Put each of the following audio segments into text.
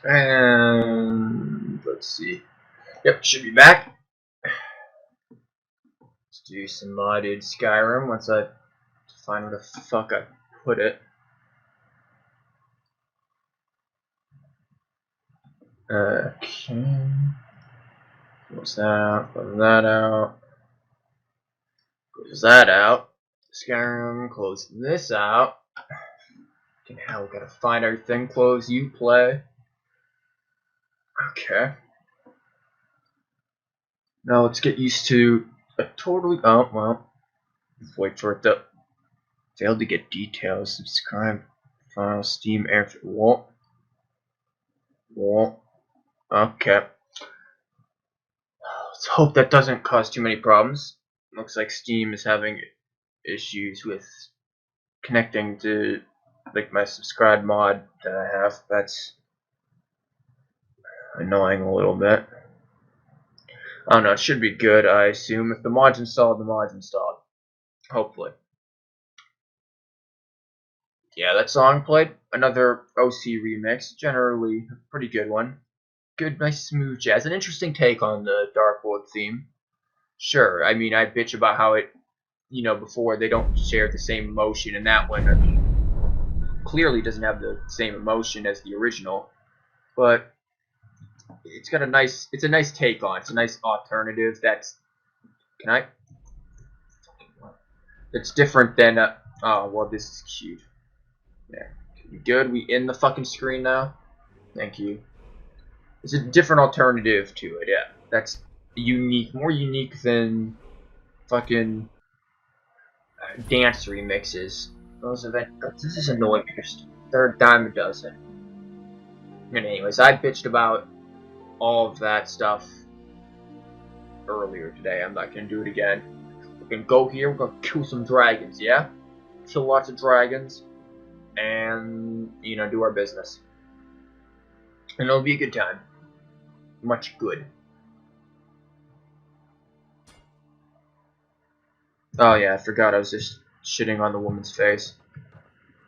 And let's see. Yep, should be back. Let's do some modded Skyrim once I find where the fuck I put it. Okay. Close that out, close that out. Close that out. Skyrim, close this out. Fucking hell, gotta find everything. Close, you play. Okay. Now let's get used to a totally. Oh, well. Let's wait for it to. Failed to get details. Subscribe. File. Steam. Air. Won't. Okay. Let's hope that doesn't cause too many problems. Looks like Steam is having issues with connecting to like my subscribe mod that I have. That's annoying a little bit. I don't know, it should be good, I assume. If the mod's installed, the mod's installed. Hopefully. Yeah, that song played. Another OC remix. Generally a pretty good one. Good, nice, smooth jazz. An interesting take on the Dark World theme. Sure, I mean, I bitch about how it, before they don't share the same emotion, and that one, I mean, clearly doesn't have the same emotion as the original. But it's got a nice take on it. It's a nice alternative that's, it's different than, oh, well, this is cute. There. Good, we in the fucking screen now? Thank you. It's a different alternative to it, yeah. That's unique, more unique than fucking dance remixes. Those this is annoying because they're a dime a dozen. And anyways, I bitched about all of that stuff earlier today. I'm not gonna do it again. We're gonna go here, we're gonna kill some dragons, yeah? Kill lots of dragons, and, do our business. And it'll be a good time. Much good. Oh yeah, I forgot I was just shitting on the woman's face.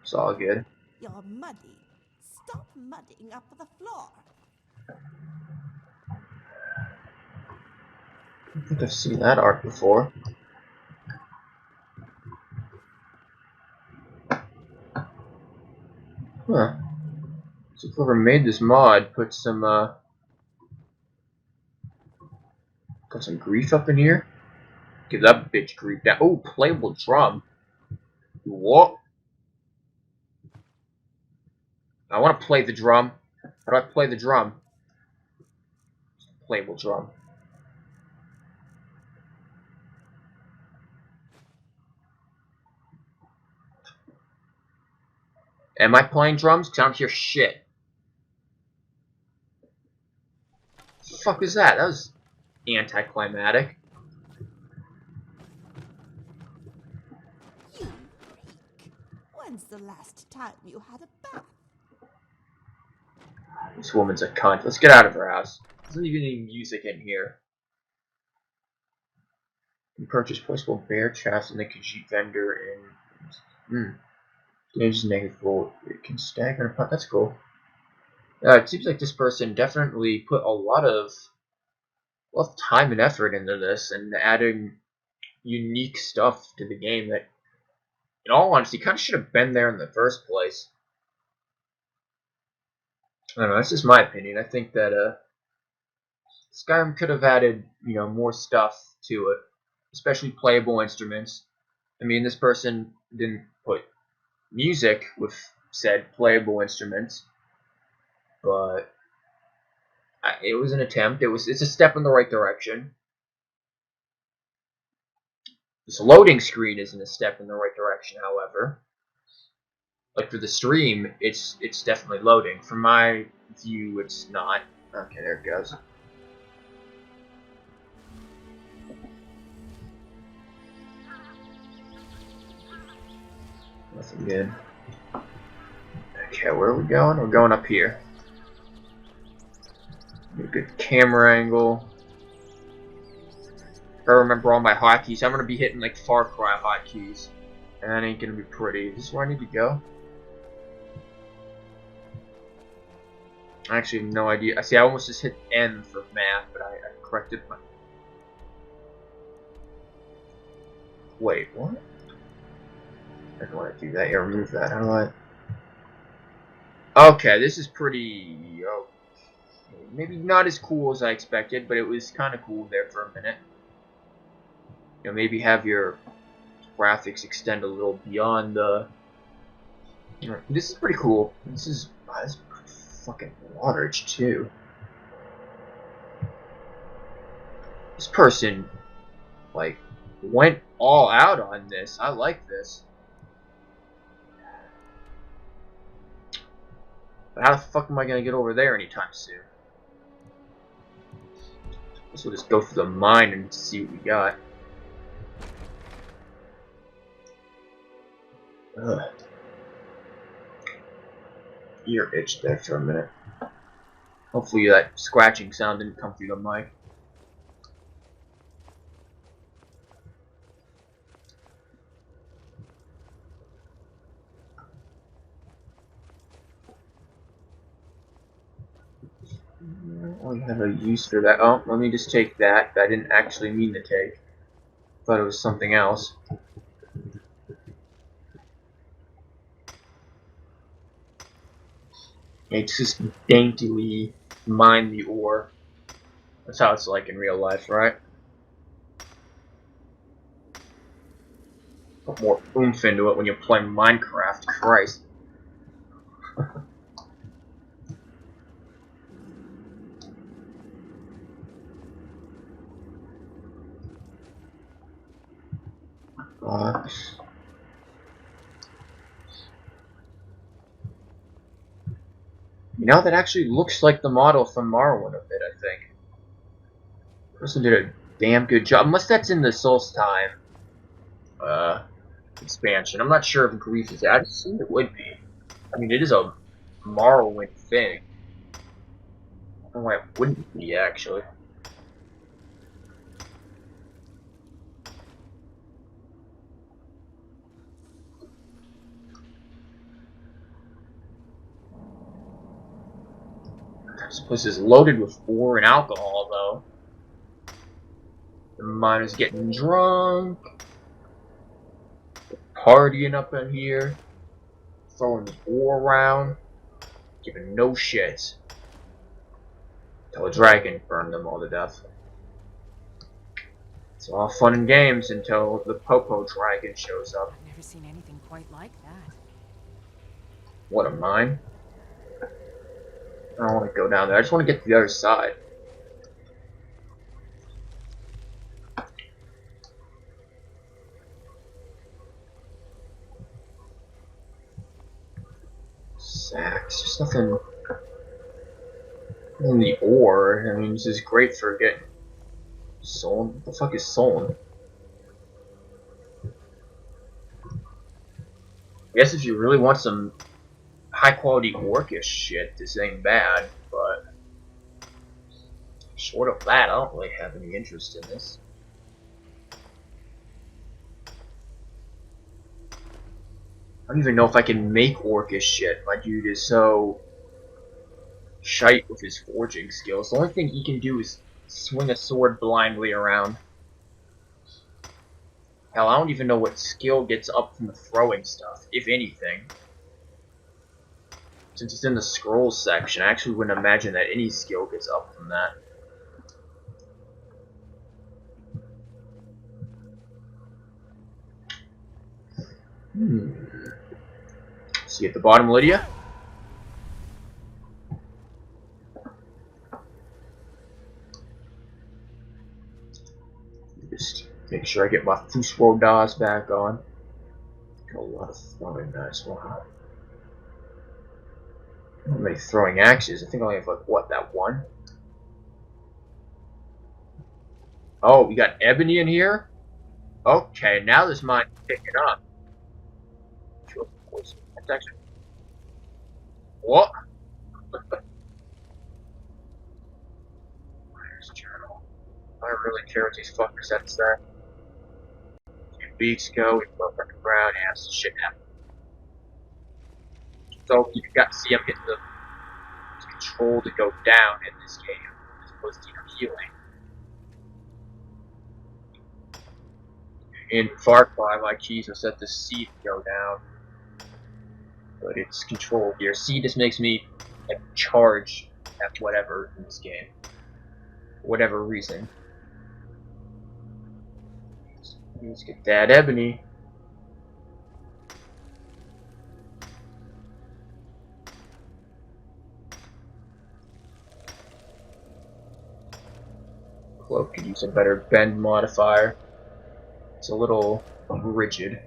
It's all good. You're muddy. Stop muddying up the floor. I don't think I've seen that art before. Huh. So whoever made this mod put some got some grief up in here. Give that bitch grief down. Oh, playable drum. What? I want to play the drum. How do I play the drum? Playable drum. Am I playing drums? Because I don't hear shit. What the fuck is that? That was anticlimactic. You freak. When's the last time you had a bath? This woman's a cunt. Let's get out of her house. There's not even any music in here. You purchase placeable bear traps in the Khajiit vendor in... There's negative. It can stagger apart. That's cool. It seems like this person definitely put a lot of time and effort into this and adding unique stuff to the game that, in all honesty, kind of should have been there in the first place. I don't know. That's just my opinion. I think that Skyrim could have added, more stuff to it, especially playable instruments. I mean, this person didn't put music with said playable instruments, but it was an attempt. It's a step in the right direction. This loading screen isn't a step in the right direction, however. Like for the stream, it's definitely loading. From my view, it's not. Okay, there it goes. Nothing good. Okay, where are we going? We're going up here. A good camera angle. If I remember all my hotkeys, I'm gonna be hitting like Far Cry hotkeys. And that ain't gonna be pretty. Is this where I need to go? I actually have no idea. I see. I almost just hit N for math, but I corrected my. Wait, what? I don't want to do that. Yeah, remove that. How do I? Okay, this is pretty. Okay. Maybe not as cool as I expected, but it was kind of cool there for a minute. You know, maybe have your graphics extend a little beyond the. This is pretty cool. This is pretty fucking large too. This person, like, went all out on this. I like this. But how the fuck am I gonna get over there anytime soon? Guess we'll just go through the mine and see what we got. Ugh. Ear itched there for a minute. Hopefully that scratching sound didn't come through the mic. I don't have a use for that. Oh, let me just take that. I didn't actually mean to take. Thought it was something else. It's just daintily mine the ore. That's how it's like in real life, right? Put more oomph into it when you play Minecraft. Christ. You know, that actually looks like the model from Morrowind a bit, I think. Person did a damn good job. Unless that's in the Solstheim expansion. I'm not sure if Grief is. I'd assume it would be. I mean, it is a Morrowind thing. I don't know why it wouldn't be, actually. This place is loaded with ore and alcohol, though. The miners getting drunk, partying up in here, throwing ore around, giving no shits. Until a dragon burned them all to death. It's all fun and games until the Popo dragon shows up. I've never seen anything quite like that. What a mine. I don't want to go down there. I just want to get to the other side. Sacks. There's nothing in the ore. I mean, this is great for getting sown. What the fuck is sown? I guess if you really want some high quality orcish shit, this ain't bad, but short of that, I don't really have any interest in this. I don't even know if I can make orcish shit. My dude is so shite with his forging skills. The only thing he can do is swing a sword blindly around. Hell, I don't even know what skill gets up from the throwing stuff, if anything. Since it's in the scrolls section, I actually wouldn't imagine that any skill gets up from that. See at the bottom, Lydia? Just make sure I get my Fusro Das back on. Got a lot of throwing dice. Wow. How many throwing axes? I think I only have like what, that one? Oh, we got ebony in here? Okay, now this mine's picking up. That's actually what? Where's journal? I don't really care what these fuckers have to say. A few weeks ago, we broke underground, yeah, some shit happened. So you got to see him getting the control to go down in this game, as opposed to healing. In Far Cry, my keys are set to C to go down, but it's control here. C just makes me like charge at whatever in this game, for whatever reason. Let's get that ebony. Cloak could use a better bend modifier. It's a little rigid.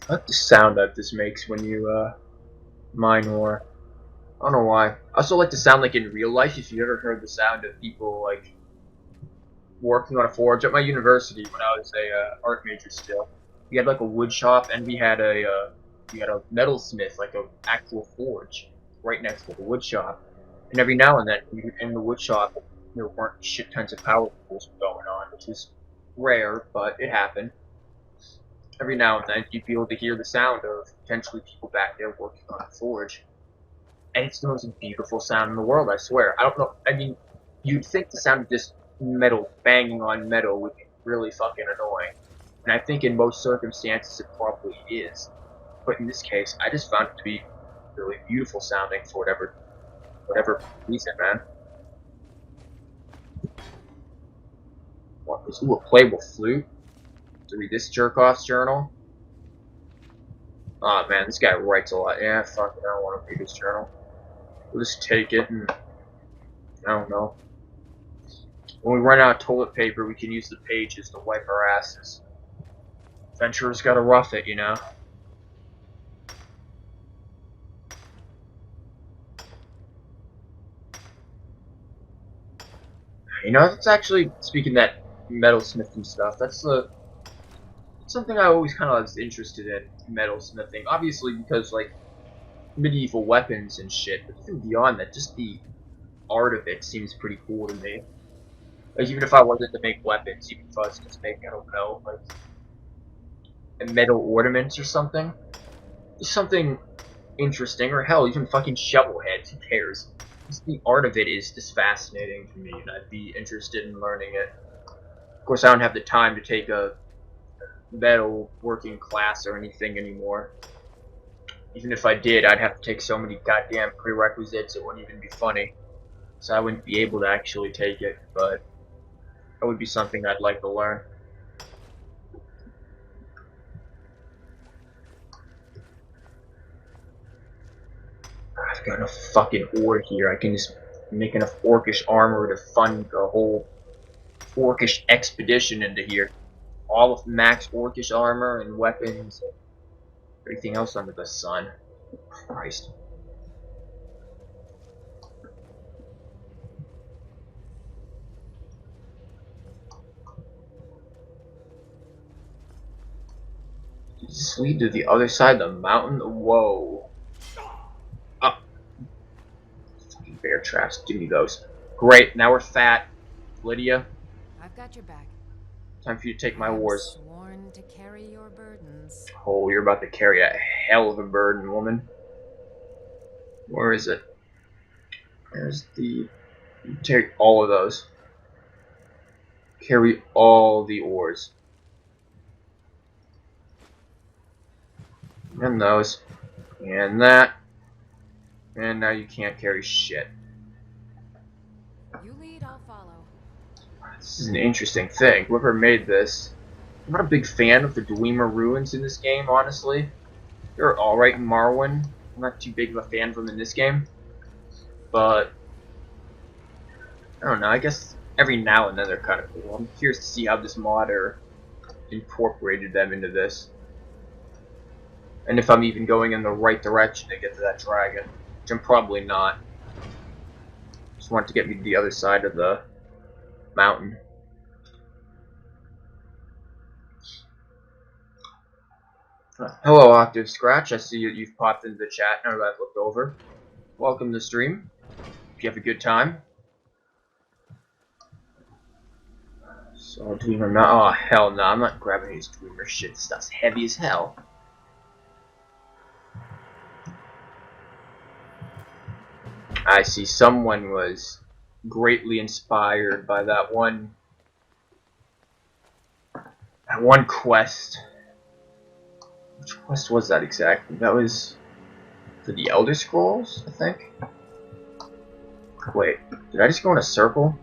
I like the sound that this makes when you mine ore. I don't know why. I also like the sound like in real life. If you ever heard the sound of people like working on a forge at my university when I was a art major still, we had like a wood shop and we had a metalsmith, like a actual forge, right next to the wood shop. And every now and then, in the wood shop, there weren't shit tons of power tools going on, which is rare, but it happened. Every now and then, you'd be able to hear the sound of potentially people back there working on a forge. And it's the most beautiful sound in the world, I swear. I don't know, I mean, you'd think the sound of just metal banging on metal would be really fucking annoying. And I think in most circumstances it probably is. But in this case, I just found it to be really beautiful sounding for whatever reason, man. What is a playable flute? To read this jerk-off's journal? Aw, man, this guy writes a lot. Yeah, fuck it, I don't want to read his journal. We'll just take it and... I don't know. When we run out of toilet paper, we can use the pages to wipe our asses. Adventurers gotta rough it, you know? You know, that's actually, speaking of that metalsmithing stuff, that's something I always kind of was interested in, metalsmithing. Obviously because, like, medieval weapons and shit, but even beyond that, just the art of it seems pretty cool to me. Like, even if I wasn't to make weapons, even if I was to make, I don't know, like, metal ornaments or something, just something interesting, or hell, even fucking shovel heads, who cares? Just the art of it is just fascinating to me, and I'd be interested in learning it. Of course, I don't have the time to take a metal working class or anything anymore. Even if I did, I'd have to take so many goddamn prerequisites, it wouldn't even be funny. So I wouldn't be able to actually take it, but that would be something I'd like to learn. I've got enough fucking ore here. I can just make enough orcish armor to fund a whole orcish expedition into here. All of max orcish armor and weapons and everything else under the sun. Christ. Does this lead to the other side of the mountain? Whoa. Up. Fucking bear traps. Give me those. Great, now we're fat. Lydia, I've got your back. time for you to take my I'm wars. sworn to carry your burdens. Oh, you're about to carry a hell of a burden, woman. Where is it? There's the... Take all of those. Carry all the ores. And those. And that. And now you can't carry shit. You lead, I'll follow. This is an interesting thing. Whoever made this... I'm not a big fan of the Dwemer ruins in this game, honestly. They're alright in Morrowind. I'm not too big of a fan of them in this game. But... I don't know, I guess every now and then they're kind of cool. I'm curious to see how this modder incorporated them into this. And if I'm even going in the right direction to get to that dragon. Which I'm probably not. Just want to get me to the other side of the mountain. Hello, Octave Scratch. I see you've popped into the chat now that I've looked over. Welcome to the stream. you have a good time? So Dreamer Mount. Oh hell no! I'm not grabbing these Dreamer shit. Stuff's heavy as hell. I see someone was greatly inspired by that one quest. Which quest was that exactly? That was for the Elder Scrolls, I think. Wait, did I just go in a circle?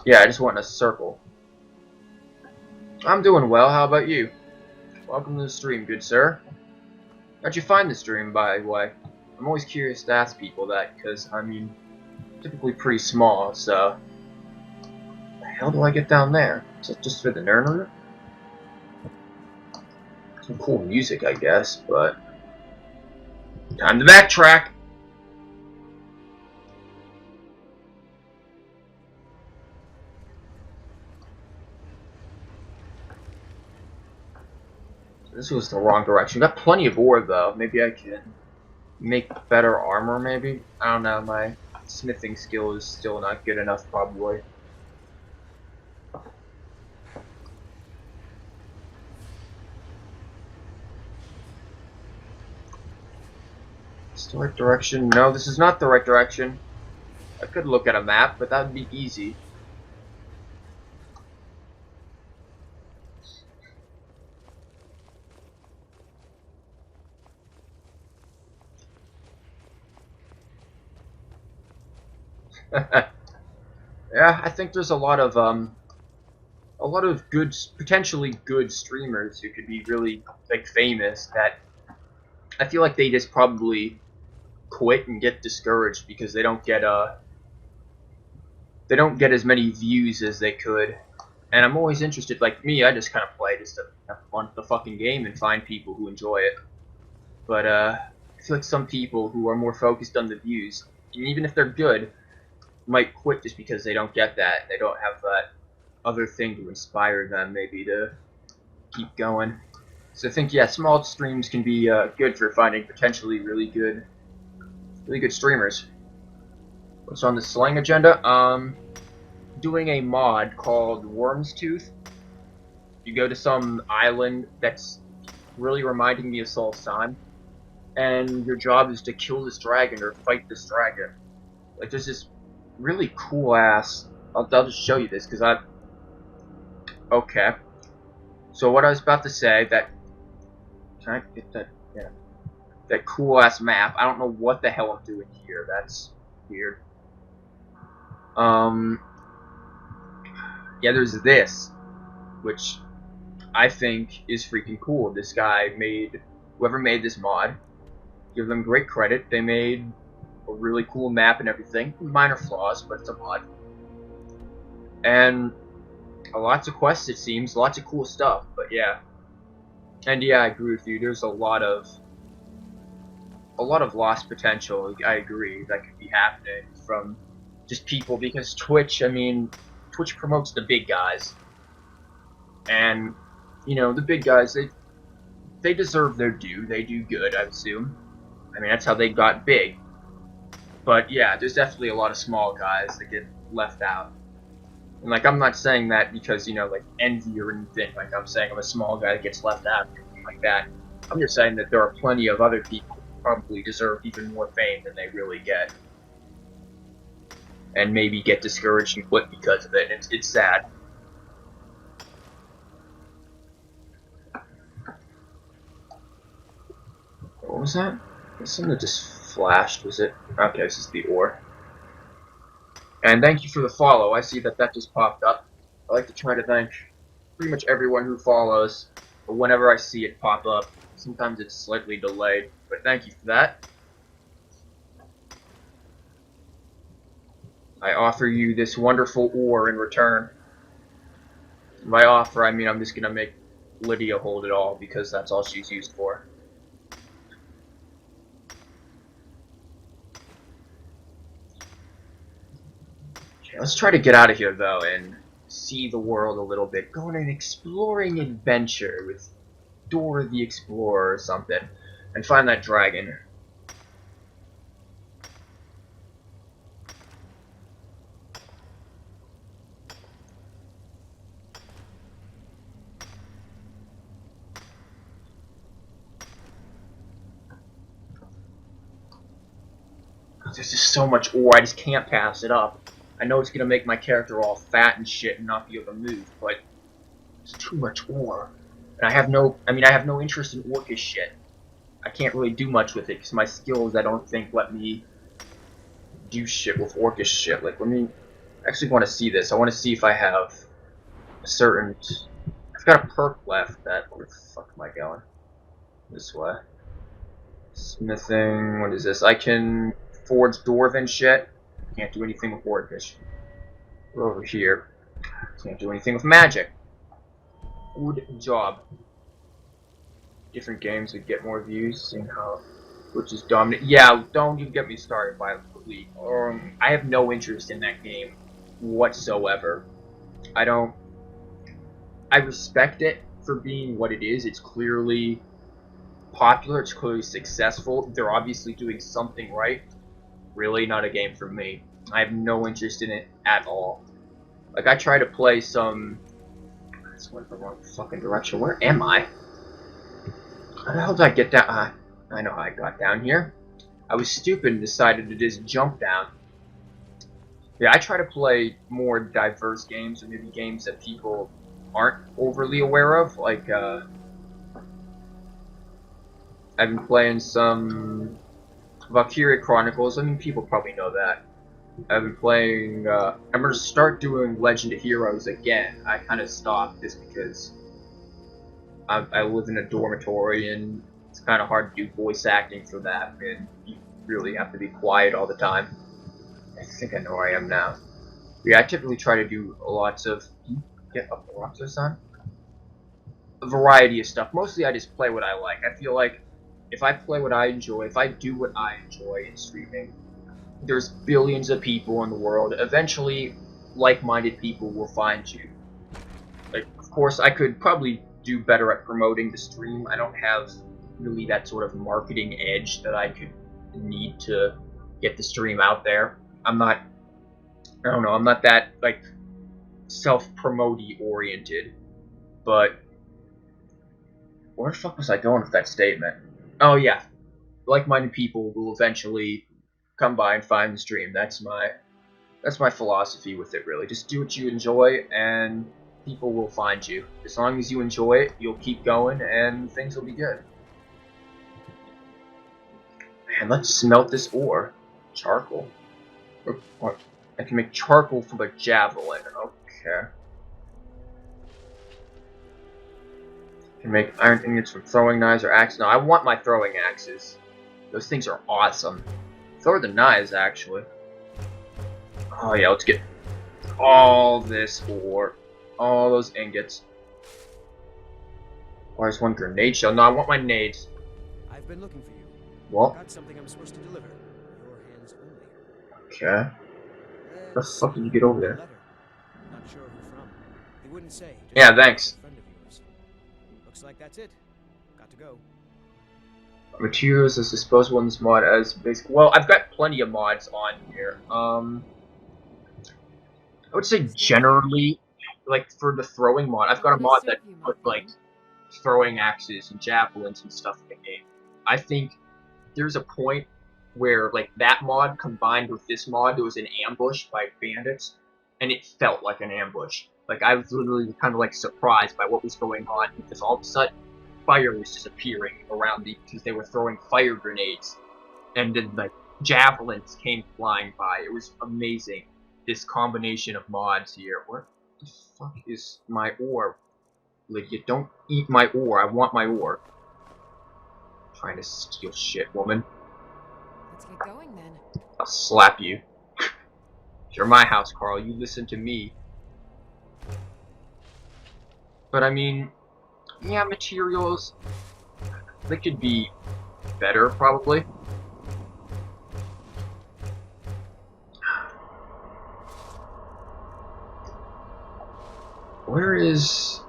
Yeah, I just went in a circle. I'm doing well, how about you? Welcome to the stream, good sir. How'd you find the stream, by the way? I'm always curious to ask people that, because, I mean, typically pretty small, so... The hell do I get down there? Is that just for the nerd route? Some cool music, I guess, but... Time to backtrack! This was the wrong direction. Got plenty of ore, though. Maybe I can make better armor, maybe? I don't know, my smithing skill is still not good enough, probably. Is this the right direction? No, this is not the right direction. I could look at a map, but that would be easy. Yeah, I think there's a lot of good, potentially good streamers who could be really like famous that I feel like they just probably quit and get discouraged because they don't get as many views as they could. And I'm always interested, like me, I just kind of play just to have fun with the fucking game and find people who enjoy it. But I feel like some people who are more focused on the views, and even if they're good, might quit just because they don't get that. They don't have that other thing to inspire them, maybe, to keep going. So I think, yeah, small streams can be good for finding potentially really good streamers. What's on the slang agenda? Doing a mod called Worm's Tooth. You go to some island that's really reminding me of Soul-San, and your job is to kill this dragon or fight this dragon. Like, there's this really cool ass. I'll just show you this because okay. So what I was about to say, that can I get that? Yeah, that cool ass map. I don't know what the hell I'm doing here. That's weird. Yeah, there's this, which I think is freaking cool. This guy whoever made this mod, give them great credit. They made a really cool map and everything. Minor flaws, but it's a mod. And lots of quests, it seems. Lots of cool stuff, but yeah. And yeah, I agree with you. There's a lot of lost potential, I agree, that could be happening from just people, because Twitch, I mean, Twitch promotes the big guys. And, you know, the big guys, they deserve their due. They do good, I assume. I mean, that's how they got big. But yeah, there's definitely a lot of small guys that get left out. And like, I'm not saying that because, you know, like, envy or anything. Like, I'm saying I'm a small guy that gets left out or anything like that. I'm just saying that there are plenty of other people who probably deserve even more fame than they really get. And maybe get discouraged and quit because of it. It's sad. What was that? Something that just flashed, was it? Okay, this is the ore. And thank you for the follow. I see that just popped up. I like to try to thank pretty much everyone who follows, but whenever I see it pop up, sometimes it's slightly delayed, but thank you for that. I offer you this wonderful ore in return. By offer, I mean I'm just gonna make Lydia hold it all, because that's all she's used for. Okay, let's try to get out of here, though, and see the world a little bit. Go on an exploring adventure with Dora the Explorer or something, and find that dragon. There's just so much ore, I just can't pass it up. I know it's gonna make my character all fat and shit and not be able to move, but it's too much ore. And I have no interest in orcish shit. I can't really do much with it because my skills, I don't think, let me do shit with orcish shit. Like, let me I actually want to see this. I want to see if I have a certain. I've got a perk left. That where the fuck am I going? This way. Smithing. What is this? I can forge dwarven shit. Can't do anything with orcish. We're over here. Can't do anything with magic. Good job. Different games would get more views, seeing how which is dominant. Yeah, don't even get me started by Elite. I have no interest in that game whatsoever. I respect it for being what it is. It's clearly popular. It's clearly successful. They're obviously doing something right. Really not a game for me. I have no interest in it at all. Like, I try to play some. This went the wrong fucking direction. Where am I? How the hell did I get down? I know how I got down here. I was stupid and decided to just jump down. Yeah, I try to play more diverse games, or maybe games that people aren't overly aware of. Like, I've been playing some Valkyria Chronicles. I mean, people probably know that. I've been playing, I'm going to start doing Legend of Heroes again. I kind of stopped just because I live in a dormitory and it's kind of hard to do voice acting for that, and you really have to be quiet all the time. I think I know where I am now. Yeah, I typically try to do lots of... Get up the rocks or something? A variety of stuff. Mostly I just play what I like. I feel like if I play what I enjoy, if I do what I enjoy in streaming, there's billions of people in the world. Eventually, like-minded people will find you. Like, of course, I could probably do better at promoting the stream. I don't have really that sort of marketing edge that I could need to get the stream out there. I'm not that, like, self-promote-y oriented. But where the fuck was I going with that statement? Oh yeah, like-minded people will eventually come by and find the stream. That's my philosophy with it, really. Just do what you enjoy, and people will find you. As long as you enjoy it, you'll keep going, and things will be good. Man, let's smelt this ore. Charcoal. Or I can make charcoal from a javelin. Okay. I can make iron ingots from throwing knives or axes. No, I want my throwing axes. Those things are awesome. So are the knives, actually. Oh yeah, let's get all this ore. All those ingots. Where's one grenade shell? No, I want my nades. I've been looking for you. What? Got something I'm supposed to deliver. Your hands only. Okay. How the fuck did you get over there? Letter. Not sure who from. He wouldn't say. Just Yeah, thanks. a friend of yours. Looks like that's it. Got to go. Materials is disposable in this mod as basic. Well, I've got plenty of mods on here. I would say generally, like for the throwing mod, I've got a mod that put like throwing axes and javelins and stuff in the game. I think there's a point where like that mod combined with this mod, there was an ambush by bandits, and it felt like an ambush. Like I was literally kind of like surprised by what was going on because all of a sudden fire was just appearing around because they were throwing fire grenades, and then like javelins came flying by. It was amazing. This combination of mods here. What the fuck is my ore? Lydia, don't eat my ore. I want my ore. Trying to steal shit, woman. Let's get going then. I'll slap you. You're my house, Carl. You listen to me. But I mean, yeah, materials, they could be better, probably. Where is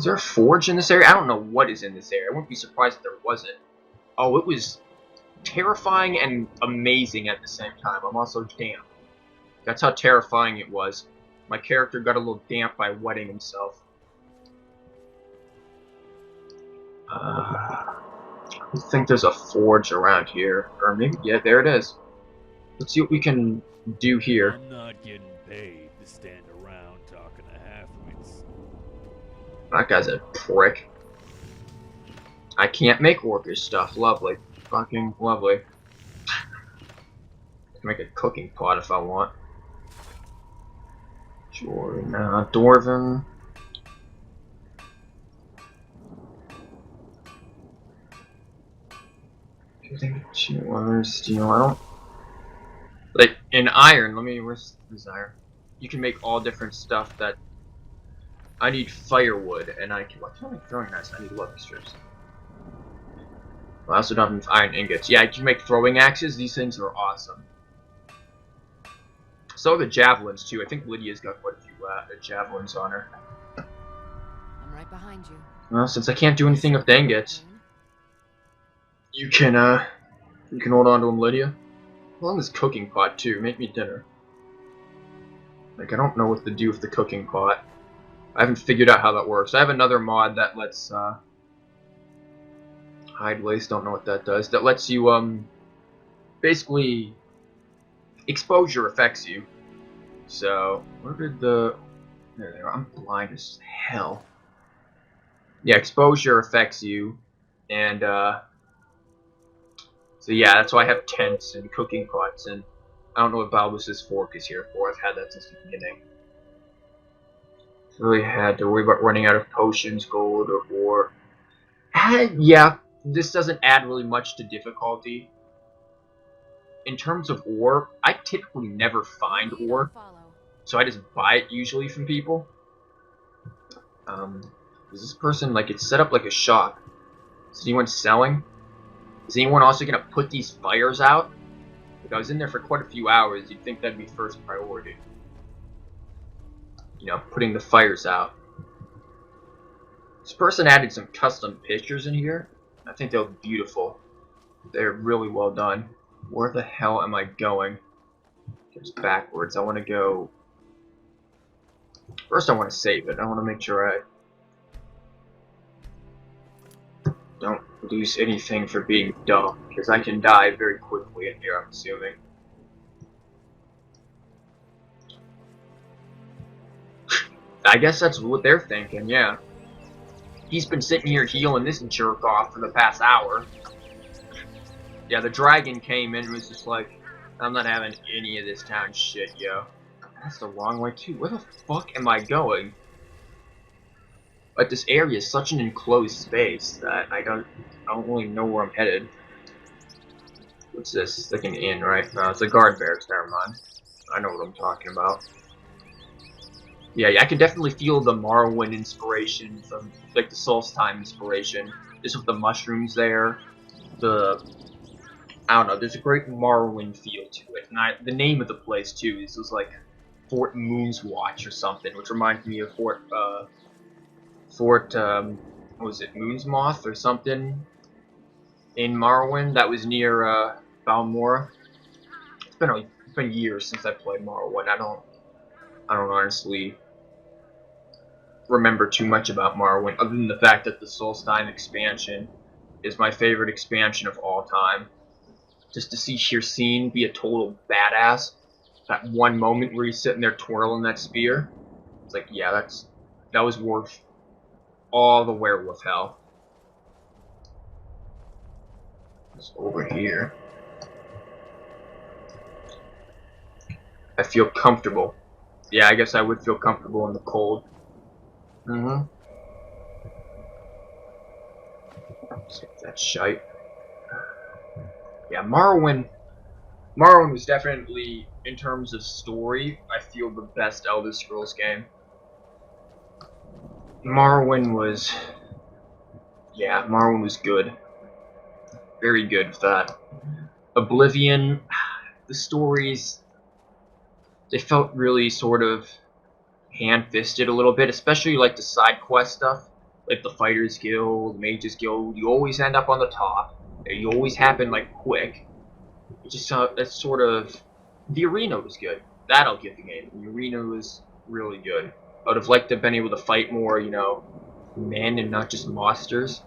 there a forge in this area? I don't know what is in this area. I wouldn't be surprised if there wasn't. Oh, it was terrifying and amazing at the same time. I'm also damp. That's how terrifying it was. My character got a little damp by wetting himself. I think there's a forge around here. Or maybe, yeah, there it is. Let's see what we can do here. I'm not getting paid to stand around talking to halfwits. That guy's a prick. I can't make workers stuff. Lovely. Fucking lovely. I can make a cooking pot if I want. Sure. Dwarven. Steel. I don't. Like in iron. Where's iron? You can make all different stuff that. I need firewood, and I can. What can I make throwing knives? I need lucky strips. I also don't have enough iron ingots. Yeah, I can make throwing axes. These things are awesome. So are the javelins too. I think Lydia's got quite a few javelins on her. I'm right behind you. Well, since I can't do anything with the ingots, you can hold on to them, Lydia. Hold on this cooking pot too. Make me dinner. Like I don't know what to do with the cooking pot. I haven't figured out how that works. I have another mod that lets hide lace. Don't know what that does. That lets you basically exposure affects you. So where did the there they are. I'm blind as hell. Yeah, exposure affects you, and so yeah, that's why I have tents and cooking pots, and I don't know what Balbus's fork is here for. I've had that since the beginning. Really had to worry about running out of potions, gold, or ore. Yeah, this doesn't add really much to difficulty. In terms of ore, I typically never find ore, so I just buy it usually from people. Is this person, like, it's set up like a shop? Is anyone selling? Is anyone also gonna put these fires out? Like, I was in there for quite a few hours, you'd think that'd be first priority. You know, putting the fires out. This person added some custom pictures in here. I think they look beautiful. They're really well done. Where the hell am I going? Just backwards. I want to go... First I want to save it. I want to make sure I don't lose anything for being dumb. Because I can die very quickly in here, I'm assuming. I guess that's what they're thinking, yeah. He's been sitting here healing this jerk off for the past hour. Yeah, the dragon came in and was just like, I'm not having any of this town shit, yo. That's the wrong way too. Where the fuck am I going? Like, this area is such an enclosed space that I don't really know where I'm headed. What's this? It's like an inn, right? No, it's a guard barracks, never mind. I know what I'm talking about. Yeah, I can definitely feel the Morrowind inspiration from, like, the Solstheim inspiration. Just with the mushrooms there. I don't know, there's a great Morrowind feel to it. And the name of the place, too, is was like Fort Moonswatch or something, which reminds me of what was it, Moonsmoth or something in Morrowind that was near Balmora. It's been years since I played Morrowind. I don't honestly remember too much about Morrowind, other than the fact that the Solstheim expansion is my favorite expansion of all time. Just to see Hircine be a total badass, that one moment where he's sitting there twirling that spear, it's like, yeah, that was worth all the werewolf hell. It's over here. I feel comfortable. Yeah, I guess I would feel comfortable in the cold. Take that shite. Yeah, Morrowind was definitely, in terms of story, I feel the best Elder Scrolls game. Morrowind was good. Very good with that. Oblivion, the stories, they felt really sort of hand-fisted a little bit, especially like the side quest stuff, like the Fighters Guild, the Mages Guild. You always end up on the top. You always happen like quick. It just that's sort of the arena was good. That I'll give the game. The arena was really good. I would have liked to have been able to fight more, you know, men and not just monsters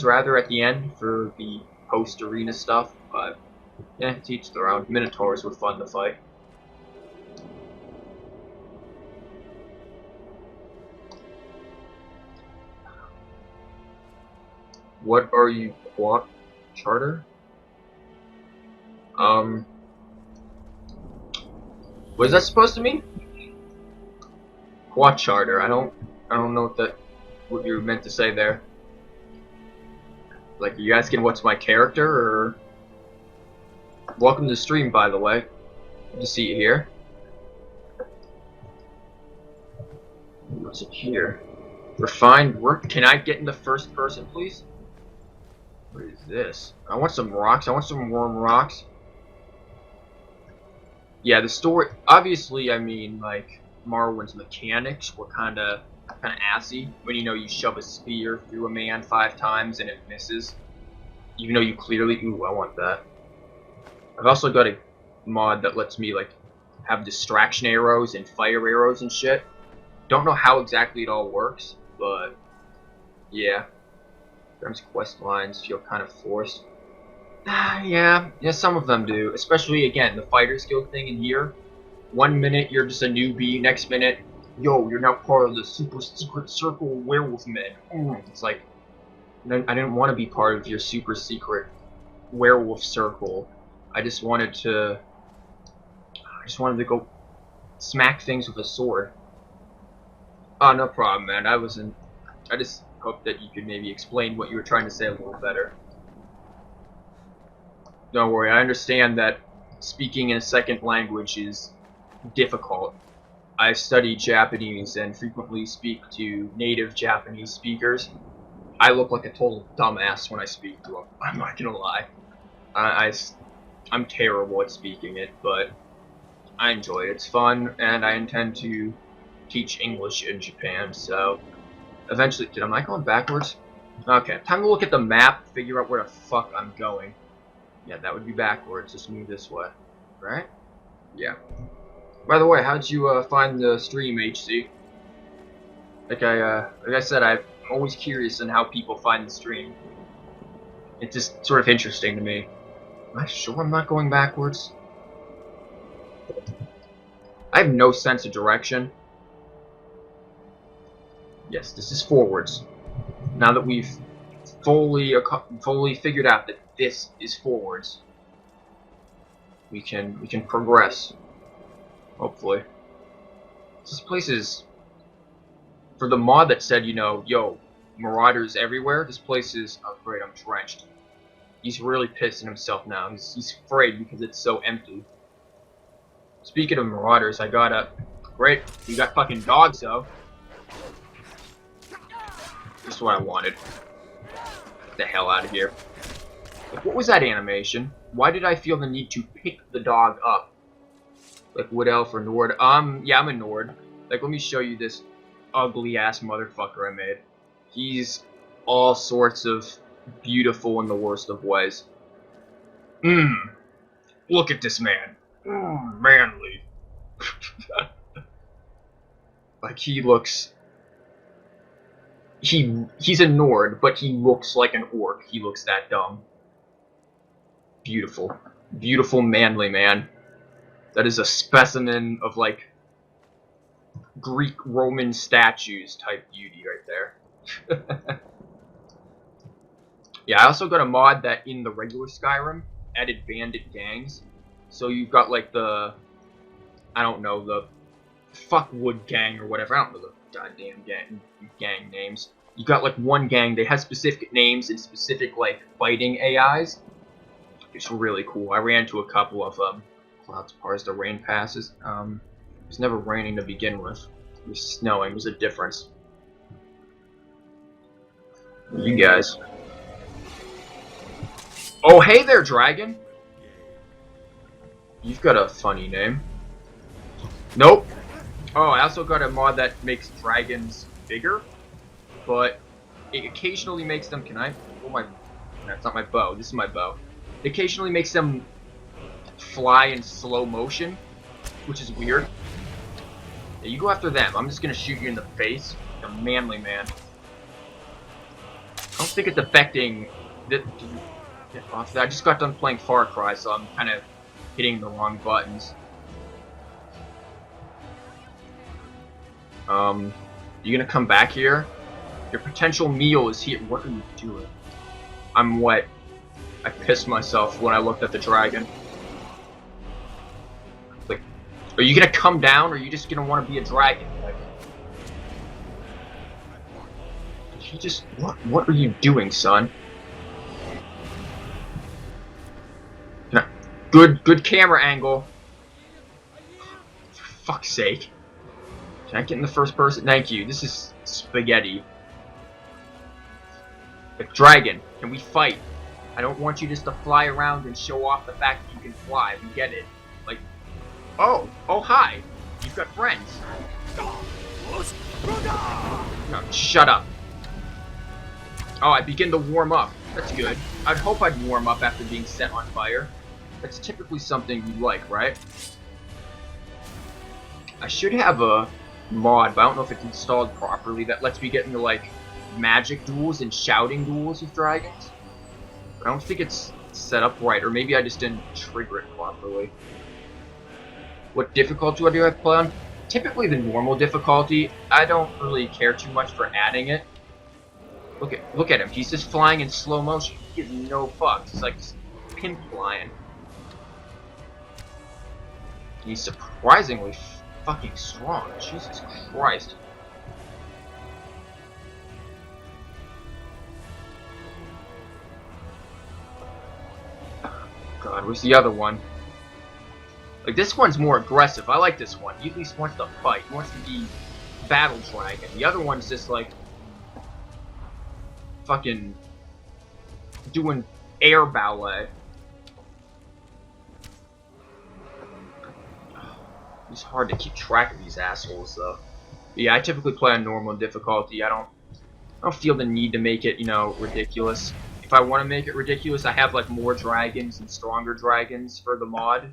rather at the end for the post arena stuff. But Yeah, to each their own. Minotaurs were fun to fight. What are you, Quat Charter? What is that supposed to mean? Quat Charter. I don't know what you were meant to say there. Like, are you asking what's my character, or? Welcome to the stream, by the way. Good to see you here. What's it here? Refined work. Can I get in the first person, please? What is this? I want some rocks. I want some warm rocks. Yeah, the story. Obviously, I mean, like, Morrowind's mechanics were kind of assy. When you shove a spear through a man 5 times and it misses, even though you clearly. Ooh, I want that. I've also got a mod that lets me like have distraction arrows and fire arrows and shit. Don't know how exactly it all works, but yeah. Sometimes quest lines feel kind of forced. Yeah, some of them do. Especially, again, the fighter skill thing in here. 1 minute you're just a newbie, next minute, yo, you're now part of the super secret circle of werewolf men. It's like, I didn't want to be part of your super secret werewolf circle. I just wanted to go smack things with a sword. Oh, no problem, man. I just hope that you could maybe explain what you were trying to say a little better. Don't worry, I understand that speaking in a second language is difficult. I study Japanese and frequently speak to native Japanese speakers. I look like a total dumbass when I speak to them. I'm not gonna lie. I'm terrible at speaking it, but I enjoy it. It's fun, and I intend to teach English in Japan, so eventually. Am I going backwards? Okay, time to look at the map, figure out where the fuck I'm going. Yeah, that would be backwards. Just move this way, right? Yeah. By the way, how'd you find the stream, HC? Like I said, I'm always curious on how people find the stream. It's just sort of interesting to me. Am I sure I'm not going backwards? I have no sense of direction. Yes, this is forwards. Now that we've fully figured out that this is forwards, we can progress. Hopefully. This place is, for the mod that said, yo, marauders everywhere, this place is, oh great, I'm drenched. He's really pissing himself now. He's afraid because it's so empty. Speaking of marauders, I got a, great, we got fucking dogs though. This is what I wanted. Get the hell out of here. Like, what was that animation? Why did I feel the need to pick the dog up? Like Wood Elf or Nord? Yeah, I'm a Nord. Like, let me show you this ugly ass motherfucker I made. He's all sorts of beautiful in the worst of ways. Look at this man. Manly. Like, he looks... He's a Nord, but he looks like an orc. He looks that dumb. Beautiful. Beautiful, manly man. That is a specimen of, like, Greek-Roman statues type beauty right there. Yeah, I also got a mod that in the regular Skyrim added bandit gangs. So you've got, like, the... I don't know, the Fuckwood gang or whatever. I don't know the goddamn gang names. You got, like, one gang. They have specific names and specific, like, fighting AIs. It's really cool. I ran into a couple of clouds parse the rain passes. It was never raining to begin with. It was snowing. There's a difference. You guys. Oh, hey there, dragon. You've got a funny name. Nope. Oh, I also got a mod that makes dragons bigger, but it occasionally makes them. Can I? Oh my! That's not my bow. This is my bow. It occasionally makes them fly in slow motion, which is weird. Yeah, you go after them. I'm just gonna shoot you in the face. You're a manly man. I don't think it's affecting. Get off that. I just got done playing Far Cry, so I'm kind of hitting the wrong buttons. You gonna come back here? Your potential meal is here. What are you doing? I'm wet. I pissed myself when I looked at the dragon. Like, are you gonna come down, or are you just gonna want to be a dragon? Like, he just what are you doing, son? Good camera angle. For fuck's sake. Can I get in the first person? Thank you. This is spaghetti. Like, dragon, can we fight? I don't want you just to fly around and show off the fact that you can fly. We get it. Like, oh hi. You've got friends. No, shut up. Oh, I begin to warm up. That's good. I'd hope I'd warm up after being set on fire. That's typically something you like, right? I should have a mod, but I don't know if it's installed properly, that lets me get into, like, magic duels and shouting duels with dragons. But I don't think it's set up right, or maybe I just didn't trigger it properly. What difficulty do I play on? Typically the normal difficulty. I don't really care too much for adding it. Look at him. He's just flying in slow motion. He gives no fucks. It's like pin flying. He's surprisingly fucking strong. Jesus Christ. God, where's the other one? Like, this one's more aggressive. I like this one. He at least wants to fight. He wants to be battle dragon. The other one's just like fucking doing air ballet. It's hard to keep track of these assholes, though. But yeah, I typically play on normal difficulty. I don't feel the need to make it, you know, ridiculous. If I want to make it ridiculous, I have like more dragons and stronger dragons for the mod.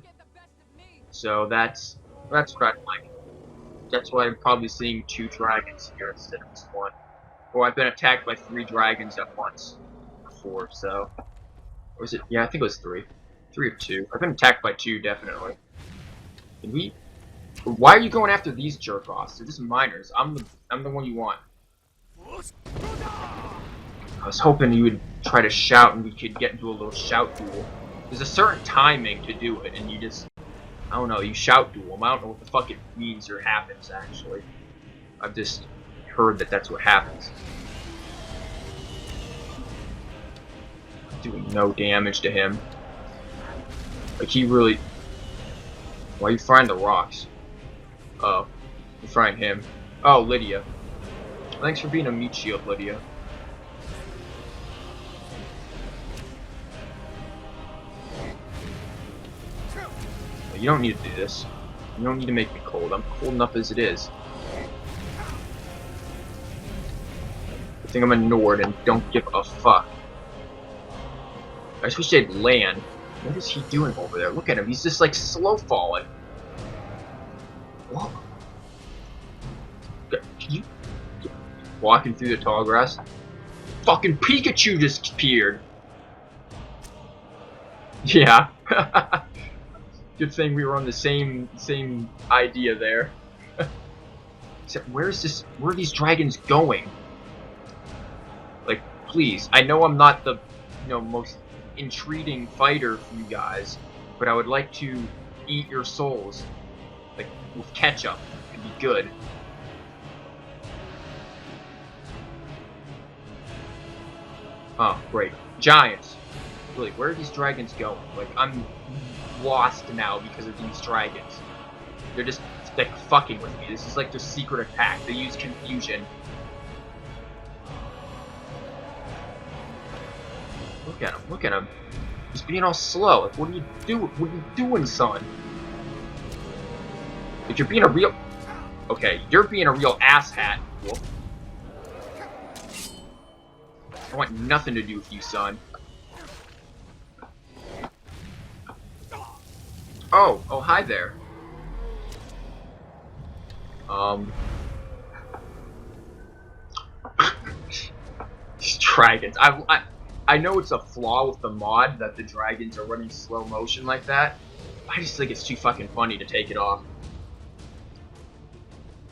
So that's what I like. That's why I'm probably seeing 2 dragons here instead of just 1. Or I've been attacked by 3 dragons at once before, so. Or was it? Yeah, I think it was 3. 3 or 2. I've been attacked by 2, definitely. Can we? Why are you going after these jerk-offs? They're just minors. I'm the one you want. I was hoping you would try to shout and we could get into a little shout duel. There's a certain timing to do it, and you just, I don't know, you shout duel. I don't know what the fuck it means or happens, actually. I've just heard that that's what happens. Doing no damage to him. Like, he really... Why are you frying the rocks? Oh, you're frying him. Oh, Lydia. Thanks for being a meat shield, Lydia. You don't need to do this. You don't need to make me cold. I'm cold enough as it is. I think I'm a Nord and don't give a fuck. I just wish they'd land. What is he doing over there? Look at him. He's just like slow falling. What? Can you walking through the tall grass? Fucking Pikachu just appeared. Yeah. Good thing we were on the same idea there. Except where are these dragons going? Like, please, I know I'm not the, most intriguing fighter for you guys, but I would like to eat your souls. Like, with ketchup. It'd be good. Oh, great. Giants. Really, where are these dragons going? Like, I'm lost now because of these dragons. They're just, like, fucking with me. This is like their secret attack. They use confusion. Look at him. Look at him. He's being all slow. Like, what are you doing? What are you doing, son? If you're being a real... Okay, you're being a real asshat. Whoop. I want nothing to do with you, son. Oh, hi there. These dragons. I know it's a flaw with the mod that the dragons are running slow motion like that. I just think it's too fucking funny to take it off.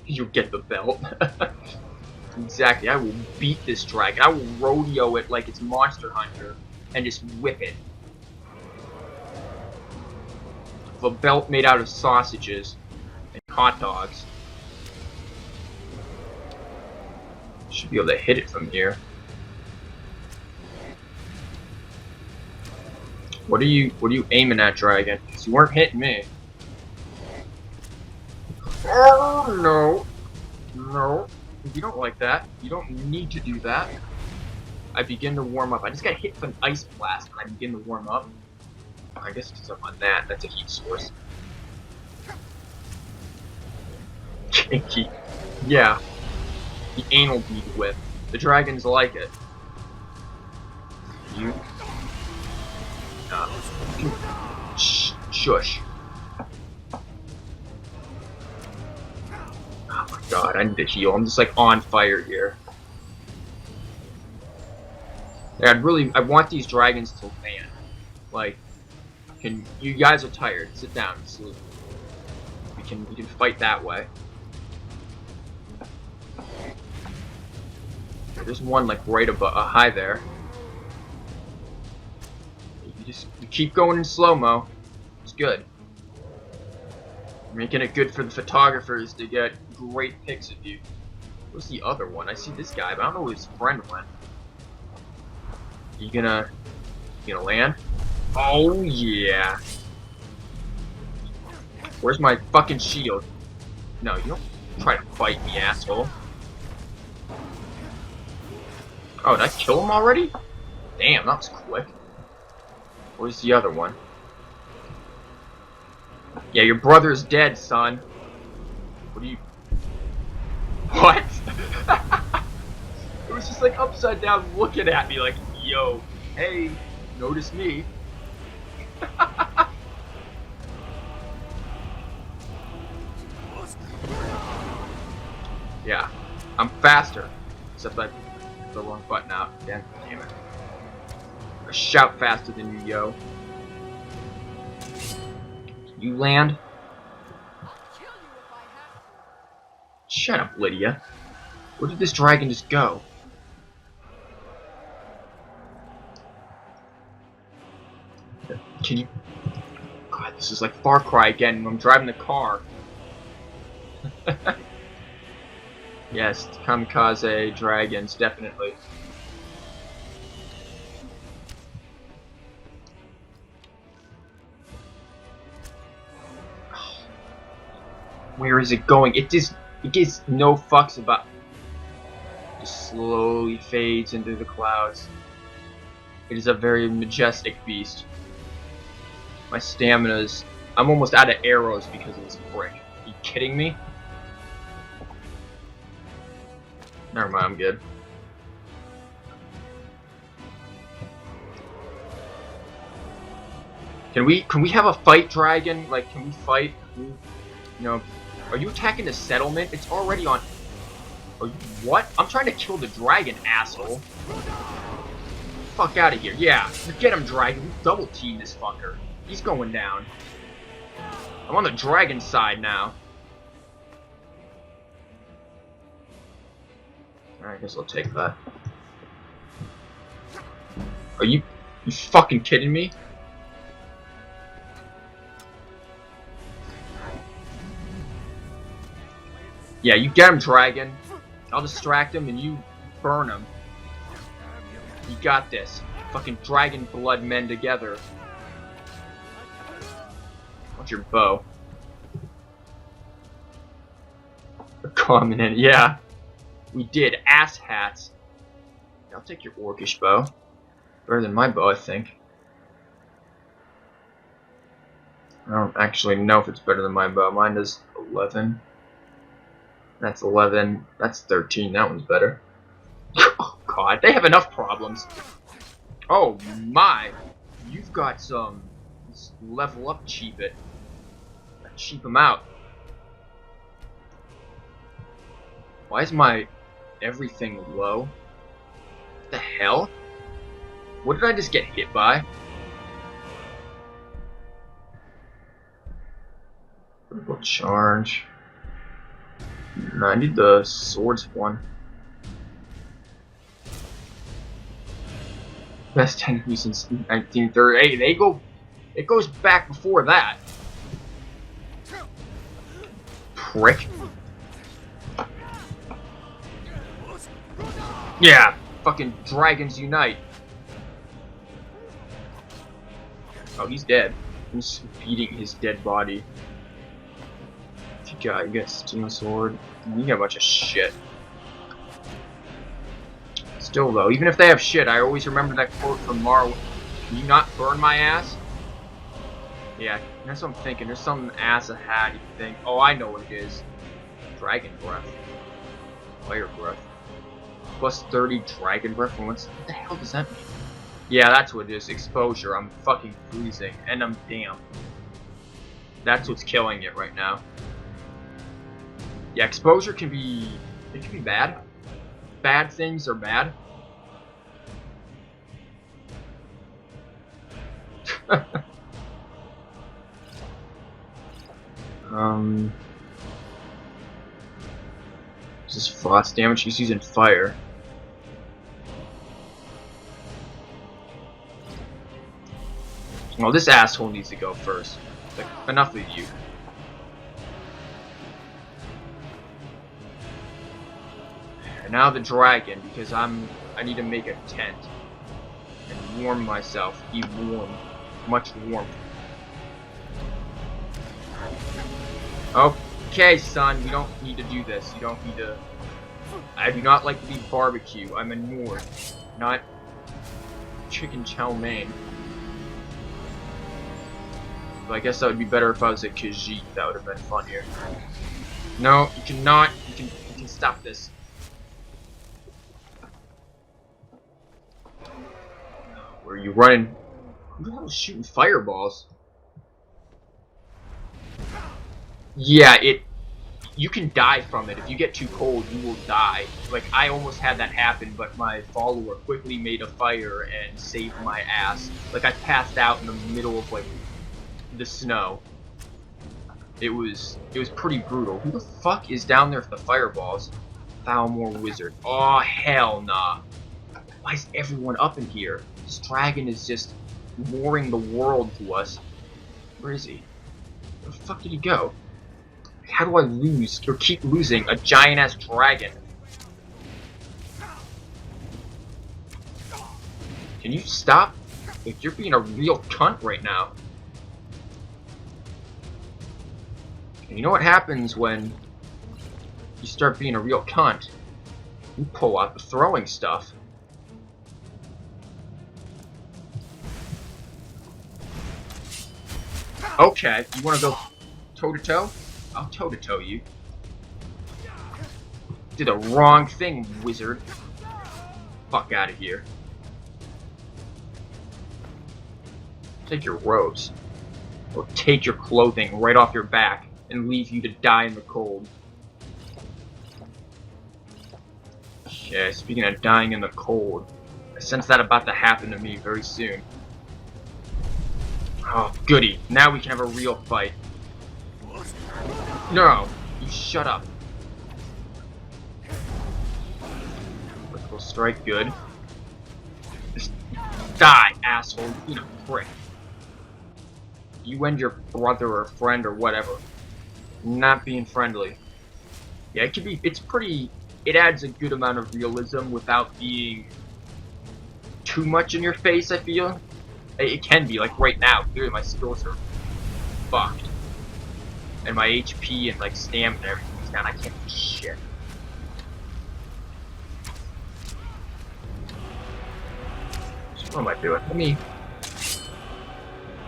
You'll get the belt. Exactly, I will beat this dragon. I will rodeo it like it's Monster Hunter and just whip it. With a belt made out of sausages and hot dogs. Should be able to hit it from here. What are you aiming at, dragon? Because you weren't hitting me. Oh no. No. You don't like that. You don't need to do that. I begin to warm up. I just got hit with an ice blast and I begin to warm up. I guess it's up on that. That's a heat source. Kinky. Yeah. The anal bead whip. The dragons like it. You. Shush. Oh my god, I need to heal. I'm just like on fire here. Yeah, I want these dragons to land. Like, you guys are tired. Sit down, sleep. We can fight that way. There's one like right above, high there. You keep going in slow-mo. It's good. Making it good for the photographers to get great pics of you. Where's the other one? I see this guy, but I don't know where his friend went. You gonna land? Oh yeah. Where's my fucking shield? No, you don't try to fight me, asshole. Oh, did I kill him already? Damn, that was quick. Where's the other one? Yeah, your brother's dead, son. What are you... What? It was just like upside down looking at me like, yo, hey, notice me. Yeah, I'm faster. Except I put the wrong button out. Damn it. I shout faster than you, yo. You land? Shut up, Lydia. Where did this dragon just go? Can you... God, this is like Far Cry again when I'm driving the car. Yes, kamikaze dragons, definitely. Where is it going? It gives no fucks about. Just slowly fades into the clouds. It is a very majestic beast. My stamina's... I'm almost out of arrows because of this brick. Are you kidding me? Never mind, I'm good. Can we have a fight, dragon? Like, can we fight? You know, are you attacking the settlement? It's already on. Are you what? I'm trying to kill the dragon, asshole. Fuck out of here. Yeah, get him, dragon. We double team this fucker. He's going down. I'm on the dragon side now. Alright, I guess I'll take that. Are you fucking kidding me? Yeah, you get him, dragon. I'll distract him and you burn him. You got this. Fucking dragon blood men together. What's your bow? A common end, yeah. We did. Ass hats. I'll take your orcish bow. Better than my bow, I think. I don't actually know if it's better than my bow. Mine does 11. That's 11. That's 13. That one's better. Oh, God. They have enough problems. Oh, my. You've got some... Let's level up, cheap it. Cheap them out. Why is my everything low? What the hell? What did I just get hit by? Critical charge. No, I need the swords one. Best enemy since 1930. Hey, it goes back before that. Prick. Yeah, fucking dragons unite. Oh, he's dead. I'm just beating his dead body. You got steel sword. You got a bunch of shit. Still though, even if they have shit, I always remember that quote from Marvel. Can you not burn my ass? Yeah, that's what I'm thinking. There's some ass ahead. You think, oh, I know what it is. Dragon breath. Fire breath. Plus 30 dragon breath. What the hell does that mean? Yeah, that's what it is. Exposure. I'm fucking freezing. And I'm damp. That's what's killing it right now. Yeah, exposure can be... it can be bad. Bad things are bad. Is this frost damage? He's using fire. Well, this asshole needs to go first. Like, enough of you. And now the dragon, because I need to make a tent and warm myself. Be warm, much warmth. Okay, son, we don't need to do this. You don't need to. I do not like to be barbecue. I'm a North, not chicken chow mein. But I guess that would be better if I was a Khajiit. That would have been funnier. No, you cannot. You can stop this. Where are you running? Who the hell is shooting fireballs? Yeah, you can die from it. If you get too cold, you will die. Like, I almost had that happen, but my follower quickly made a fire and saved my ass. Like, I passed out in the middle of, like, the snow. It was pretty brutal. Who the fuck is down there with the fireballs? Thalmor Wizard. Oh, hell nah. Why is everyone up in here? This dragon is just warring the world to us. Where is he? Where the fuck did he go? How do I lose, or keep losing, a giant-ass dragon? Can you stop? Like, you're being a real cunt right now. And you know what happens when you start being a real cunt? You pull out the throwing stuff. Okay, you wanna go toe-to-toe? I'll toe-to-toe you. Did the wrong thing, wizard. Fuck out of here. Take your robes. Or take your clothing right off your back and leave you to die in the cold. Okay, speaking of dying in the cold, I sense that about to happen to me very soon. Oh, goody. Now we can have a real fight. No, you shut up. Critical strike, good. Just die, asshole. You know, prick. You and your brother or friend or whatever. Not being friendly. Yeah, it can be. It's pretty. It adds a good amount of realism without being too much in your face, I feel. It can be, like right now. Clearly my skills are fucked. And my HP and like stamina and everything's down. I can't do shit. So what am I doing? Let me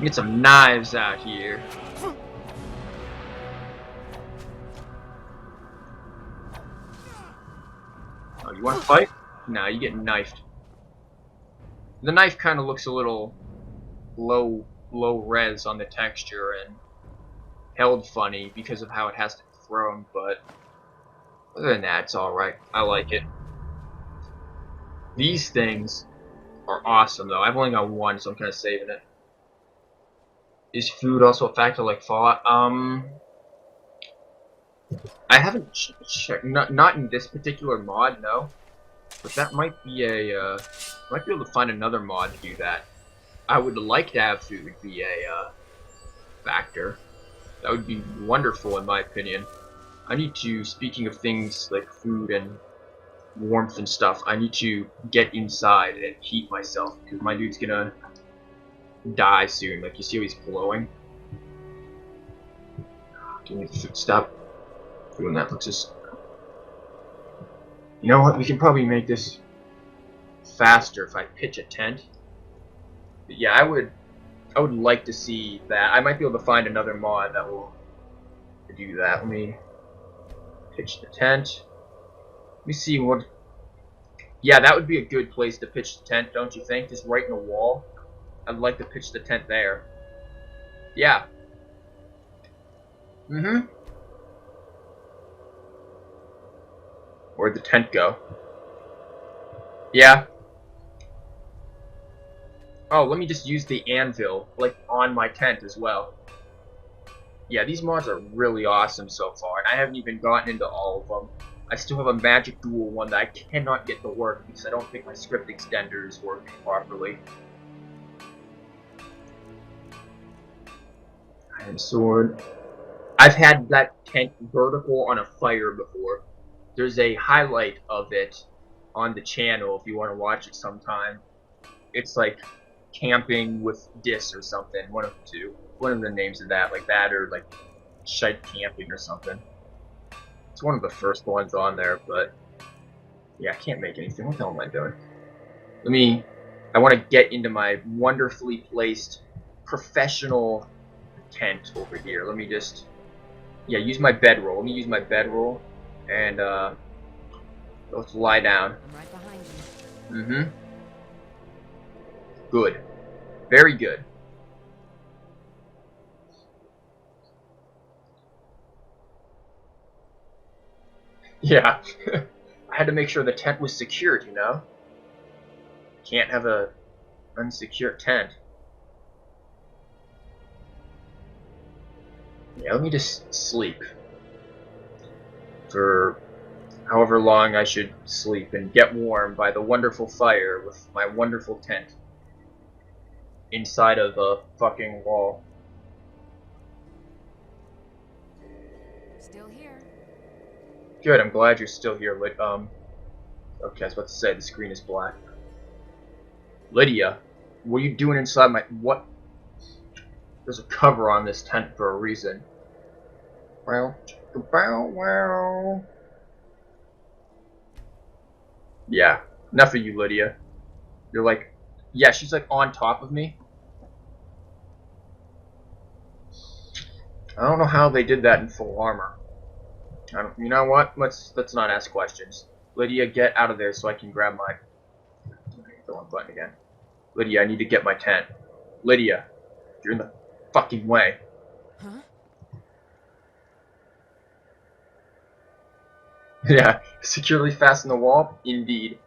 get some knives out here. Oh, you want to fight? Nah, you get knifed. The knife kind of looks a little low res on the texture and held funny because of how it has to be thrown, but other than that, it's alright. I like it. These things, are awesome, though. I've only got one, so I'm kind of saving it. Is food also a factor like Fallout? I haven't checked. Not in this particular mod, no. But that might be a. Might be able to find another mod to do that. I would like to have food be a factor. That would be wonderful, in my opinion. I need to, speaking of things like food and warmth and stuff, I need to get inside and heat myself, because my dude's gonna die soon. Like, you see how he's glowing? Can you stop doing that? Let's just... You know what? We can probably make this faster if I pitch a tent. But yeah, I would like to see that. I might be able to find another mod that will do that. Let me pitch the tent. Let me see what... Yeah, that would be a good place to pitch the tent, don't you think? Just right in the wall. I'd like to pitch the tent there. Yeah. Mm-hmm. Where'd the tent go? Yeah. Oh, let me just use the anvil, like, on my tent as well. Yeah, these mods are really awesome so far, and I haven't even gotten into all of them. I still have a Magic Duel one that I cannot get to work because I don't think my script extender is working properly. Iron Sword. I've had that tent vertical on a fire before. There's a highlight of it on the channel if you want to watch it sometime. It's like camping with Dis or something, one of the two. One of the names of that, like that, or like shite camping or something. It's one of the first ones on there, but yeah, I can't make anything. What the hell am I doing? I want to get into my wonderfully placed professional tent over here. Let me just, yeah, use my bedroll. Let me use my bedroll, and let's lie down. I'm right behind you. Mm-hmm. Good. Very good. Yeah. I had to make sure the tent was secured, you know? Can't have a unsecure tent. Yeah, let me just sleep. For however long I should sleep and get warm by the wonderful fire with my wonderful tent. Inside of a fucking wall. Still here. Good, I'm glad you're still here, okay, I was about to say, the screen is black. Lydia, what are you doing inside my... What? There's a cover on this tent for a reason. Well, wow. Yeah, enough of you, Lydia. You're like... Yeah, she's like on top of me. I don't know how they did that in full armor. You know what? Let's not ask questions. Lydia, get out of there so I can grab my... The wrong button again. Lydia, I need to get my tent. Lydia, you're in the fucking way. Huh? Yeah, securely fasten the wall? Indeed.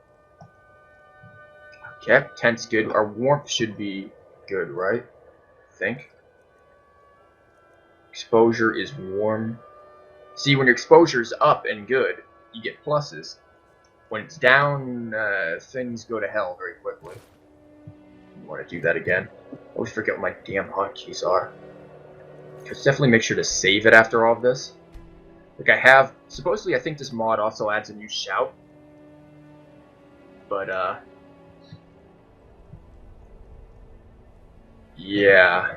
Okay, tent's good. Our warmth should be good, right? I think. Exposure is warm. See, when your exposure is up and good, you get pluses. When it's down, things go to hell very quickly. I want to do that again. I always forget what my damn hotkeys are. Just definitely make sure to save it after all of this. Like I have, supposedly I think this mod also adds a new shout. But, yeah.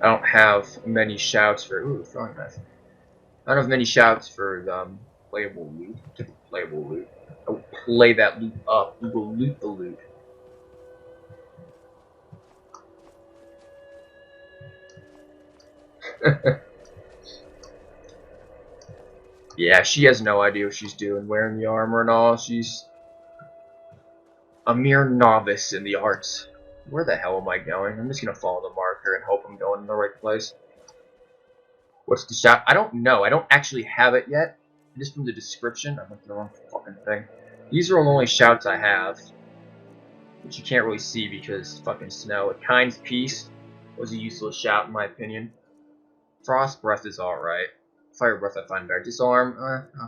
I don't have many shouts for, ooh, throwing knife. I don't have many shouts for, playable loot. Playable loot. I will play that loot up. We will loot the loot. Yeah, she has no idea what she's doing, wearing the armor and all. She's a mere novice in the arts. Where the hell am I going? I'm just gonna follow the marker and hope I'm going in the right place. What's the shout? I don't know. I don't actually have it yet. Just from the description. I went to the wrong fucking thing. These are the only shouts I have. which you can't really see because it's fucking snow. A Kind's Peace was a useless shout in my opinion. Frost Breath is alright. Fire Breath I find better. Disarm,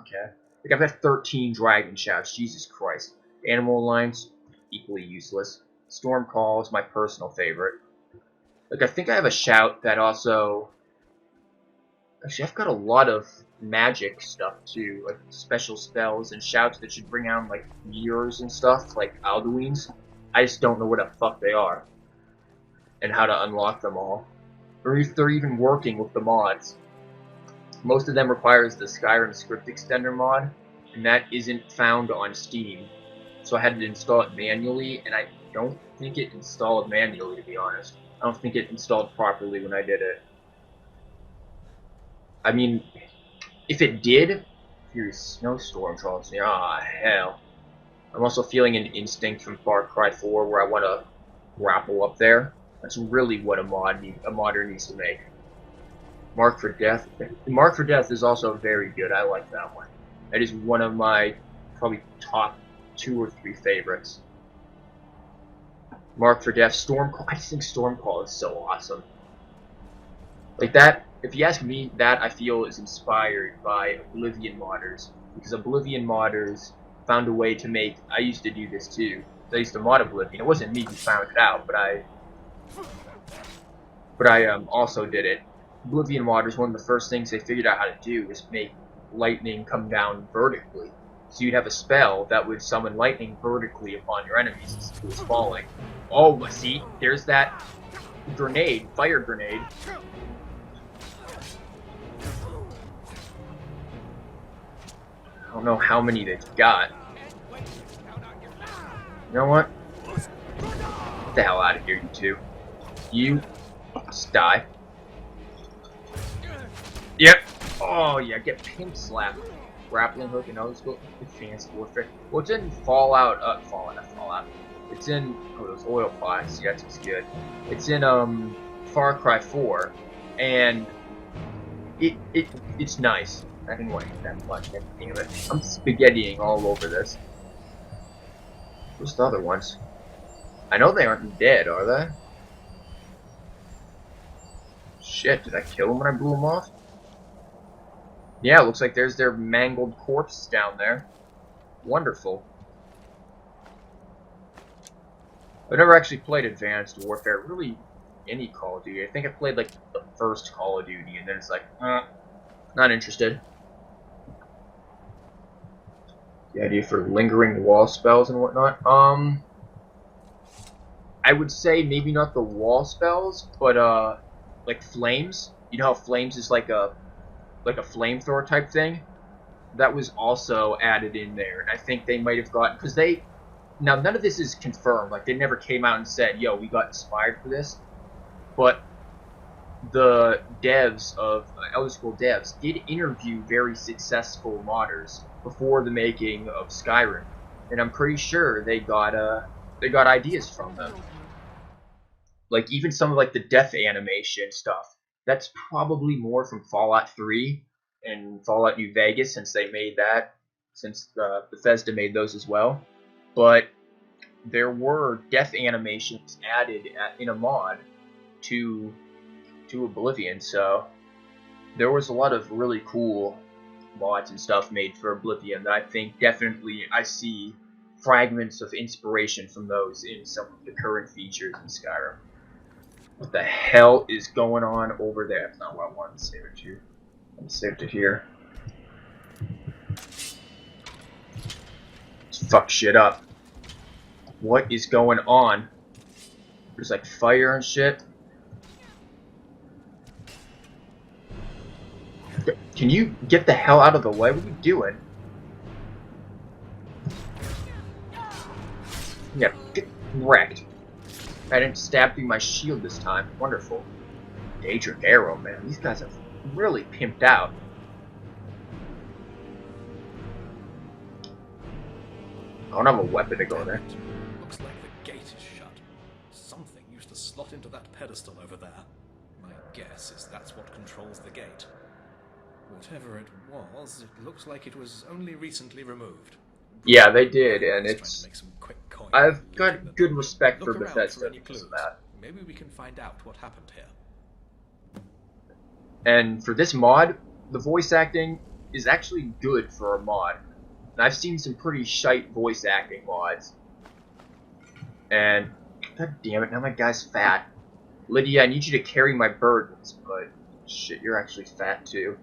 okay. Like, I've got 13 Dragon Shouts, Jesus Christ. Animal Alliance, equally useless. Storm Call is my personal favorite. Like, I think I have a shout that also... Actually, I've got a lot of magic stuff, too. Like, special spells and shouts that should bring out, like, meteors and stuff, like Alduins. I just don't know what the fuck they are. And how to unlock them all. Or if they're even working with the mods. Most of them requires the Skyrim script extender mod, and that isn't found on Steam. So I had to install it manually, and I don't think it installed manually, to be honest. I don't think it installed properly when I did it. I mean, if it did, here's snowstorm trolls near. Ah, hell. I'm also feeling an instinct from Far Cry 4 where I want to grapple up there. That's really what a modder needs to make. Mark for Death. Mark for Death is also very good. I like that one. That is one of my probably top 2 or 3 favorites. Mark for Death. Stormcall. I just think Stormcall is so awesome. Like that, if you ask me, that I feel is inspired by Oblivion modders. Because Oblivion modders found a way to make... I used to do this too. I used to mod Oblivion. It wasn't me who found it out, but I also did it. Oblivion modders, one of the first things they figured out how to do was make lightning come down vertically. So you'd have a spell that would summon lightning vertically upon your enemies as it was falling. Oh, see? There's that grenade, fire grenade. I don't know how many they've got. You know what? Get the hell out of here, you two. You just die. Yep. Oh yeah, get pimp slapped. Grappling hook and other skill. Advanced warfare. Well, it's in Fallout. Fallout. It's in those oil pots. Yeah, that's good. It's in Far Cry 4, and it's nice. I didn't want to eat that much. Damn it. I'm spaghettiing all over this. Where's the other ones? I know they aren't dead, are they? Shit, did I kill them when I blew them off? Yeah, it looks like there's their mangled corpse down there. Wonderful. I've never actually played Advanced Warfare, really any Call of Duty. I think I played like the first Call of Duty, and then it's like, not interested. The idea for lingering wall spells and whatnot. I would say maybe not the wall spells, but like flames. You know how flames is like a flamethrower type thing? That was also added in there, and I think they might have gotten, because they, now none of this is confirmed, like they never came out and said, yo, we got inspired for this, but the devs of Elder Scrolls devs did interview very successful modders before the making of Skyrim, and I'm pretty sure they got ideas from them. Like even some of like the death animation stuff, that's probably more from Fallout 3 and Fallout New Vegas, since they made that, since Bethesda made those as well. But there were death animations added in a mod to Oblivion, so there was a lot of really cool mods and stuff made for Oblivion that I think definitely I see fragments of inspiration from those in some of the current features in Skyrim. What the hell is going on over there? That's not what I wanted to save it to. I'm saved it here. Let's fuck shit up. What is going on? There's like fire and shit. Can you get the hell out of the way? What are you doing? Yeah, get wrecked. I didn't stab through my shield this time. Wonderful. Daedric Arrow, man. These guys have really pimped out. I don't have a weapon to go there. Looks like the gate is shut. Something used to slot into that pedestal over there. My guess is that's what controls the gate. Whatever it was, it looks like it was only recently removed. Yeah, they did, and Trying to it's... make some quick coin I've looting got the good vault. respect for Look around Bethesda for any because clues. of that. Maybe we can find out what happened here. And for this mod, the voice acting is actually good for a mod. And I've seen some pretty shite voice acting mods. And, god damn it, now my guy's fat. Lydia, I need you to carry my burdens, but shit, you're actually fat too.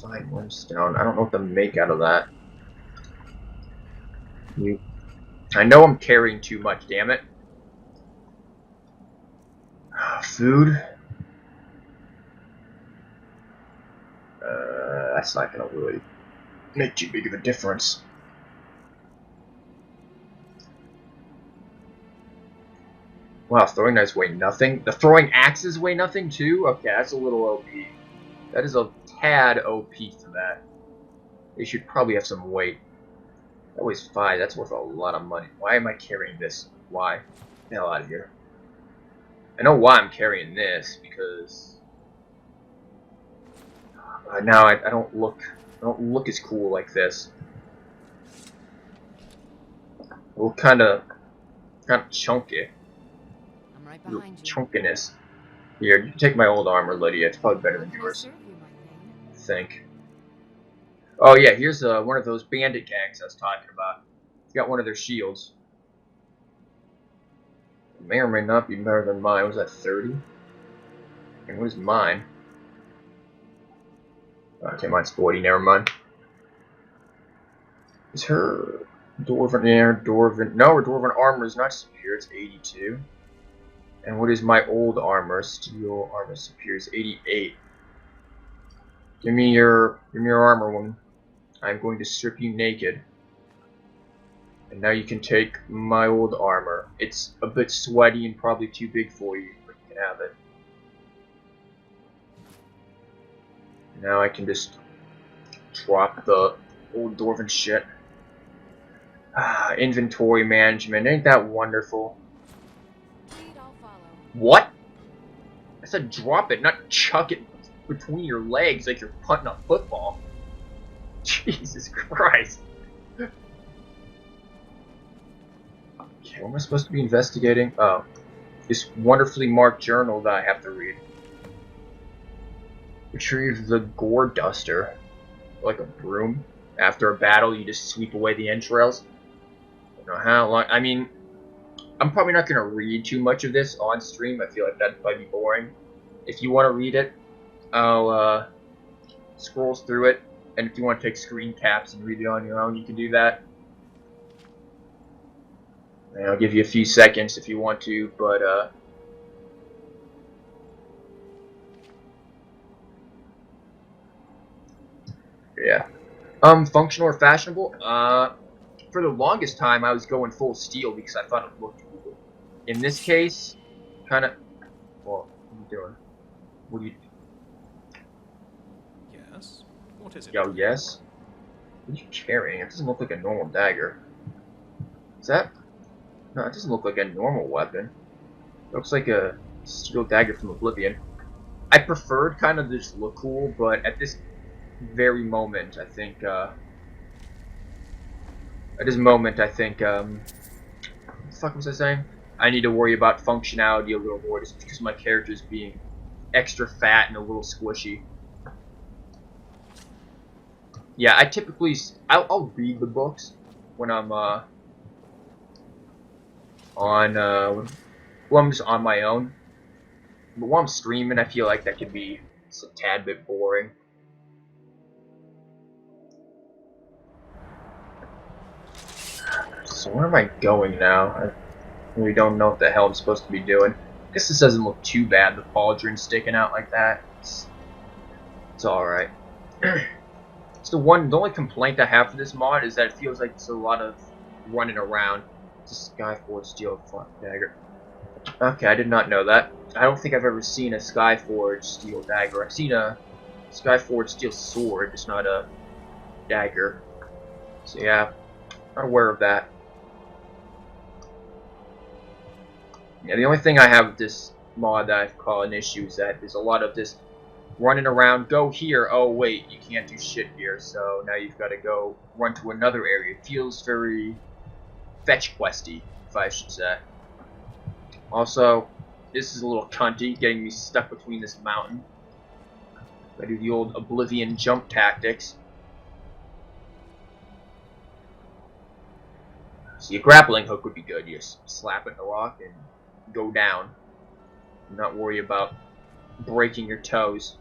Fine, one stone. I don't know what to make out of that. I know I'm carrying too much, damn it. Food? That's not gonna really make too big of a difference. Wow, throwing knives weigh nothing. The throwing axes weigh nothing too? Okay, that's a little OP. That is a tad OP for that. They should probably have some weight. That weighs 5. That's worth a lot of money. Why am I carrying this? Why? Get the hell out of here. I know why I'm carrying this, because now I don't look as cool like this. I look kind of chunky. I'm right behind you. Chunkiness. Here, you can take my old armor, Lydia. It's probably better How than can I yours. serve you, my thing? I think. Oh yeah, here's one of those bandit gangs I was talking about. It's got one of their shields. It may or may not be better than mine. Was that 30? And what is mine? Okay, mine's 40. Never mind. Is her dwarven air dwarven? No, her dwarven armor is not superior. It's 82. And what is my old armor? Steel armor superior is 88. Give me your armor, woman. I'm going to strip you naked. And now you can take my old armor. It's a bit sweaty and probably too big for you, but you can have it. Now I can just drop the old dwarven shit. Inventory management, ain't that wonderful? Lead, I'll follow. What? I said drop it, not chuck it between your legs like you're punting a football. Jesus Christ. Okay, what am I supposed to be investigating? Oh, this wonderfully marked journal that I have to read. Retrieve the gore duster. Like a broom. After a battle, you just sweep away the entrails. I don't know how long. I mean, I'm probably not going to read too much of this on stream. I feel like that might be boring. If you want to read it, I'll scroll through it. And if you want to take screen caps and read it on your own, you can do that. And I'll give you a few seconds if you want to, but yeah. Functional or fashionable? For the longest time, I was going full steel because I thought it looked cool. In this case, kind of. Well, what are you doing? What are you? Yes? What is it? Yo, yes. What are you carrying? It doesn't look like a normal dagger. Is that? No, it doesn't look like a normal weapon. It looks like a steel dagger from Oblivion. I preferred kind of just look cool, but at this very moment, I think. At this moment, I think. What the fuck was I saying? I need to worry about functionality a little more, just because my character's being extra fat and a little squishy. Yeah, I typically I'll read the books when I'm when I'm just on my own. But while I'm streaming, I feel like that could be just a tad bit boring. So where am I going now? I really don't know what the hell I'm supposed to be doing. I guess this doesn't look too bad, the pauldron sticking out like that. It's alright. It's the only complaint I have for this mod is that it feels like it's a lot of running around. It's a Skyforge steel dagger. Okay, I did not know that. I don't think I've ever seen a Skyforge steel dagger. I've seen a Skyforge steel sword, just not a dagger. So yeah, not aware of that. Yeah, the only thing I have with this mod that I call an issue is that there's a lot of this running around, go here, oh wait, you can't do shit here, so now you've got to go run to another area. It feels very fetch questy, if I should say. Also, this is a little cunty, getting me stuck between this mountain. I do the old Oblivion jump tactics. See, a grappling hook would be good. You just slap it in the rock and go down. Not worry about breaking your toes.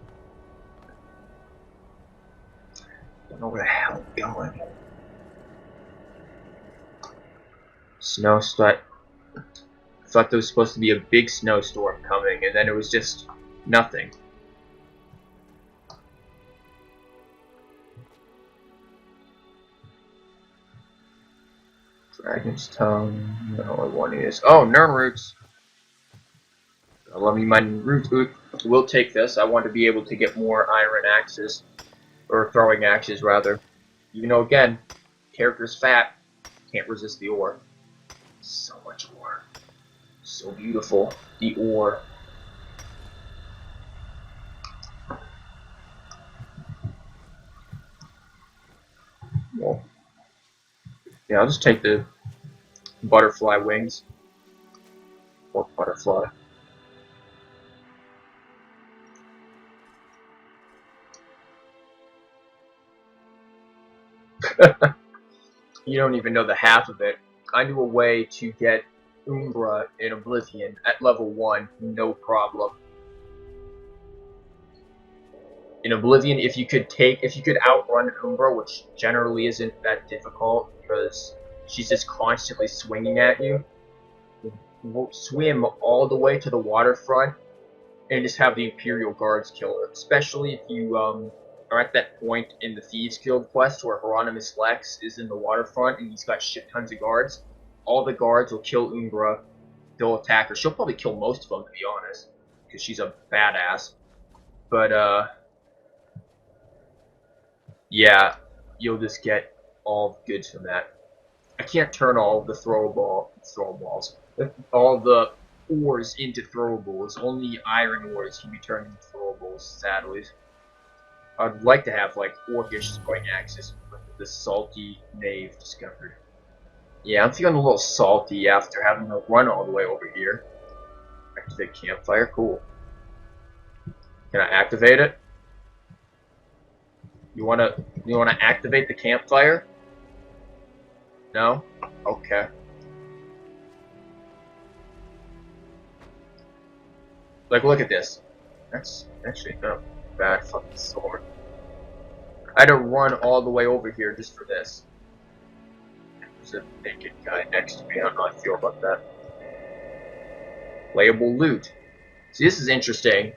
Don't know where the hell I'm going. Snowstorm. I thought there was supposed to be a big snowstorm coming, and then it was just nothing. Dragon's Tongue. No, I want is. Oh, Nern Roots. I love me my Root. We'll take this. I want to be able to get more iron axes. Or throwing axes, rather. Even though, again, character's fat. Can't resist the ore. So much ore. So beautiful. The ore. Well, yeah, I'll just take the butterfly wings. Or butterfly. You don't even know the half of it. I knew a way to get Umbra in Oblivion at level 1, no problem. In Oblivion, if you could outrun Umbra, which generally isn't that difficult because she's just constantly swinging at you, swim all the way to the waterfront and just have the Imperial Guards kill her. Especially if you are at that point in the Thieves Guild quest where Hieronymus Lex is in the waterfront and he's got shit tons of guards. All the guards will kill Umbra. They'll attack her. She'll probably kill most of them, to be honest, because she's a badass. But yeah, you'll just get all the goods from that. I can't turn all the throwables, all the ores into throwables. Only iron ores can be turned into throwables, sadly. I'd like to have, like, orcish throwing axes with the salty knave discovered. Yeah, I'm feeling a little salty after having to run all the way over here. Activate campfire, cool. Can I activate it? You wanna activate the campfire? No? Okay. Like, look at this. That's actually not a bad fucking sword. I had to run all the way over here just for this. There's a naked guy next to me. I don't know how I feel about that. Playable loot. See, this is interesting.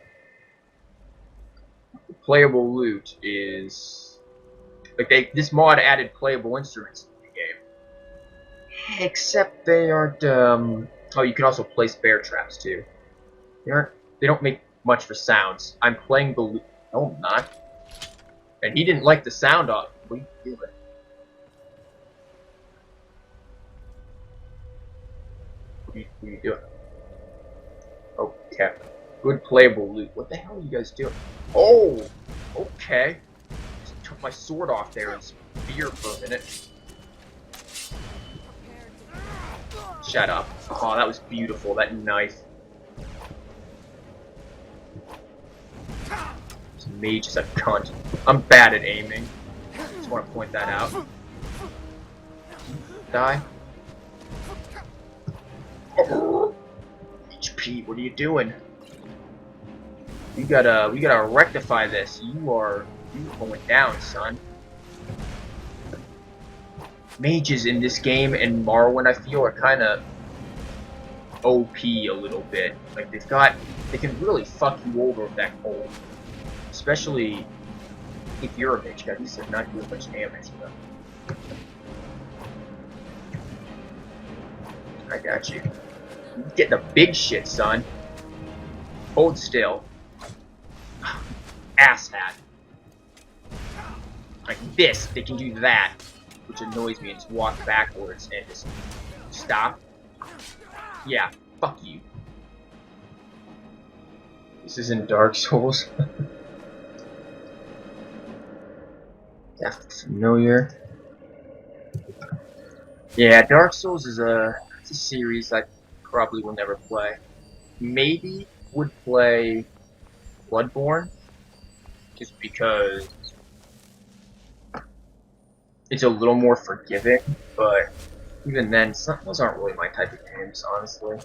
Playable loot is like this mod added playable instruments in the game. Except they aren't. Oh, you can also place bear traps too. They don't make much for sounds. I'm playing the loot. No, I'm not. And he didn't like the sound of it. What are you doing? What are you doing? Okay. Good playable loot. What the hell are you guys doing? Oh! Okay. Just took my sword off there and spear for a minute. Shut up. Oh, that was beautiful. That knife. This mage is a cunt. I'm bad at aiming. Just want to point that out. Die. Oh. HP, what are you doing? We gotta rectify this. You going down, son. Mages in this game and Morrowind, I feel, are kind of OP a little bit. Like they can really fuck you over with that cold. Especially if you're a mage, guys. They're not doing much damage, though. I got you. You're getting the big shit, son. Hold still. Asshat. Like this, they can do that, which annoys me, and just walk backwards and just stop. Yeah, fuck you. This isn't Dark Souls. That's familiar. Yeah, Dark Souls is it's a series I probably will never play. Maybe would play Bloodborne, just because it's a little more forgiving, but even then, those aren't really my type of games, honestly.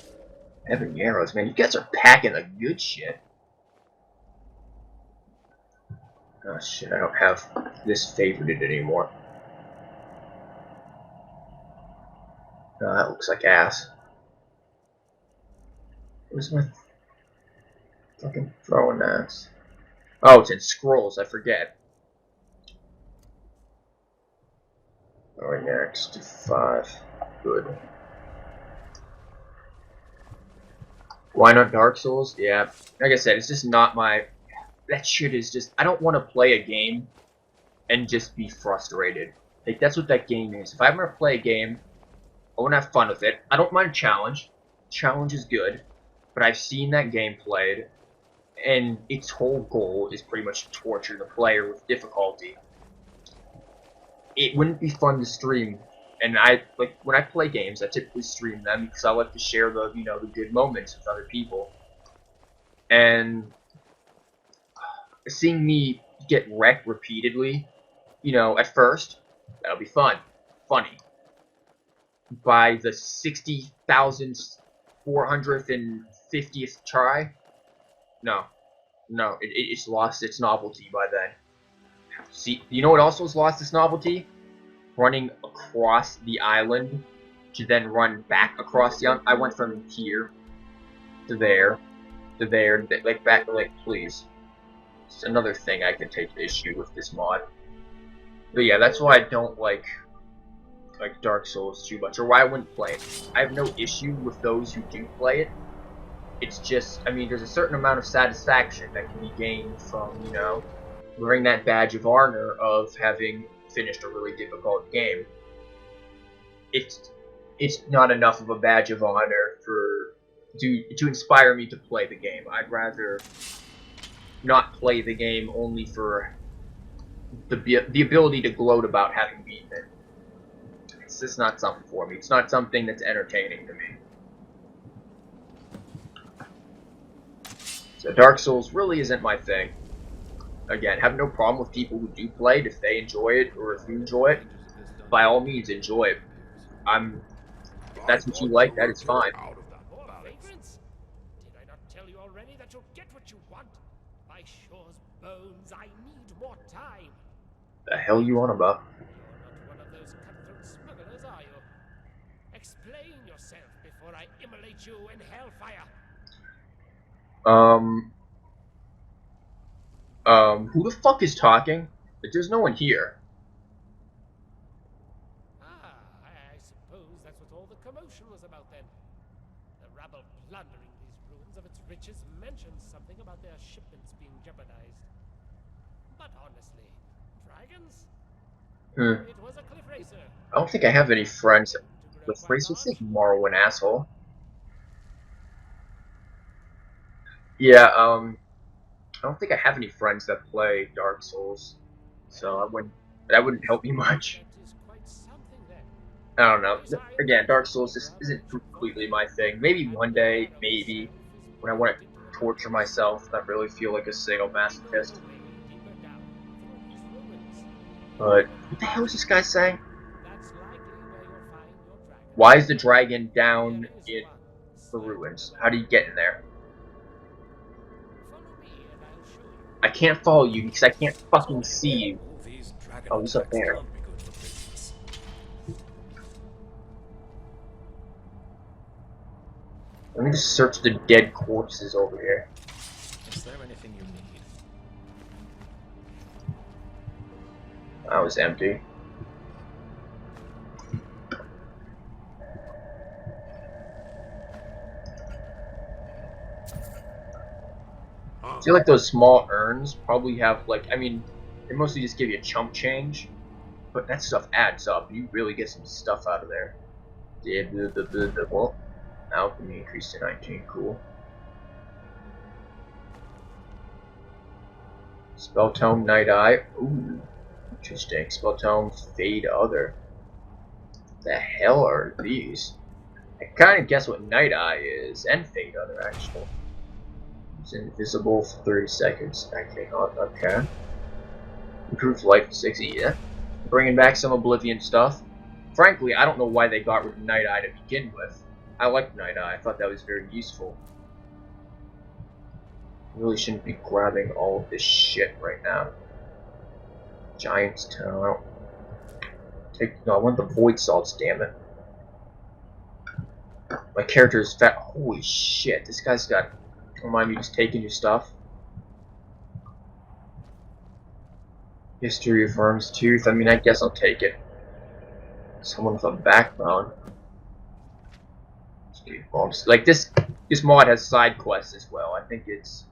Heaven Arrows, man, you guys are packing the good shit. Oh shit, I don't have this favorited anymore. Oh, that looks like ass. Where's my fucking throwing axe? Oh, it's in scrolls, I forget. Alright, next, 5. Good. Why not Dark Souls? Yeah, like I said, it's just not my... That shit is just... I don't want to play a game and just be frustrated. Like, that's what that game is. If I'm gonna play a game, I want to have fun with it. I don't mind a challenge. Challenge is good. But I've seen that game played, and its whole goal is pretty much to torture the player with difficulty. It wouldn't be fun to stream, and when I play games, I typically stream them because I like to share the the good moments with other people. And seeing me get wrecked repeatedly, at first, that'll be funny. By the 60,450th try, no, it's lost its novelty by then. See, you know what also has lost its novelty? Running across the island to then run back across the island. I went from here to there, like back, like please. It's another thing I can take issue with this mod. But yeah, that's why I don't like Dark Souls too much, or why I wouldn't play it. I have no issue with those who do play it. It's just, I mean, there's a certain amount of satisfaction that can be gained from, wearing that badge of honor of having finished a really difficult game. It's not enough of a badge of honor to inspire me to play the game. I'd rather not play the game only for the ability to gloat about having beaten it. It's just not something for me. It's not something that's entertaining to me. So Dark Souls really isn't my thing. Again, have no problem with people who do play it if they enjoy it, or if you enjoy it. By all means, enjoy it. If that's what you like, that is fine. More vagrants? Did I not tell you already that you'll get what you want? By Shore's bones, I need more time. The hell you on about? You're not one of those cutthroat smugglers, are you? Explain yourself before I immolate you in hellfire. Who the fuck is talking? But there's no one here. Ah, I suppose that's what all the commotion was about then. The rabble plundering these ruins of its riches mentioned something about their shipments being jeopardized. But honestly, dragons? It was a cliff racer. I don't think I have any friends with racers. Think Morrow an asshole. Yeah, I don't think I have any friends that play Dark Souls, so that wouldn't help me much. That is quite something then. I don't know. Again, Dark Souls just isn't completely my thing. Maybe one day, maybe, when I want to torture myself, not really feel like a sadomasochist. But what the hell is this guy saying? Why is the dragon down in the ruins? How do you get in there? I can't follow you because I can't fucking see you. Oh, he's up there. Let me just search the dead corpses over here. Is there anything you need? That was empty. I feel like those small urns probably have, like, I mean, they mostly just give you a chump change, but that stuff adds up. You really get some stuff out of there. Well, alchemy increased to 19, cool. Spell Tome, Night Eye, ooh, Interesting. Spell tome, fade other. The hell are these? I kind of guess what Night Eye is, and fade other actually. It's invisible for 30 seconds. Okay, okay. Improved life 60, yeah. Bringing back some Oblivion stuff. Frankly, I don't know why they got rid of Night Eye to begin with. I liked Night Eye. I thought that was very useful. Really shouldn't be grabbing all of this shit right now. Giant's Town. No, I want the Void Salts, damn it. My character is fat. Holy shit, this guy's got. Don't mind me just taking your stuff. History of Worm's Tooth. I mean, I guess I'll take it. Someone with a backbone. Like this mod has side quests as well. I think it's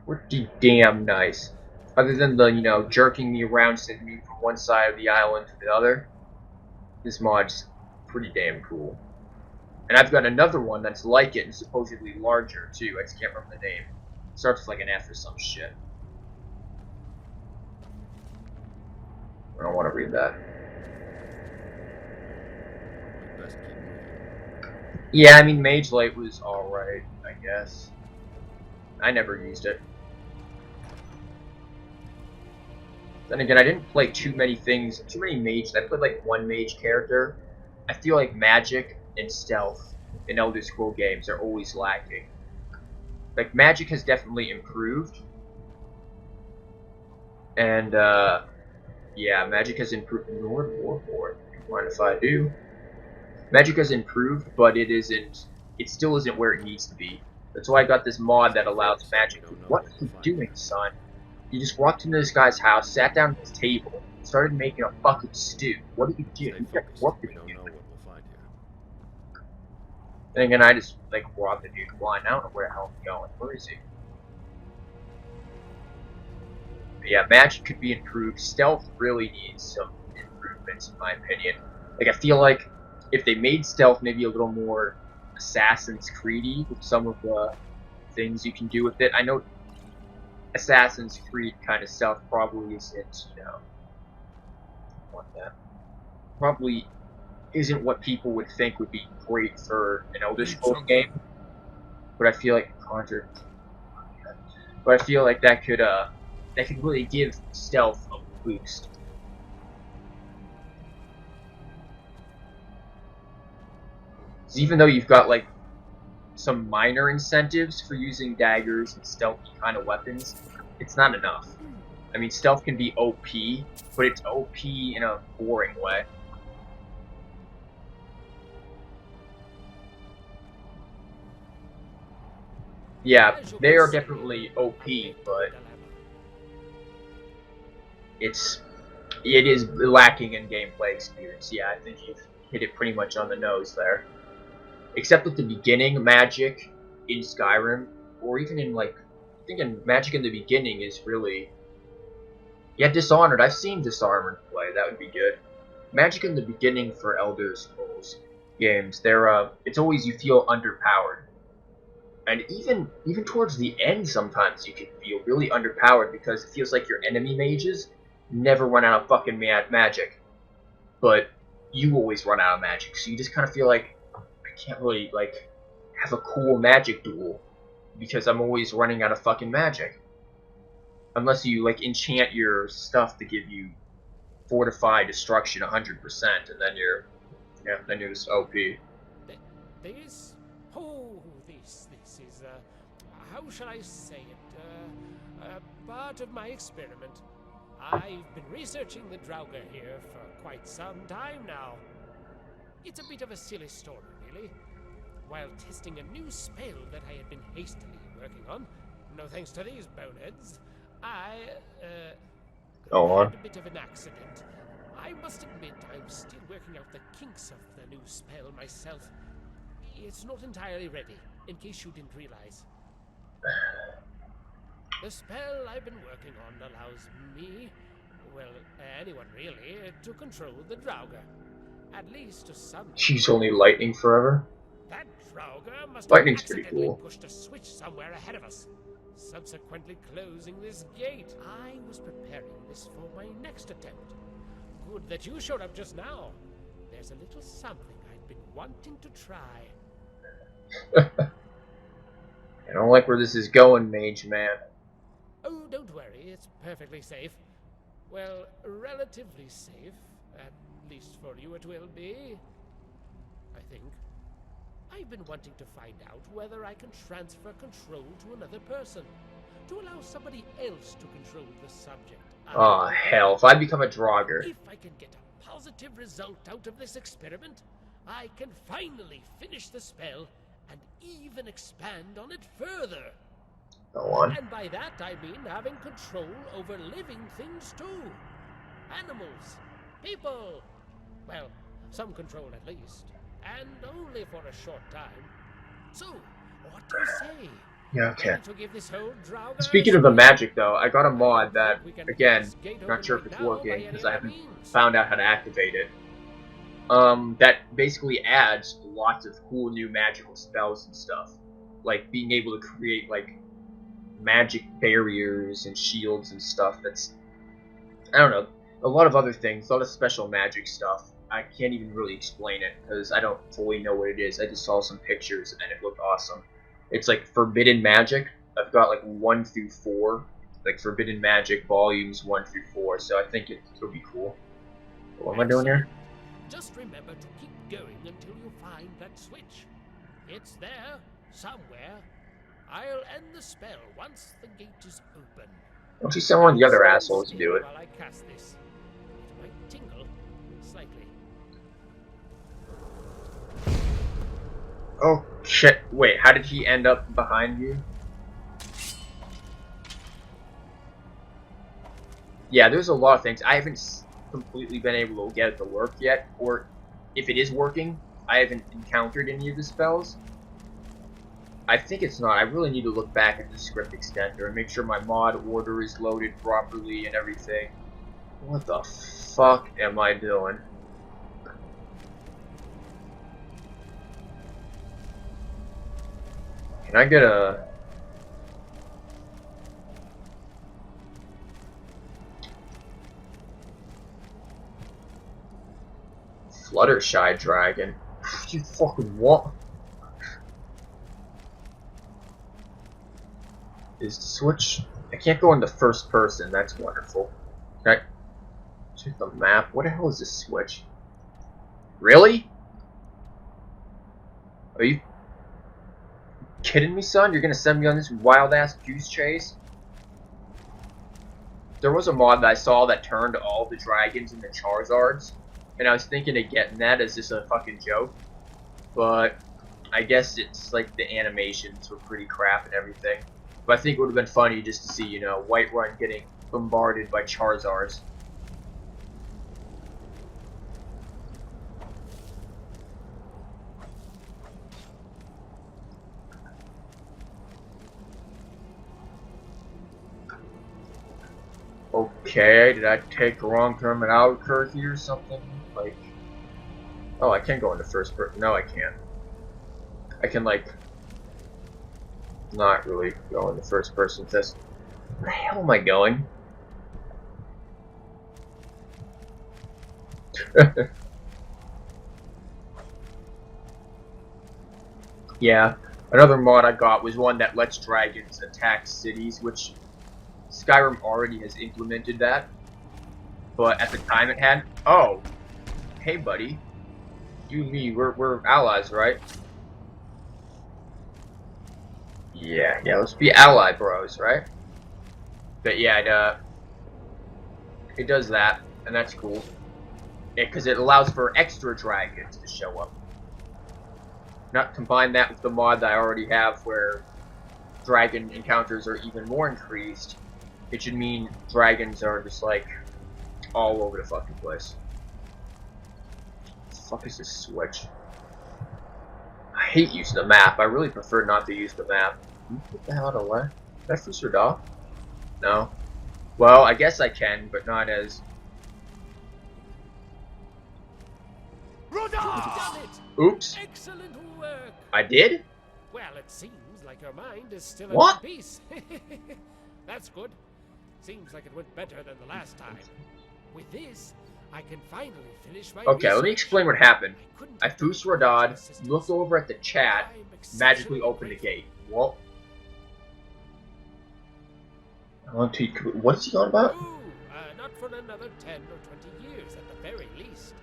pretty damn nice. Other than the, you know, jerking me around, sending me from one side of the island to the other, this mod's pretty damn cool. And I've got another one that's like it and supposedly larger too. I just can't remember the name. It starts with like an F or some shit. I don't want to read that. Yeah, I mean, Mage Light was alright, I guess. I never used it. Then again, I didn't play too many mages. I played like one mage character. I feel like magic and stealth in Elder Scrolls games are always lacking. Like, magic has definitely improved. And, yeah, magic has improved. Lord, mind if I do? Magic has improved, but it still isn't where it needs to be. That's why I got this mod that allows magic. What are you doing, son? You just walked into this guy's house, sat down at his table, started making a fucking stew. What did you do? You got work to do. And again, I just, like, robbed the dude blind. I don't know where the hell he's going. Where is he? But yeah, magic could be improved. Stealth really needs some improvements, in my opinion. Like, I feel like if they made stealth maybe a little more Assassin's Creed-y with some of the things you can do with it. I know Assassin's Creed kind of stealth probably isn't, you know, probably isn't what people would think would be great for an Elder Scrolls game. But I feel like that could really give stealth a boost. So even though you've got like some minor incentives for using daggers and stealthy kind of weapons, it's not enough. I mean, stealth can be OP, but it's OP in a boring way. Yeah, they are definitely OP, but it is lacking in gameplay experience. Yeah, I think you've hit it pretty much on the nose there. Except at the beginning, magic in Skyrim, or even in like, I think in magic in the beginning is really, yeah, Dishonored. I've seen Dishonored play. That would be good. Magic in the beginning for Elder Scrolls games, it's always you feel underpowered. And even towards the end, sometimes you can feel really underpowered because it feels like your enemy mages never run out of fucking magic, but you always run out of magic. So you just kind of feel like I can't really like have a cool magic duel because I'm always running out of fucking magic. Unless you like enchant your stuff to give you fortify destruction 100%, and then you're just OP. This is how shall I say it? Part of my experiment. I've been researching the Draugr here for quite some time now. It's a bit of a silly story, really. While testing a new spell that I had been hastily working on, no thanks to these boneheads, I had a bit of an accident. I must admit I'm still working out the kinks of the new spell myself. It's not entirely ready, in case you didn't realize. The spell I've been working on allows me, well, anyone really, to control the Draugr. At least to some degree. She's only lightning forever. That Draugr must Lightning's have pretty accidentally cool. pushed a switch somewhere ahead of us. subsequently closing this gate. I was preparing this for my next attempt. Good that you showed up just now. There's a little something I've been wanting to try. I don't like where this is going, Mage Man. Oh, don't worry, it's perfectly safe. Well, relatively safe. At least for you it will be. I think. I've been wanting to find out whether I can transfer control to another person. To allow somebody else to control the subject. Oh, hell. If I become a Draugr. If I can get a positive result out of this experiment, I can finally finish the spell and even expand on it further. Go on. And by that I mean having control over living things too. Animals, people. Well, some control at least. And only for a short time. So, what do you say? Yeah, okay. Ready to give this whole Draugr Speaking of the magic, though, I got a mod that, again, not sure if it's working, because I haven't found out how to activate it. That basically adds lots of cool new magical spells and stuff. Like, being able to create, like, magic barriers and shields and stuff that's, I don't know, a lot of other things, a lot of special magic stuff. I can't even really explain it, because I don't fully know what it is. I just saw some pictures, and it looked awesome. It's like Forbidden Magic. I've got like 1 through 4, like Forbidden Magic volumes 1 through 4, so I think it'll be cool. What am I doing here? Just remember to keep going until you find that switch. It's there, somewhere. I'll end the spell once the gate is open. Don't you send one of the other assholes to do it? While I cast this, it might tingle slightly. Oh, shit. Wait, how did he end up behind you? Yeah, there's a lot of things. I haven't completely been able to get it to work yet, or if it is working, I haven't encountered any of the spells. I think it's not. I really need to look back at the script extender and make sure my mod order is loaded properly and everything. What the fuck am I doing? Can I get a... Fluttershy dragon? You fucking what? Is the switch... I can't go into first person, that's wonderful. Okay. Check the map. What the hell is this switch? Really? Are you kidding me, son? You're gonna send me on this wild-ass goose chase? There was a mod that I saw that turned all the dragons into Charizards, and I was thinking of getting that as just a fucking joke, but I guess it's like the animations were pretty crap and everything. But I think it would have been funny just to see, you know, Whiterun getting bombarded by Charizards. Okay, did I take a wrong turn at Albuquerque or something? Like, oh, I can't go into first person. No, I can't. I can, like, not really go into first person test. Where the hell am I going? Yeah, another mod I got was one that lets dragons attack cities, which Skyrim already has implemented that, but at the time it had. Oh, hey buddy, you and me, we're allies, right? Yeah, let's be ally bros, right? But yeah, it does that, and that's cool. Because it allows for extra dragons to show up. Not combine that with the mod that I already have, where dragon encounters are even more increased. It should mean dragons are just like all over the fucking place. What the fuck is this switch? I hate using the map. I really prefer not to use the map. Can you get the hell out of the way? Did I freeze her off? No. Well, I guess I can, but not as. You've done it! Oops. Excellent work! I did? Well, it seems like your mind is still in What? one piece. That's good. Seems like it went better than the last time. With this, I can finally finish my Okay, let me research. explain what happened. couldn't I have done it Fus without your Radad, assistance. looked over at the chat, I'm magically exceptionally opened the grateful. gate. Well, what is he on about? Ooh, not for another 10 or 20 years at the very least.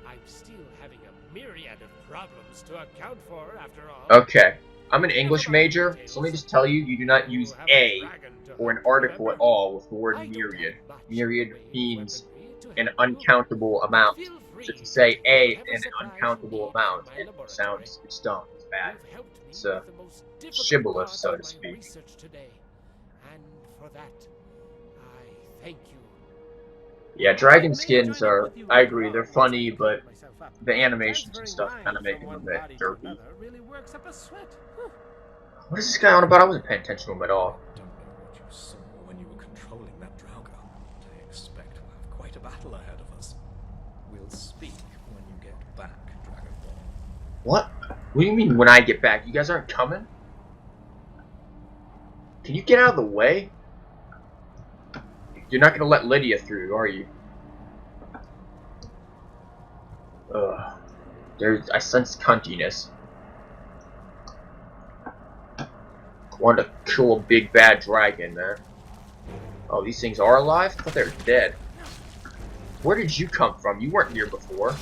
I'm still having a myriad of problems to account for after all. Okay, I'm an English major, so let me just tell you, you do not use a or an article at all with the word myriad. Myriad means an uncountable amount. So to say a in an uncountable amount, it sounds, it's dumb, it's bad. It's a shibboleth, so to speak. Today, and for that, I thank you. Yeah, dragon skins are, I agree, they're funny, but the animations and stuff kind of make them a bit derpy. Really works up a sweat. What is this guy on about? I wasn't paying attention to him at all. I don't know what you saw when you were controlling that Draugr, but I expect we'll have quite a battle ahead of us. We'll speak when you get back, Dragonborn. What? What do you mean when I get back? You guys aren't coming? Can you get out of the way? You're not gonna let Lydia through, are you? Ugh. I sense cuntiness. I want to kill a big bad dragon, man. Oh, these things are alive? I thought they were dead. Where did you come from? You weren't here before.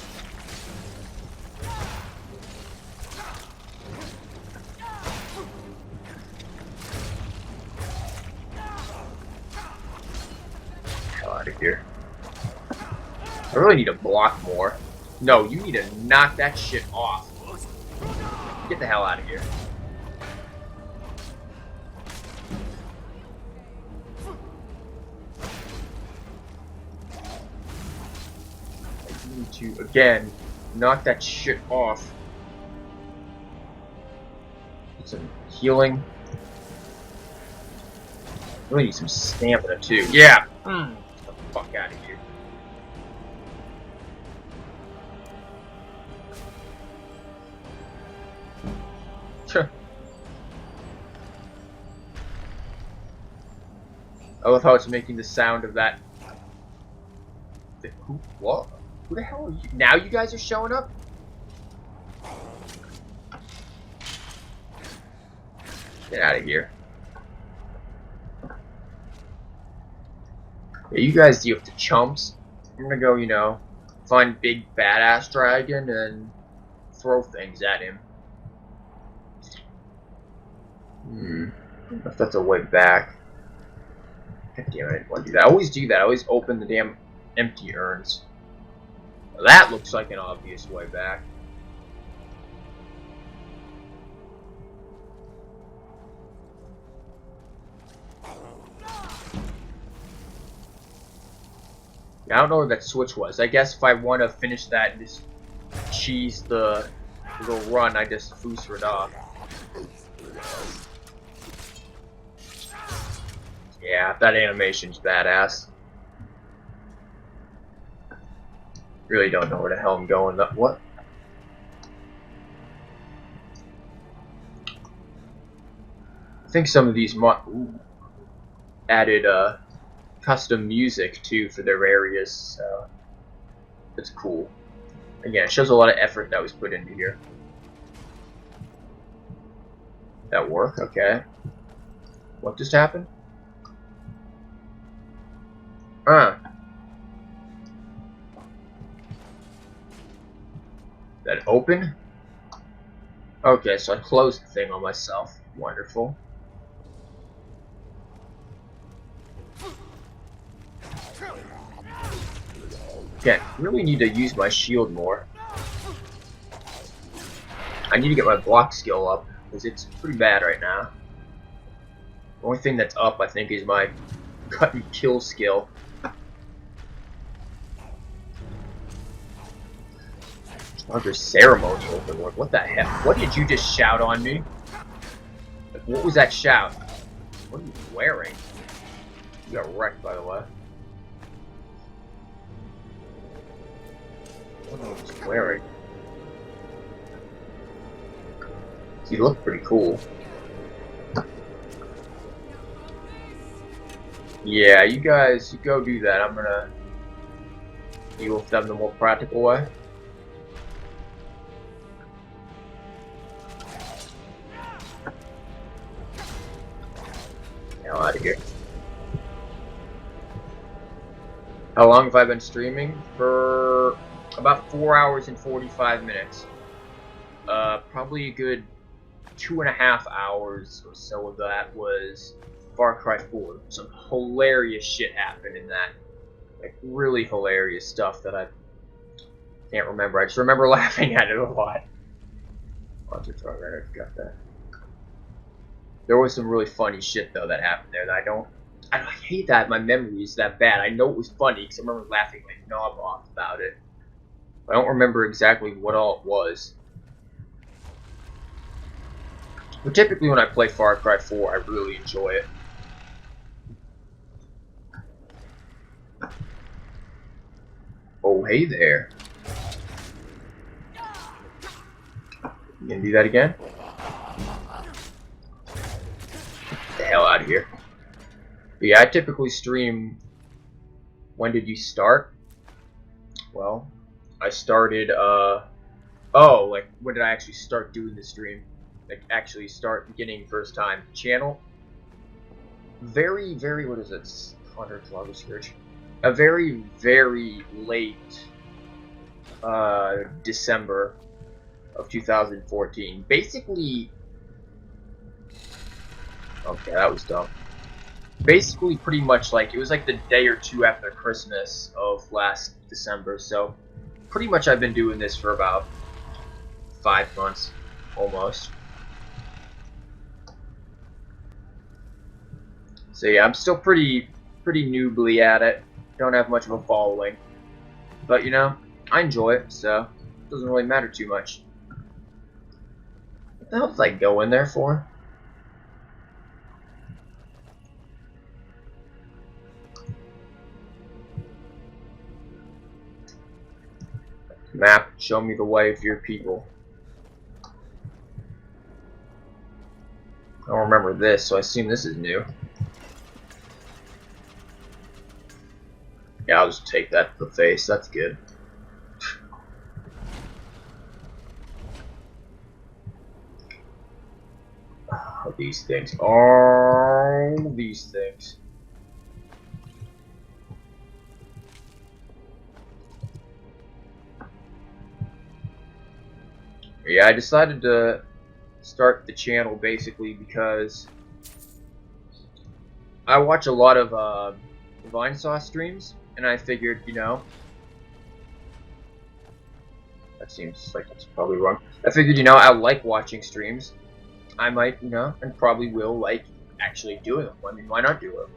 Hell out of here. I really need to block more. No, you need to knock that shit off. Get the hell out of here. I need to, again, knock that shit off. Get some healing. Really need some stamina, too. Yeah! Get the fuck out of here. I love how it's making the sound of that. Who? What? Who the hell are you? Now you guys are showing up? Get out of here. Yeah, you guys deal with the chumps. I'm gonna go, you know, find big badass dragon and throw things at him. I don't know if that's a way back. God damn it, I didn't want to do that. I always do that. I always open the damn empty urns. Well, that looks like an obvious way back. Yeah, I don't know where that switch was. I guess if I want to finish that and just cheese the little run, I just Fus Radad. Yeah, that animation's badass. Really don't know where the hell I'm going. What? I think some of these added custom music too for their areas, so that's cool. Again, it shows a lot of effort that was put into here. That work? Okay. What just happened? That open? Okay, so I closed the thing on myself. Wonderful. Okay, really need to use my shield more. I need to get my block skill up, because it's pretty bad right now. The only thing that's up, I think, is my cut and kill skill. Under ceremony overlord. What the heck? What did you just shout on me? Like, what was that shout? What are you wearing? You got wrecked, by the way. I don't know what he's wearing. He looked pretty cool. Yeah, you guys, you go do that. I'm gonna deal with them the more practical way. Hell out of here. How long have I been streaming? For about 4 hours and 45 minutes. Probably a good 2.5 hours or so of that was Far Cry 4. Some hilarious shit happened in that. Like, really hilarious stuff that I can't remember. I just remember laughing at it a lot. Launcher target, I got that. There was some really funny shit though that happened there that I hate that my memory is that bad. I know it was funny because I remember laughing like knob off about it. But I don't remember exactly what all it was. But typically when I play Far Cry 4, I really enjoy it. Oh, hey there. You gonna do that again? Get the hell out of here. But yeah, I typically stream. When did you start? Well, I started, oh, like, when did I actually start doing the stream? Like, actually start beginning first time channel? Very, what is it? 100 log search. A very, very late, December of 2014. Basically, okay, that was dumb. Basically, pretty much like, it was like the day or two after Christmas of last December, so pretty much I've been doing this for about 5 months, almost. So yeah, I'm still pretty noobly at it. Don't have much of a following. But, you know, I enjoy it, so it doesn't really matter too much. What the hell did I go in there for? Map, show me the way of your people. I don't remember this, so I assume this is new. Yeah, I'll just take that to the face, that's good. Oh, these things. Oh, these things. Yeah, I decided to start the channel basically because I watch a lot of Vine Sauce streams, and I figured, you know, that seems like it's probably wrong. I figured, you know, I like watching streams. I might, you know, and probably will like actually doing them. I mean, why not do them?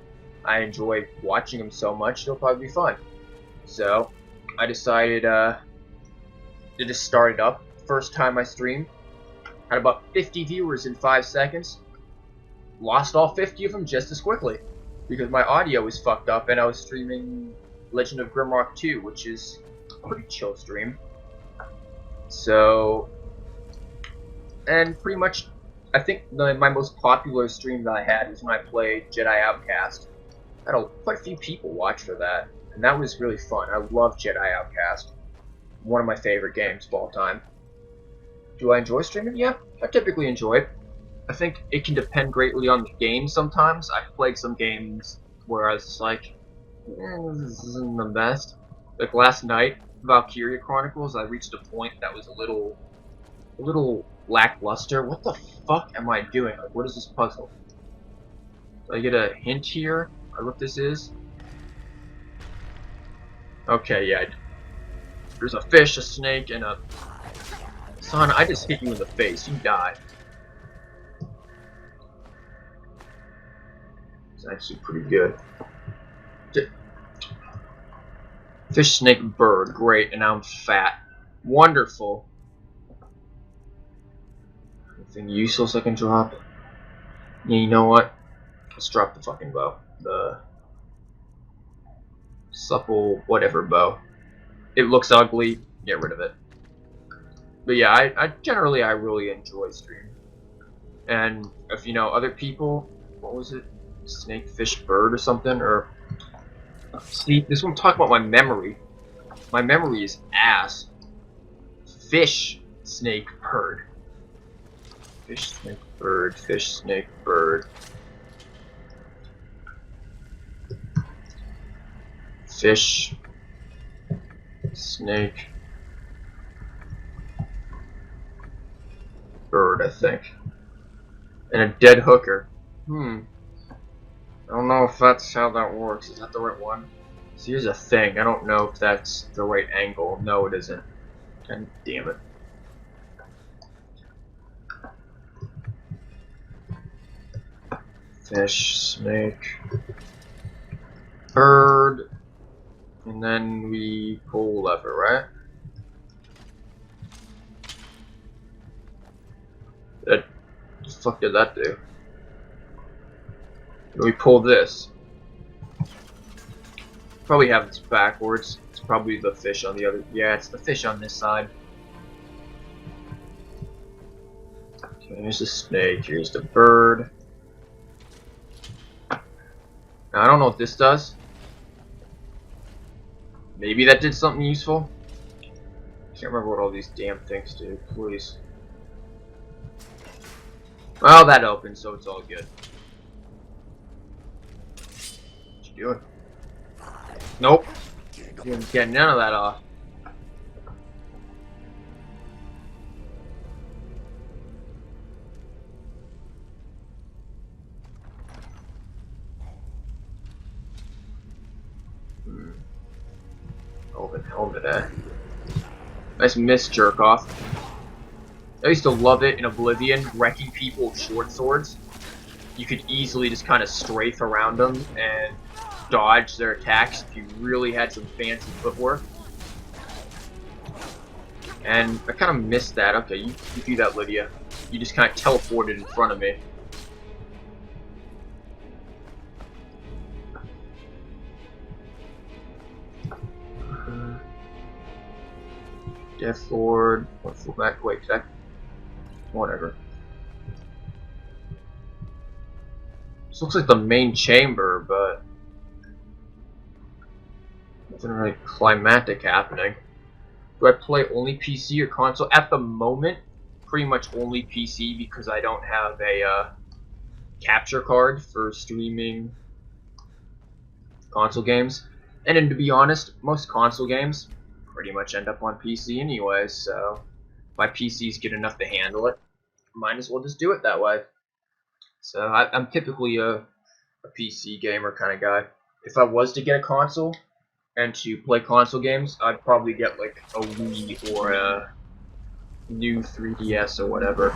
I enjoy watching them so much, it'll probably be fun. So, I decided to just start it up. First time I streamed, had about 50 viewers in 5 seconds. Lost all 50 of them just as quickly because my audio was fucked up and I was streaming Legend of Grimrock 2, which is a pretty chill stream. So, and pretty much, I think my most popular stream that I had was when I played Jedi Outcast. I had quite a few people watch for that, and that was really fun. I love Jedi Outcast. One of my favorite games of all time. Do I enjoy streaming? Yeah, I typically enjoy it. I think it can depend greatly on the game sometimes. I've played some games where I was just like, this isn't the best. Like last night, Valkyria Chronicles, I reached a point that was a little lackluster. What the fuck am I doing? Like, what is this puzzle? Do I get a hint here or what this is? Okay, yeah. There's a fish, a snake, and a... Son, I just hit you in the face. You die. It's actually pretty good. Fish, snake, bird. Great, and now I'm fat. Wonderful. Anything useless I can drop? Yeah, you know what? Let's drop the fucking bow. The supple whatever bow. It looks ugly. Get rid of it. But yeah, I generally I really enjoy streaming. And if you know other people, what was it? Snake, fish, bird, or something. Or see, this one I'm talking about my memory. My memory is ass. Fish, snake, bird. Fish, snake, bird. Fish, snake, bird. Fish, snake, bird, I think. And a dead hooker. I don't know if that's how that works. Is that the right one? So here's a thing. I don't know if that's the right angle. No, it isn't. God damn it. Fish, snake, bird, and then we pull lever, right? What the fuck did that do? We pull this. Probably have this backwards. It's probably the fish on the other. Yeah, it's the fish on this side. Okay, here's the snake. Here's the bird. Now, I don't know what this does. Maybe that did something useful. Can't remember what all these damn things do. Please. Well, that opened, so it's all good. What you doing? Nope. Didn't get none of that off. Open helmet, eh? Nice miss, jerk off. I used to love it in Oblivion, wrecking people with short swords. You could easily just kind of strafe around them and dodge their attacks if you really had some fancy footwork. And I kind of missed that. Okay, you do that, Lydia. You just kind of teleported in front of me. Death Lord. What's the back? Wait, that. Whatever. This looks like the main chamber, but nothing really climactic happening. Do I play only PC or console? At the moment, pretty much only PC because I don't have a capture card for streaming console games. And then, to be honest, most console games pretty much end up on PC anyway, so if my PC's good enough to handle it, might as well just do it that way. So I'm typically a PC gamer kind of guy. If I was to get a console and to play console games, I'd probably get like a Wii or a new 3DS or whatever.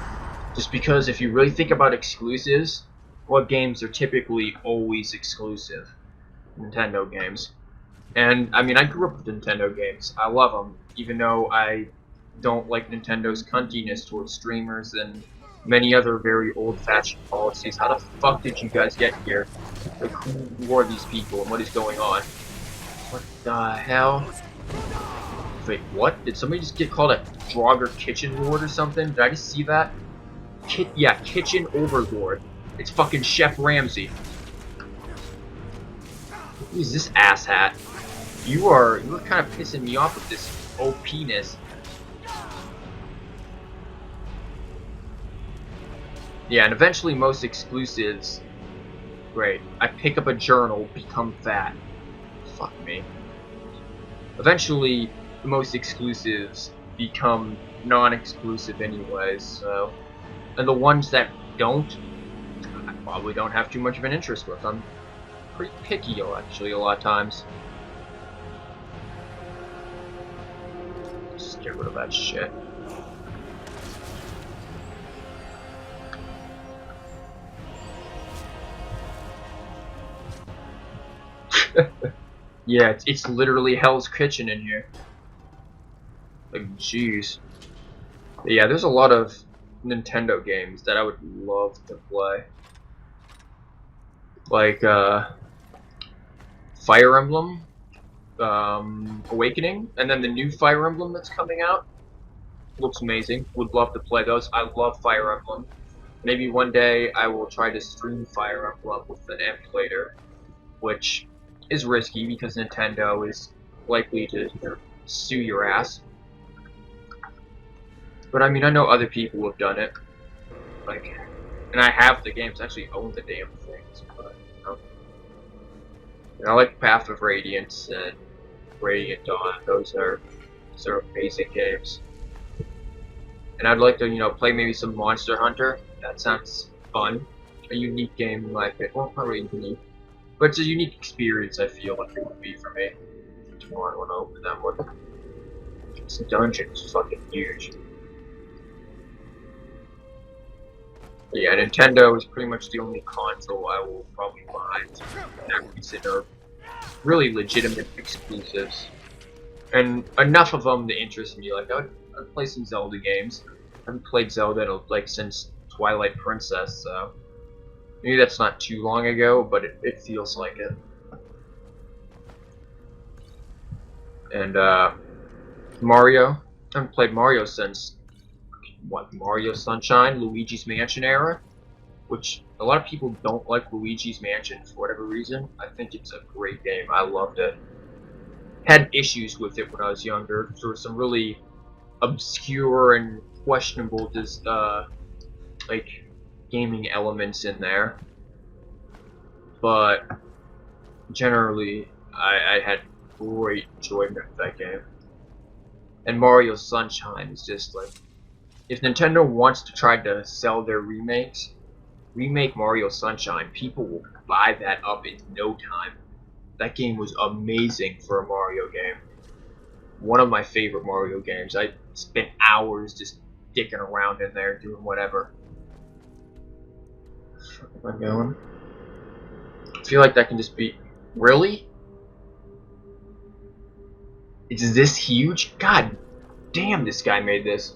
Just because if you really think about exclusives, what games are typically always exclusive? Nintendo games. And, I mean, I grew up with Nintendo games. I love them, even though I don't like Nintendo's cuntiness towards streamers and many other very old-fashioned policies. How the fuck did you guys get here? Like, who are these people and what is going on? What the hell? Wait, what? Did somebody just get called a Draugr Kitchen Lord or something? Did I just see that? Yeah, Kitchen Overlord. It's fucking Chef Ramsay. Who's this asshat? You're kind of pissing me off with this OP-ness. Yeah, and eventually most exclusives. Great. I pick up a journal, become fat. Fuck me. Eventually, most exclusives become non-exclusive anyways, so. And the ones that don't, I probably don't have too much of an interest with. I'm pretty picky, actually, a lot of times. Just get rid of that shit. Yeah, it's literally Hell's Kitchen in here. Like, jeez. Yeah, there's a lot of Nintendo games that I would love to play. Like, Fire Emblem, Awakening, and then the new Fire Emblem that's coming out. Looks amazing. Would love to play those. I love Fire Emblem. maybe one day I will try to stream Fire Emblem with an emulator, which is risky because Nintendo is likely to sue your ass. But I mean, I know other people have done it, like, and I have the games. I actually own the damn things. But, and I like Path of Radiance and Radiant Dawn. Those are sort of basic games. And I'd like to, play maybe some Monster Hunter. That sounds fun. A unique game in my opinion. Well, not really unique, but it's a unique experience. I feel like it would be for me. Tomorrow I want to open that one. This dungeon is fucking huge. But yeah, Nintendo is pretty much the only console I will probably buy that I consider really legitimate exclusives. And enough of them to interest me. Like, I'd play some Zelda games. I haven't played Zelda like since Twilight Princess, so maybe that's not too long ago, but it feels like it. And Mario. I haven't played Mario since what, Mario Sunshine, Luigi's Mansion era, which a lot of people don't like Luigi's Mansion for whatever reason. I think it's a great game. I loved it. Had issues with it when I was younger. There were some really obscure and questionable like gaming elements in there, but generally I had great enjoyment of that game. And Mario Sunshine is just like, if Nintendo wants to try to sell their remakes, remake Mario Sunshine, people will buy that up in no time. That game was amazing for a Mario game. One of my favorite Mario games. I spent hours just dicking around in there doing whatever. Where am I going? I feel like that can just be... Really? It's this huge? God damn, this guy made this.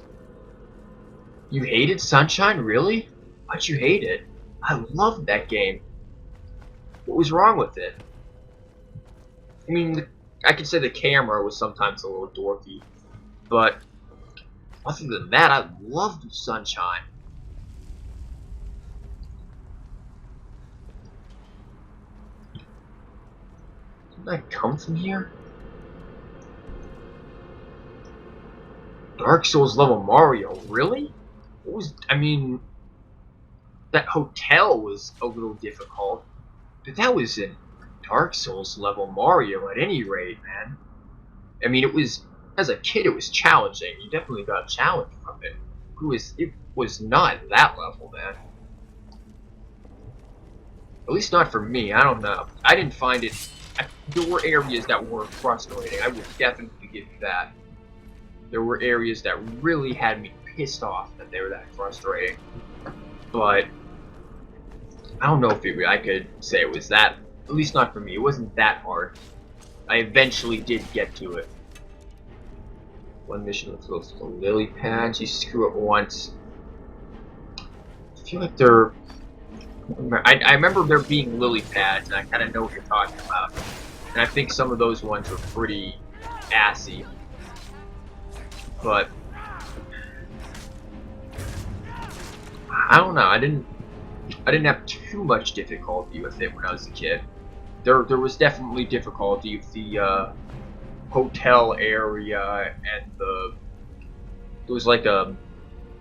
You hated Sunshine? Really? Why'd you hate it? I loved that game. What was wrong with it? I mean, I could say the camera was sometimes a little dorky, but other than that, I loved Sunshine. Didn't I come from here? Dark Souls level Mario, really? What was, I mean, that hotel was a little difficult, but that was in Dark Souls level Mario at any rate, man. I mean, it was, as a kid, it was challenging. You definitely got a challenge from it. It was not that level, man. At least not for me, I don't know. I didn't find it, there were areas that were frustrating, I will definitely give you that. There were areas that really had me pissed off that they were that frustrating. But I don't know if I could say it was that, at least not for me. It wasn't that hard. I eventually did get to it. One mission with those lily pads. You screw it once. I feel like they're... I remember there being lily pads, and I kind of know what you're talking about. And I think some of those ones were pretty assy. But I don't know. I didn't have too much difficulty with it when I was a kid. There was definitely difficulty with the hotel area and there was like a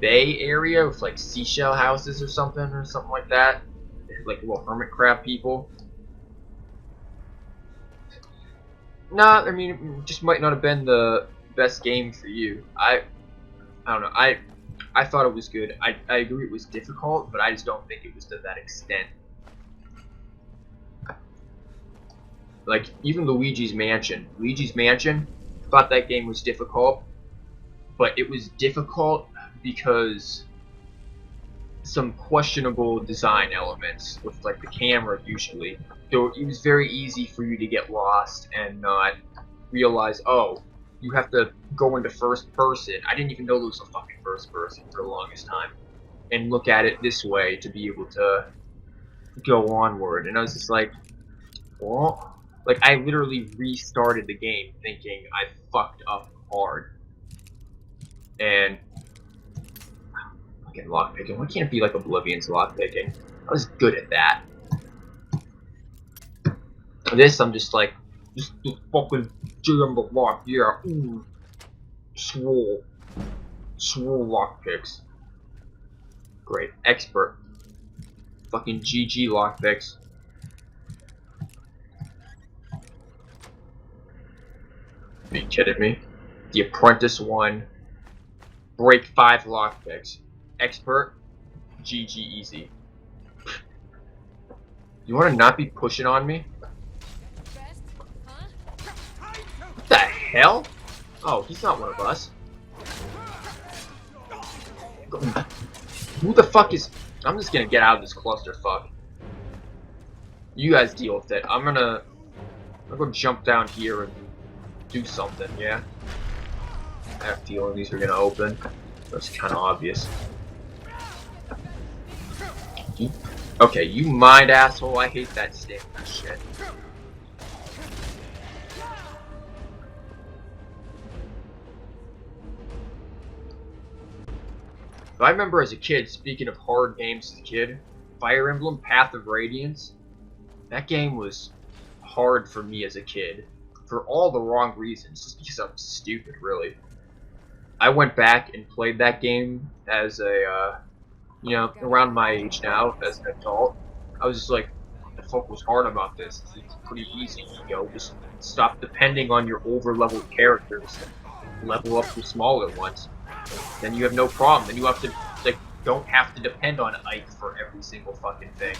bay area with like seashell houses or something like that. Like little hermit crab people. Nah, I mean, it just might not have been the best game for you. I don't know. I thought it was good. I agree it was difficult, but I just don't think it was to that extent. Like, even Luigi's Mansion. Luigi's Mansion, thought that game was difficult, but it was difficult because some questionable design elements with, like, the camera, usually. So it was very easy for you to get lost and not realize, oh, you have to go into first person. I didn't even know there was a fucking first person for the longest time. And look at it this way to be able to go onward. And I was just like, well... Like, I literally restarted the game thinking I fucked up hard. And... Fucking lockpicking. Why can't it be like Oblivion's lockpicking? I was good at that. This, I'm just like, just fucking jam the lock, yeah, ooh. Swole. Swole lockpicks. Great. Expert. Fucking GG lockpicks. Are you kidding me? The Apprentice 1. Break 5 lockpicks. Expert. GG easy. You wanna not be pushing on me? Best, huh? What the hell? Oh, he's not one of us. Who the fuck is... I'm just gonna get out of this clusterfuck. You guys deal with it. I'm gonna go jump down here and do something, yeah? I have a feeling these are gonna open. That's kinda obvious. Okay, you mind, asshole. I hate that stamina shit. I remember as a kid, speaking of hard games as a kid, Fire Emblem Path of Radiance, that game was hard for me as a kid. For all the wrong reasons, just because I'm stupid, really. I went back and played that game as a, you know, around my age now, as an adult. I was just like, what the fuck was hard about this? It's pretty easy, you know, just stop depending on your over-leveled characters and level up your smaller ones. Then you have no problem. Then you have to, like, don't have to depend on Ike for every single fucking thing.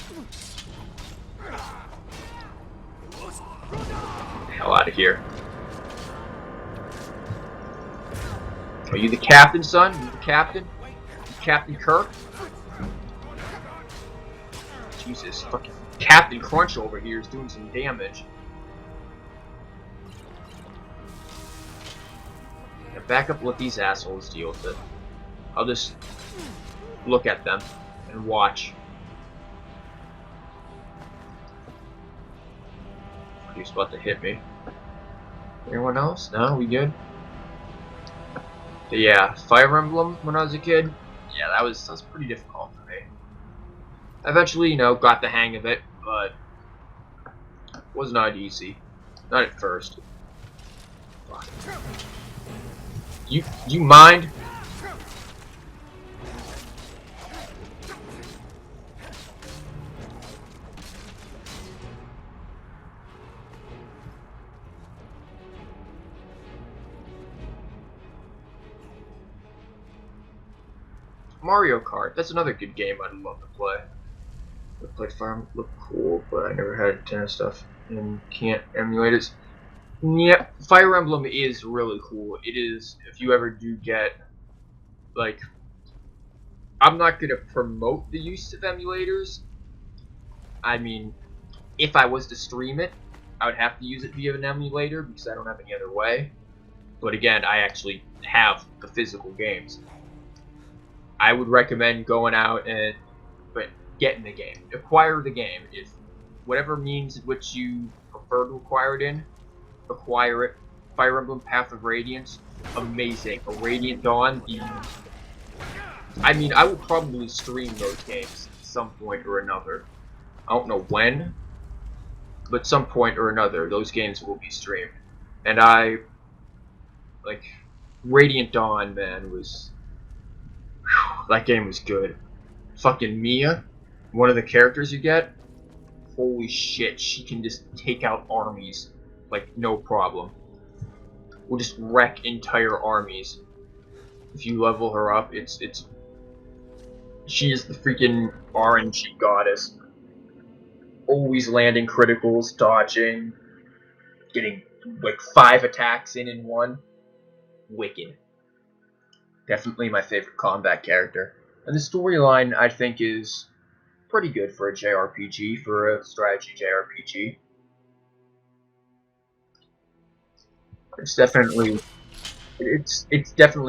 Hell out of here. Are you the captain, son? You the captain? You Captain Kirk? Jesus, fucking Captain Crunch over here is doing some damage. Now back up, let these assholes deal with it. I'll just look at them and watch. He's about to hit me. Anyone else? No, we good? But yeah, Fire Emblem when I was a kid, yeah, that was pretty difficult for me. I eventually, you know, got the hang of it, but it was not easy. Not at first. Fuck. You mind? Mario Kart, that's another good game I'd love to play. I played Fire Emblem, looked cool, but I never had a ton of stuff and can't emulate it. Yep, Fire Emblem is really cool. It is, if you ever do get, like, I'm not going to promote the use of emulators. I mean, if I was to stream it, I would have to use it via an emulator because I don't have any other way. But again, I actually have the physical games. I would recommend going out and getting the game. Acquire the game. If whatever means in which you prefer to acquire it in, acquire it. Fire Emblem Path of Radiance, amazing. A Radiant Dawn, I mean, I will probably stream those games at some point or another. I don't know when, but some point or another, those games will be streamed. And like, Radiant Dawn, man, was... Whew, that game was good. Fucking Mia, one of the characters you get, holy shit, she can just take out armies, like, no problem. Will just wreck entire armies. If you level her up, she is the freaking RNG goddess. Always landing criticals, dodging, getting like 5 attacks in one. Wicked. Definitely my favorite combat character. And the storyline, I think, is pretty good for a JRPG, for a strategy JRPG. It's definitely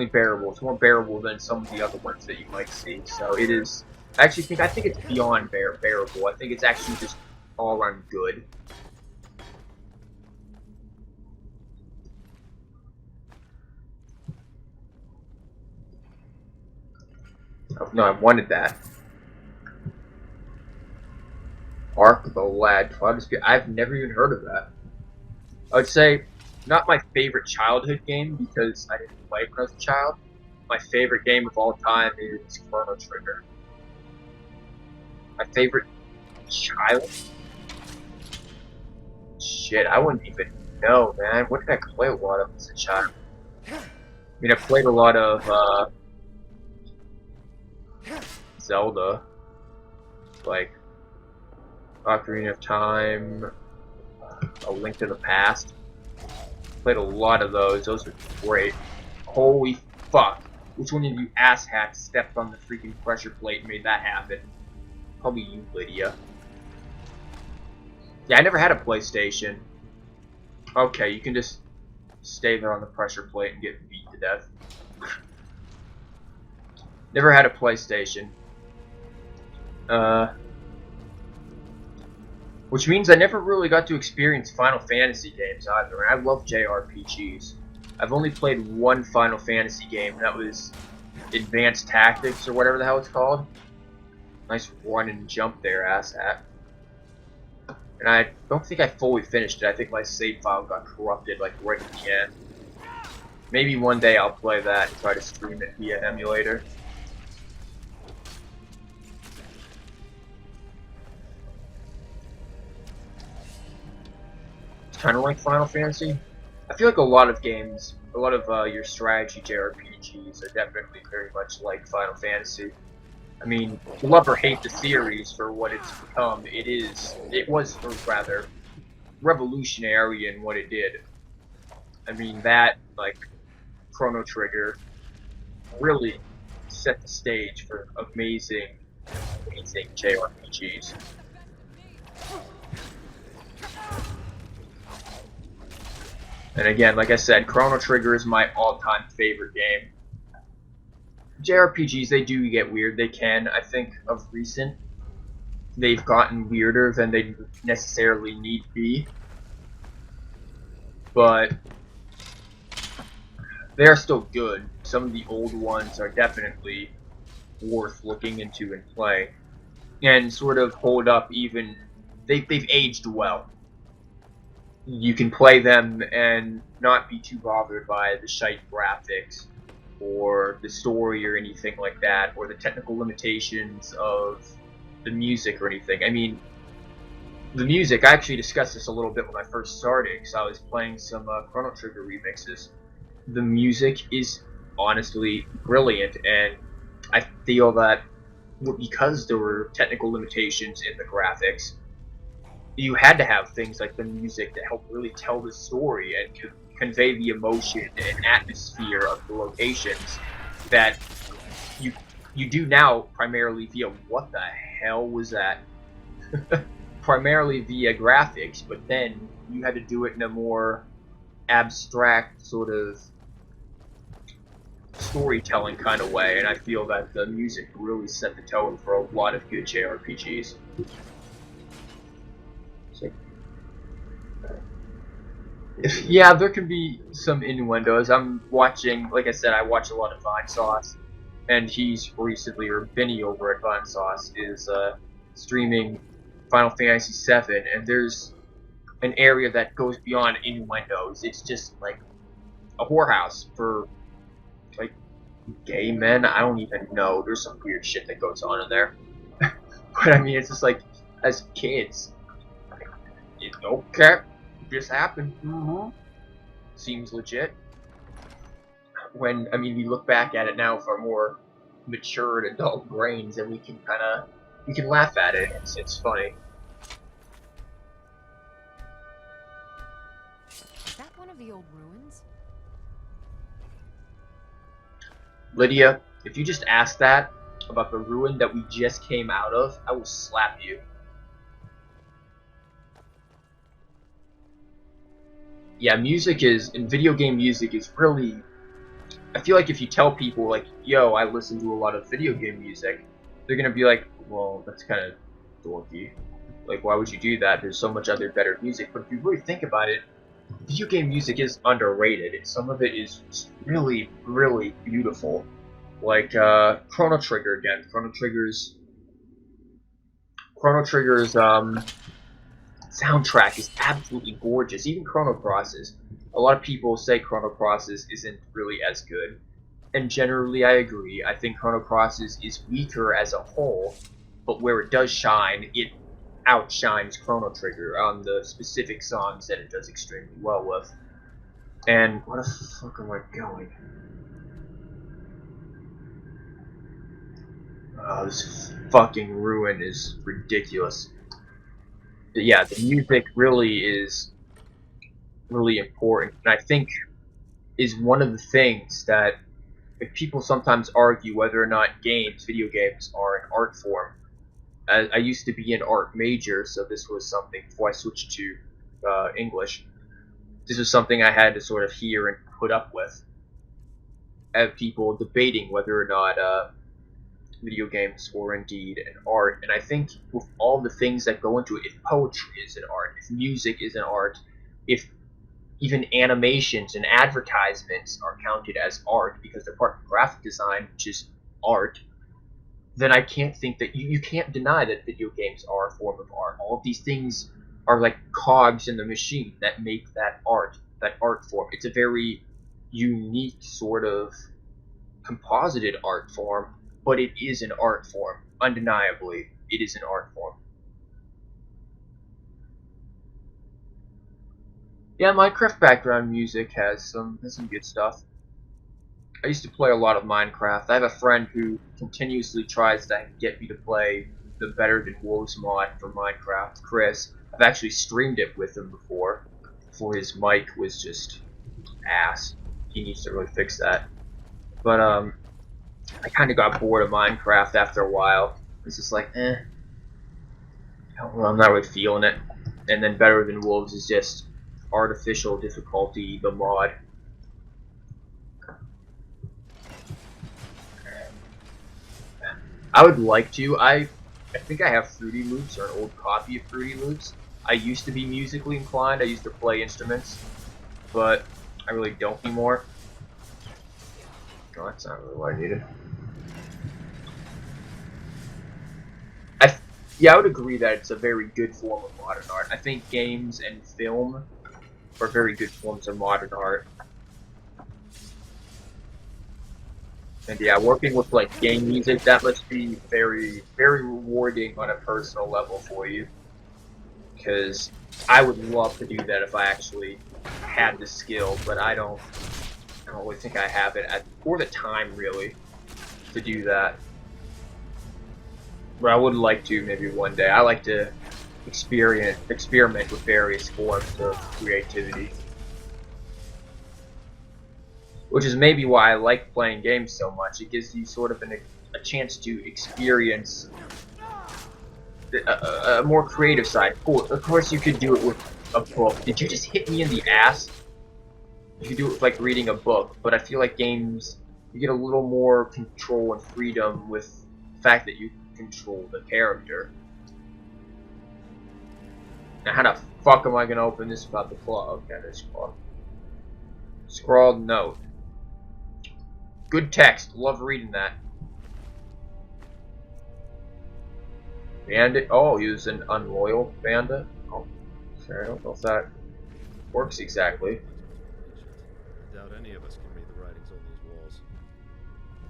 bearable. It's more bearable than some of the other ones that you might see. So it is. I think it's beyond bearable. I think it's actually just all around good. Oh No, I wanted that. Ark the Lad. I've never even heard of that. I would say, not my favorite childhood game because I didn't play it when I was a child. My favorite game of all time is Chrono Trigger. My favorite child? Shit, I wouldn't even know, man. What did I play a lot of as a child? I mean, I played a lot of, Zelda. Like, Ocarina of Time, A Link to the Past. Played a lot of those. Those were great. Holy fuck. Which one of you asshats stepped on the freaking pressure plate and made that happen? Probably you, Lydia. Yeah, I never had a PlayStation. Okay, you can just stay there on the pressure plate and get beat to death. Never had a PlayStation. Which means I never really got to experience Final Fantasy games either, and I love JRPGs. I've only played one Final Fantasy game, and that was Advanced Tactics, or whatever the hell it's called. Nice run and jump there, asshat. And I don't think I fully finished it. I think my save file got corrupted, like, right at the end. Maybe one day I'll play that and try to stream it via an emulator. Kind of like Final Fantasy. I feel like a lot of games, a lot of your strategy JRPGs are definitely very much like Final Fantasy. I mean, love or hate the series for what it's become, it was rather revolutionary in what it did. I mean, that, like, Chrono Trigger really set the stage for amazing JRPGs. And again, like I said, Chrono Trigger is my all-time favorite game. JRPGs, they do get weird. They can. I think of recent, they've gotten weirder than they necessarily need to be. But they are still good. Some of the old ones are definitely worth looking into and playing. And sort of hold up even... They've aged well. You can play them and not be too bothered by the shite graphics or the story or anything like that, or the technical limitations of the music or anything. I mean, the music, I actually discussed this a little bit when I first started, because I was playing some Chrono Trigger remixes. The music is honestly brilliant, and I feel that because there were technical limitations in the graphics, you had to have things like the music that help really tell the story and convey the emotion and atmosphere of the locations that you do now primarily via what the hell was that? Primarily via graphics, but then you had to do it in a more abstract sort of storytelling kind of way, and I feel that the music really set the tone for a lot of good JRPGs. Yeah, there can be some innuendos. I'm watching, like I said, I watch a lot of SadSausage, and he's recently, or Benny over at SadSausage, is streaming Final Fantasy VII, and there's an area that goes beyond innuendos. It's just like a whorehouse for, like, gay men. I don't even know. There's some weird shit that goes on in there. But I mean, it's just like, as kids, okay. Just happened. Seems legit. When, I mean, we look back at it now for more matured adult brains, and we can laugh at it. It's funny. Is that one of the old ruins? Lydia, if you just ask that about the ruin that we just came out of, I will slap you. Yeah, music is, and video game music is really, I feel like if you tell people, like, yo, I listen to a lot of video game music, they're gonna be like, well, that's kind of dorky. Like, why would you do that? There's so much other better music. But if you really think about it, video game music is underrated. Some of it is really, really beautiful. Like Chrono Trigger again. Chrono Trigger's soundtrack is absolutely gorgeous. Even Chrono Cross's. A lot of people say Chrono Cross's isn't really as good, and generally I agree. I think Chrono Cross's is weaker as a whole, but where it does shine, it outshines Chrono Trigger on the specific songs that it does extremely well with. And where the fuck am I going? Oh, this fucking ruin is ridiculous. But yeah, the music really is really important, and I think is one of the things that if people sometimes argue whether or not video games are an art form. I used to be an art major, so this was something before I switched to English. This was something I had to sort of hear and put up with. Have people debating whether or not video games were indeed an art, and I think with all the things that go into it, if poetry is an art, if music is an art, if even animations and advertisements are counted as art because they're part of graphic design, which is art, then I can't think that you can't deny that video games are a form of art. All of these things are like cogs in the machine that make that art form. It's a very unique sort of composited art form, but it is an art form. Undeniably, it is an art form. Yeah, Minecraft background music has some good stuff. I used to play a lot of Minecraft. I have a friend who continuously tries to get me to play the Better Than Wolves mod for Minecraft, Chris. I've actually streamed it with him before his mic was just ass. He needs to really fix that. But I kind of got bored of Minecraft after a while. It's just like, well, I'm not really feeling it. And then Better Than Wolves is just artificial difficulty, the mod. I would like to. I think I have Fruity Loops, or an old copy of Fruity Loops. I used to be musically inclined. I used to play instruments, but I really don't anymore. No, that's not really what I needed. Yeah, I would agree that it's a very good form of modern art. I think games and film are very good forms of modern art. And yeah, working with like game music, that must be very, very rewarding on a personal level for you. Because I would love to do that if I actually had the skill, but I don't really think I have it or the time really to do that. But I would like to maybe one day. I like to experiment with various forms of creativity. Which is maybe why I like playing games so much. It gives you sort of a chance to experience a more creative side. Of course, you could do it with a book. Did you just hit me in the ass? You could do it with like reading a book, but I feel like games, you get a little more control and freedom with the fact that you control the character. Now, how the fuck am I gonna open this without the claw? Okay, there's claw. Scrawled note. Good text. Love reading that. Bandit. Oh, he was an unloyal bandit. Oh, sorry, I don't know if that works exactly. I doubt any of us can read the writings on these walls.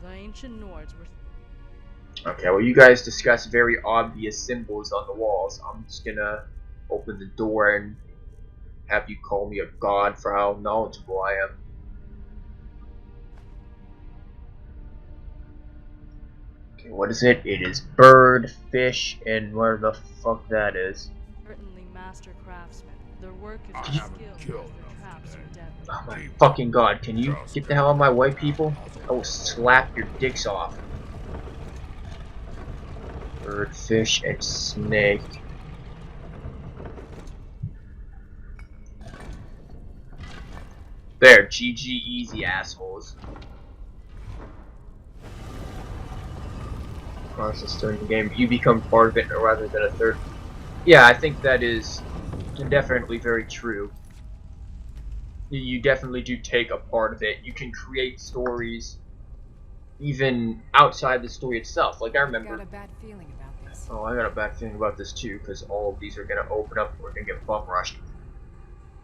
The ancient Nords were... Okay, well, you guys discuss very obvious symbols on the walls. I'm just gonna open the door and have you call me a god for how knowledgeable I am. Okay, what is it? It is bird, fish, and where the fuck that is. Certainly master craftsmen. Their work is a skill because their traps are deadly. Oh my fucking god, can you get the hell out of my way, people? I will slap your dicks off. Bird, fish, and snake. There, GG easy, assholes. Process during the game, you become part of it rather than a third. Yeah, I think that is definitely very true. You definitely do take a part of it. You can create stories even outside the story itself. Like I remember. Got a bad feeling about this. Oh, I got a bad feeling about this too, because all of these are gonna open up and we're gonna get bum rushed.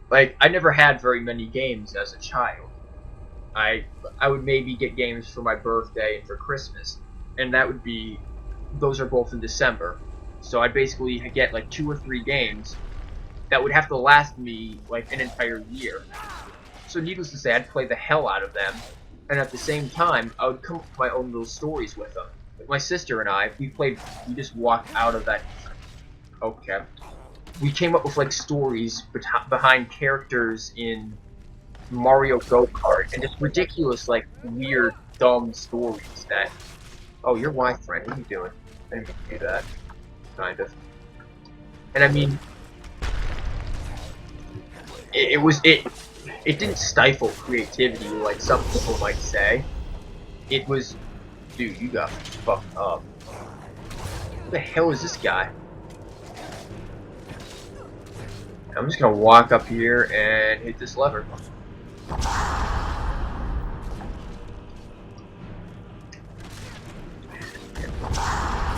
Like I never had very many games as a child. I would maybe get games for my birthday and for Christmas, and that would be, those are both in December. So I'd basically get like 2 or 3 games that would have to last me like an entire year. So needless to say, I'd play the hell out of them, and at the same time, I would come up with my own little stories with them. Like my sister and I, we just walked out of that. Okay. We came up with like stories behind characters in Mario Go-Kart, and just ridiculous, like, weird, dumb stories that... Oh, you're wife friend, what are you doing? I didn't do that. Kind of. And I mean... It didn't stifle creativity, like some people might say. It was... Dude, you got fucked up. Who the hell is this guy? I'm just gonna walk up here and hit this lever.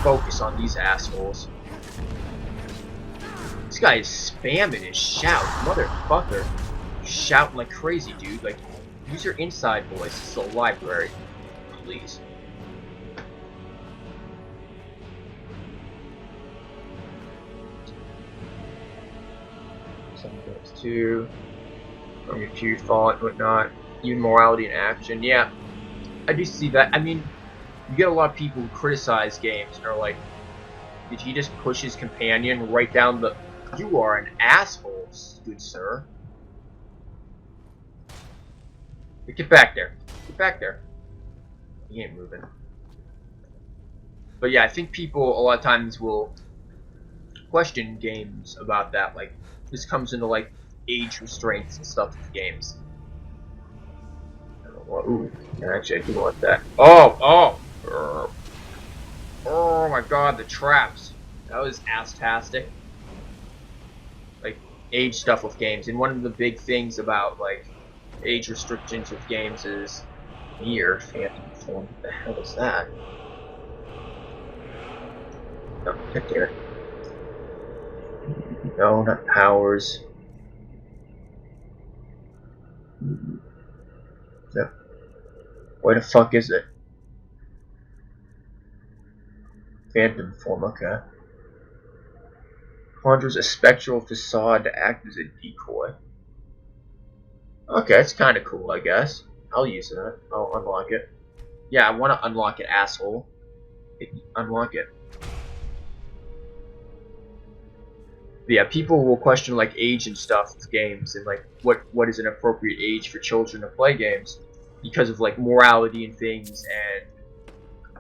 Focus on these assholes. This guy is spamming his shout, motherfucker. Shouting like crazy, dude. Like, use your inside voice. It's a library, please. Some goes to from your cute font and whatnot. Even morality in action. Yeah, I do see that. I mean, you get a lot of people who criticize games and are like, did he just push his companion right down the... You are an asshole, good sir. Get back there. Get back there. He ain't moving. But yeah, I think people a lot of times will question games about that. Like, this comes into like age restraints and stuff with games. I don't know what, ooh, actually I do want that. Oh my god, the traps. That was ass-tastic. Like, age stuff with games. And one of the big things about like age restrictions with games is near phantom form. What the hell is that? No, get there. No, not powers. No. Where the fuck is it? Phantom form, okay. Conjures a spectral facade to act as a decoy. Okay, it's kind of cool, I guess. I'll use that. I'll unlock it. Yeah, I want to unlock it, asshole. Unlock it. But yeah, people will question like age and stuff with games and like what is an appropriate age for children to play games because of like morality and things and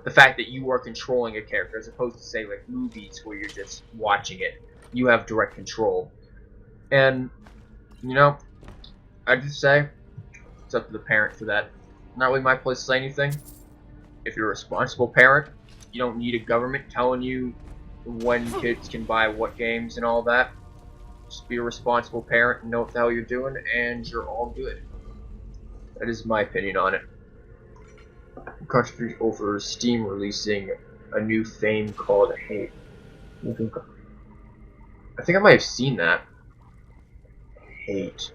the fact that you are controlling a character as opposed to say like movies where you're just watching it. You have direct control. And you know, I just say it's up to the parent for that. Not really my place to say anything. If you're a responsible parent, you don't need a government telling you when kids can buy what games and all that. Just be a responsible parent and know what the hell you're doing, and you're all good. That is my opinion on it. Controversy over Steam releasing a new theme called Hate. I think I might have seen that. Hate.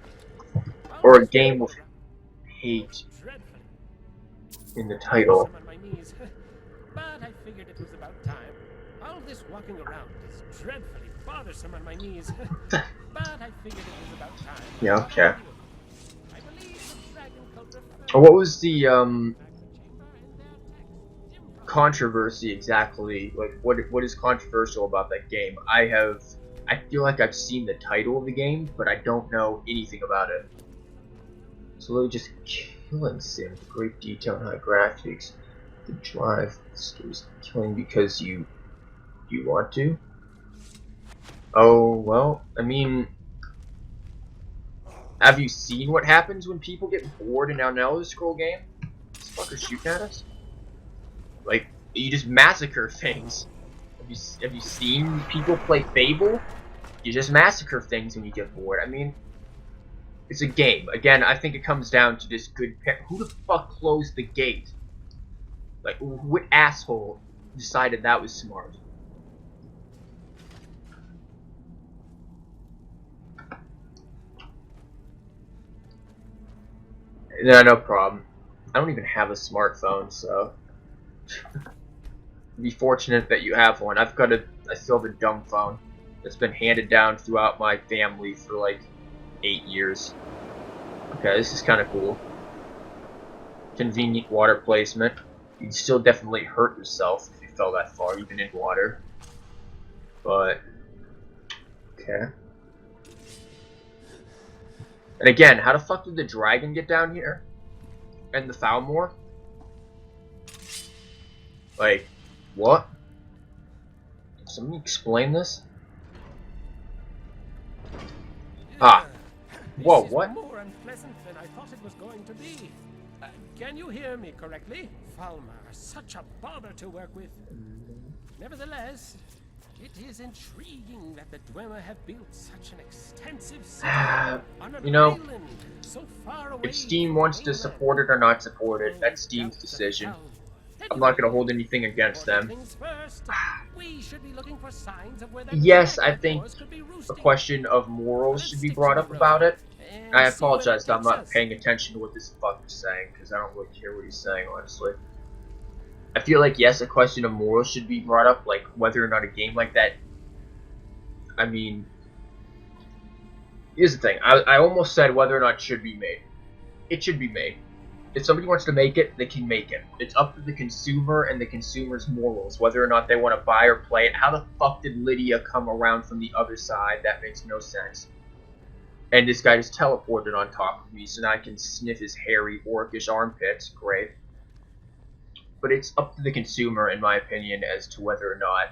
Or a game with hate in the title. But I figured it was about time. All this walking around is dreadfully bothersome on my knees. But I figured it was about time. Yeah, okay. I believe the dragon cult What was the controversy exactly? Like, what is controversial about that game? I feel like I've seen the title of the game, but I don't know anything about it. So really just killing sim with great detail and high graphics. The drive is killing because you want to. Oh well, I mean, have you seen what happens when people get bored in an Elder Scroll game? This fucker's shooting at us. Like, you just massacre things. Have you seen people play Fable? You just massacre things when you get bored. I mean, it's a game. Again, I think it comes down to this good parent. Who the fuck closed the gate? Like, what asshole decided that was smart? Yeah, no problem. I don't even have a smartphone, so be fortunate that you have one. I still have a dumb phone that's been handed down throughout my family for like 8 years. Okay, this is kind of cool. Convenient water placement. You'd still definitely hurt yourself if you fell that far, even in water. But okay. And again, how the fuck did the dragon get down here? And the Thalmor? Like, what? Can somebody explain this? Ah. Whoa, This what? is more unpleasant than I thought it was going to be. Can you hear me correctly? Falmar, such a bother to work with. Nevertheless, it is intriguing that the Dwemer have built such an extensive city on an You know, island so far away if Steam from wants to mainland. support it or not support it, that's Steam's decision. I'm not going to hold anything against them. First, we should be looking for signs of where that Yes, I jaguar think could be a roosting. question of morals Let's should be stick brought to up the about road it. and I see where apologize it that I'm takes not us. paying attention to what this fuck is saying, because I don't really care what he's saying, honestly. I feel like, yes, a question of morals should be brought up, like whether or not a game like that... I mean... Here's the thing, I almost said whether or not it should be made. It should be made. If somebody wants to make it, they can make it. It's up to the consumer and the consumer's morals, whether or not they want to buy or play it. How the fuck did Lydia come around from the other side? That makes no sense. And this guy just teleported on top of me, so now I can sniff his hairy, orcish armpits. Great. But it's up to the consumer, in my opinion, as to whether or not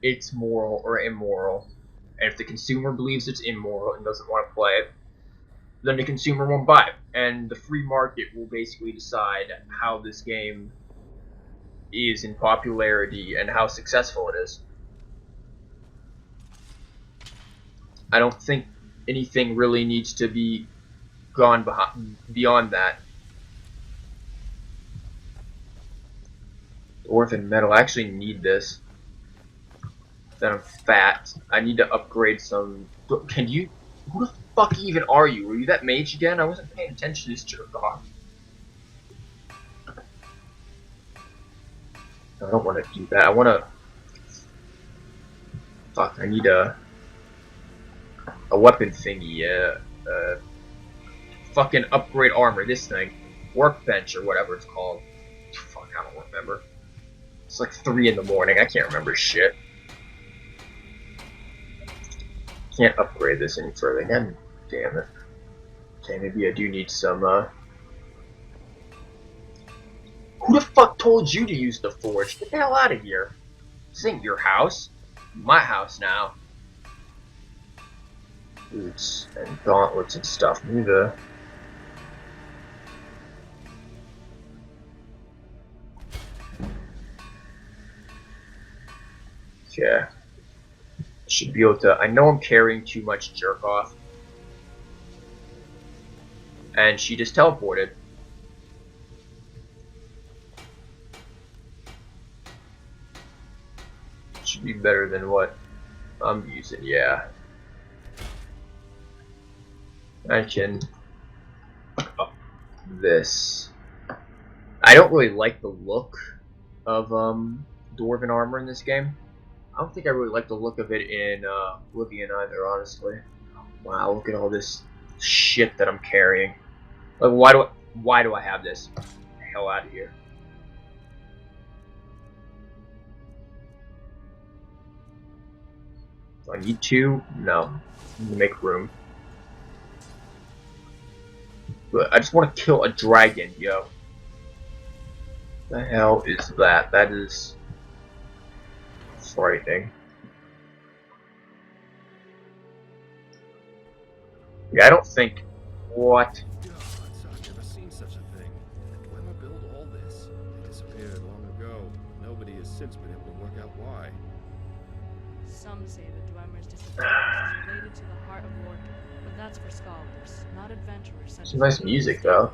it's moral or immoral. And if the consumer believes it's immoral and doesn't want to play it, then the consumer won't buy it. And the free market will basically decide how this game is in popularity and how successful it is. I don't think anything really needs to be gone beyond that. Orphan metal, I actually need this. Then I'm fat. I need to upgrade some. Can you? Who the fuck even are you? Were you that mage again? I wasn't paying attention to this jerk off. I don't want to do that. I want to. Fuck, I need a weapon thingy. Fucking upgrade armor. This thing, workbench or whatever it's called. Fuck, I don't remember. It's like 3 in the morning. I can't remember shit. Can't upgrade this any further. God damn it. Okay, maybe I do need some, Who the fuck told you to use the forge? Get the hell out of here. This ain't your house. My house now. Boots and gauntlets and stuff. Maybe the... Okay. Should be able to. I know I'm carrying too much jerk off. And she just teleported. Should be better than what I'm using, yeah. I can up this. I don't really like the look of Dwarven armor in this game. I don't think I really like the look of it in Oblivion either, honestly. Wow, look at all this shit that I'm carrying. Like, why do I have this? Get the hell out of here. Do I need to? No. I need to make room. But I just want to kill a dragon, yo. The hell is that? That is frightening. Yeah, I don't think. What? God, I've never seen such a thing. The Dwemer built all this. They disappeared long ago. Nobody has since been able to work out why. Some say the Dwemer's disappearance is related to the heart of Mordor, but that's for scholars, not adventurers. Such Some nice music, though.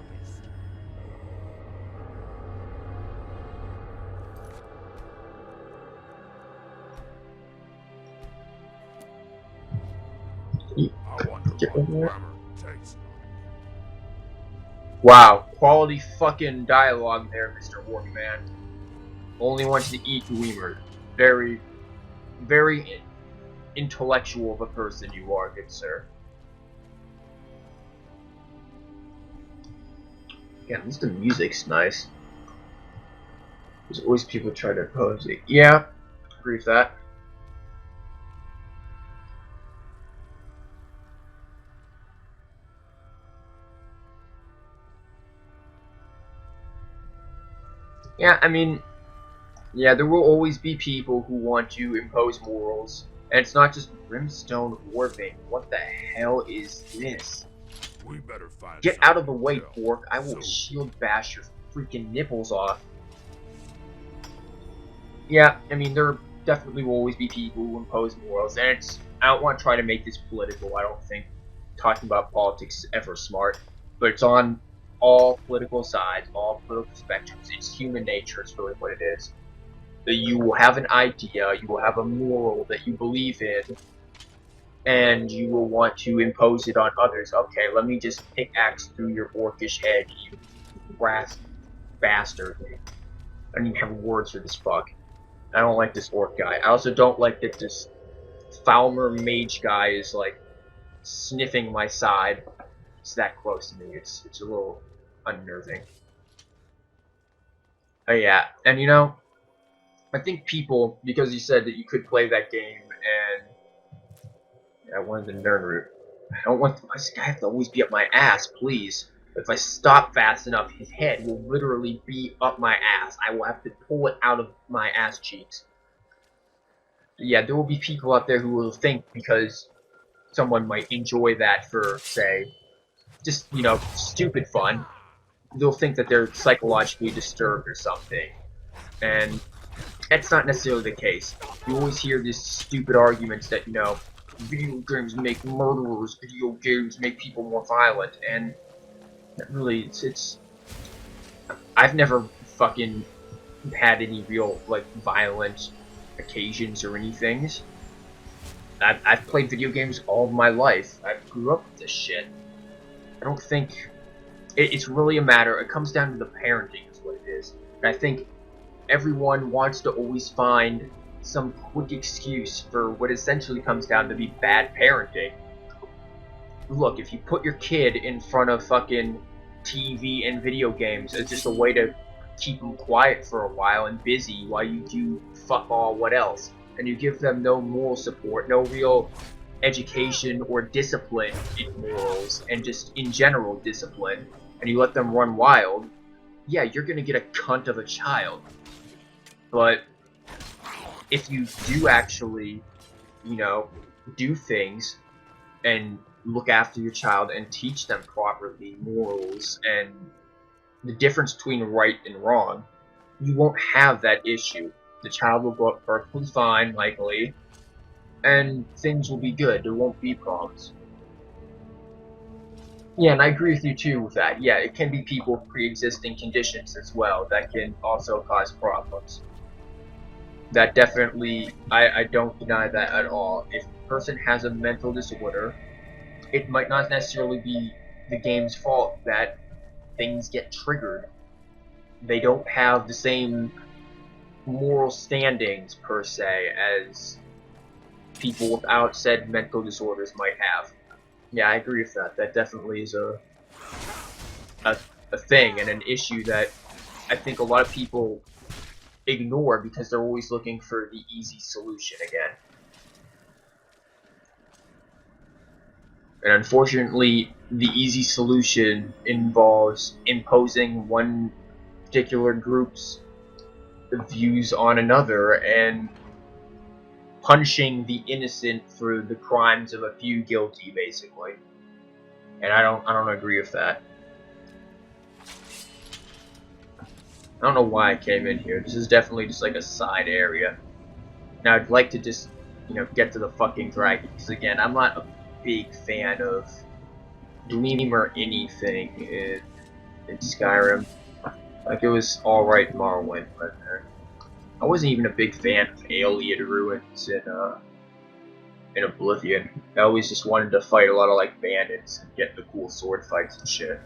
grammar takes. Wow, quality fucking dialogue there, Mr. Workman. Only wants to eat Dwemer. Very, very intellectual of a person you are, good sir. Yeah, at least the music's nice. There's always people try to oppose it. Yeah, agree with that. Yeah, I mean, yeah, there will always be people who want to impose morals. And it's not just brimstone warping. What the hell is this? We better find Get something out of the way, to Pork. I will so shield bash your freaking nipples off. Yeah, I mean, there definitely will always be people who impose morals, and it's, I don't want to try to make this political. I don't think talking about politics is ever smart, but it's on all political sides, all political spectrums. It's human nature, it's really what it is. That you will have an idea, you will have a moral that you believe in, and you will want to impose it on others. Okay, let me just pickaxe through your orcish head, you brass bastard. I don't even have words for this fuck. I don't like this orc guy. I also don't like that this Falmer mage guy is like sniffing my side. It's that close to me. It's a little unnerving. Oh yeah, and you know, I think people, because you said that you could play that game and I wanted the nerd route. I don't want this guy to always be up my ass, please. If I stop fast enough, his head will literally be up my ass. I will have to pull it out of my ass cheeks. Yeah, there will be people out there who will think because someone might enjoy that for, say, just, you know, stupid fun, they'll think that they're psychologically disturbed or something. And that's not necessarily the case. You always hear these stupid arguments that, you know, video games make murderers, video games make people more violent, and really, it's I've never fucking had any real, like, violent occasions or anything. I've played video games all my life. I grew up with this shit. I don't think... It's really a matter... It comes down to the parenting is what it is. And I think everyone wants to always find some quick excuse for what essentially comes down to be bad parenting. Look, if you put your kid in front of fucking TV and video games as just a way to keep them quiet for a while and busy while you do fuck all what else, and you give them no moral support, no real education or discipline in morals, and just in general discipline, and you let them run wild, yeah, you're gonna get a cunt of a child. But if you do actually, you know, do things and look after your child and teach them properly morals and the difference between right and wrong, you won't have that issue. The child will grow up perfectly fine, likely, and things will be good. There won't be problems. Yeah, and I agree with you too with that. Yeah, it can be people with pre-existing conditions as well that can also cause problems. That definitely, I don't deny that at all. If a person has a mental disorder, it might not necessarily be the game's fault that things get triggered. They don't have the same moral standings, per se, as people without said mental disorders might have. Yeah, I agree with that. That definitely is a thing and an issue that I think a lot of people ignore because they're always looking for the easy solution again. And unfortunately, the easy solution involves imposing one particular group's views on another and punishing the innocent for the crimes of a few guilty, basically. And I don't agree with that. I don't know why I came in here. This is definitely just like a side area. Now I'd like to just, you know, get to the fucking dragon, because again, I'm not a big fan of Dream or anything in Skyrim. Like, it was alright in Morrowind, but I wasn't even a big fan of Alien Ruins in in Oblivion. I always just wanted to fight a lot of like bandits and get the cool sword fights and shit.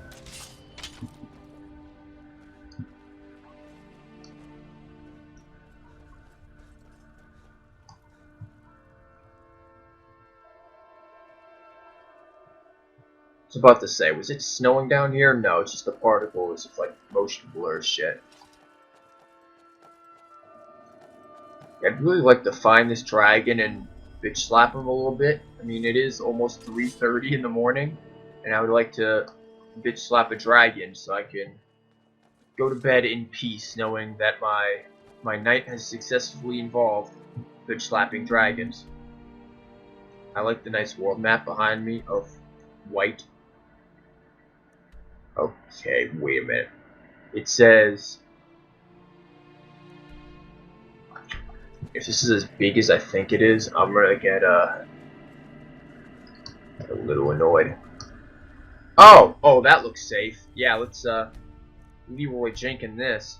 I was about to say, was it snowing down here? No, it's just the particles of like motion blur shit. I'd really like to find this dragon and bitch slap him a little bit. I mean, it is almost 3:30 in the morning, and I would like to bitch slap a dragon so I can go to bed in peace, knowing that my night has successfully involved bitch slapping dragons. I like the nice world map behind me of white. Okay, wait a minute. It says, if this is as big as I think it is, I'm gonna get a little annoyed. Oh, that looks safe. Yeah, let's Leroy Jenkins this.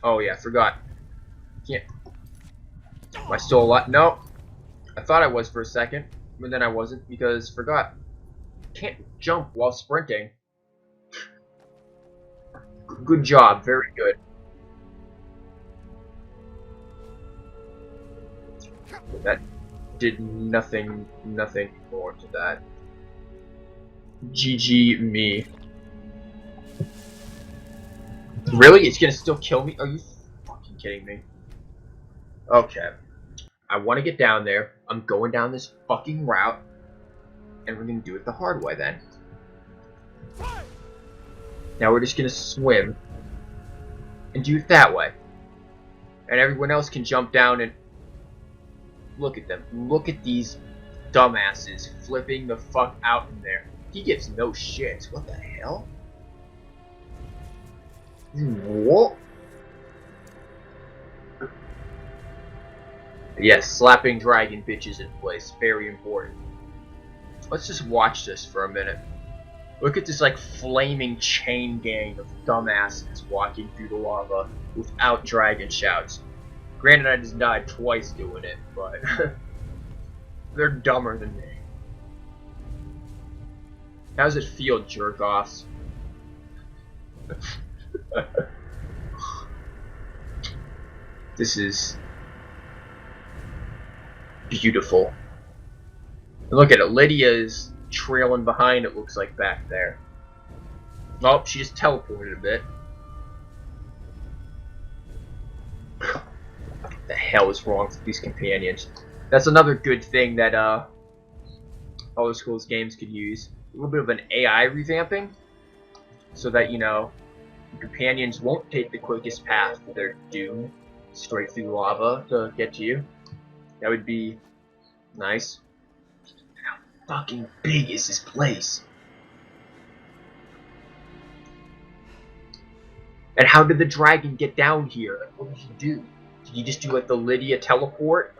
Oh yeah, forgot. Can't. Am I still alive? No. I thought I was for a second, but then I wasn't because forgot. Can't jump while sprinting. Good job, very good. That did nothing more to that. GG me. Really? It's gonna still kill me? Are you fucking kidding me? Okay. I want to get down there. I'm going down this fucking route. And we're gonna do it the hard way then. Now we're just gonna swim. And do it that way. And everyone else can jump down and... Look at them. Look at these dumbasses flipping the fuck out in there. He gives no shits. What the hell? What? Yes, slapping dragon bitches in place. Very important. Let's just watch this for a minute. Look at this like flaming chain gang of dumbasses walking through the lava without dragon shouts. Granted, I just died twice doing it, but they're dumber than me. How does it feel, jerk-offs? This is beautiful. And look at it, Lydia is trailing behind, it looks like, back there. Oh, she just teleported a bit. What the hell is wrong with these companions? That's another good thing that Elder Scrolls games could use. A little bit of an AI revamping, so that, you know, companions won't take the quickest path to their doom straight through lava to get to you. That would be nice. How fucking big is this place? And how did the dragon get down here? Like, what did he do? Did he just do like the Lydia teleport?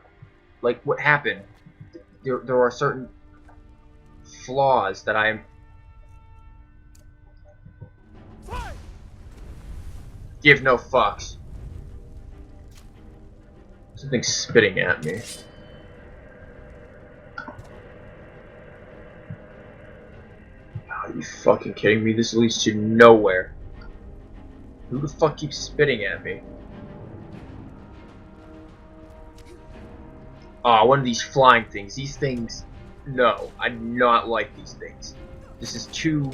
Like, what happened? There are certain flaws that I'm... Give no fucks. Something's spitting at me. Are you fucking kidding me? This leads to nowhere. Who the fuck keeps spitting at me? Aw, one of these flying things. These things... No, I do not like these things. This is too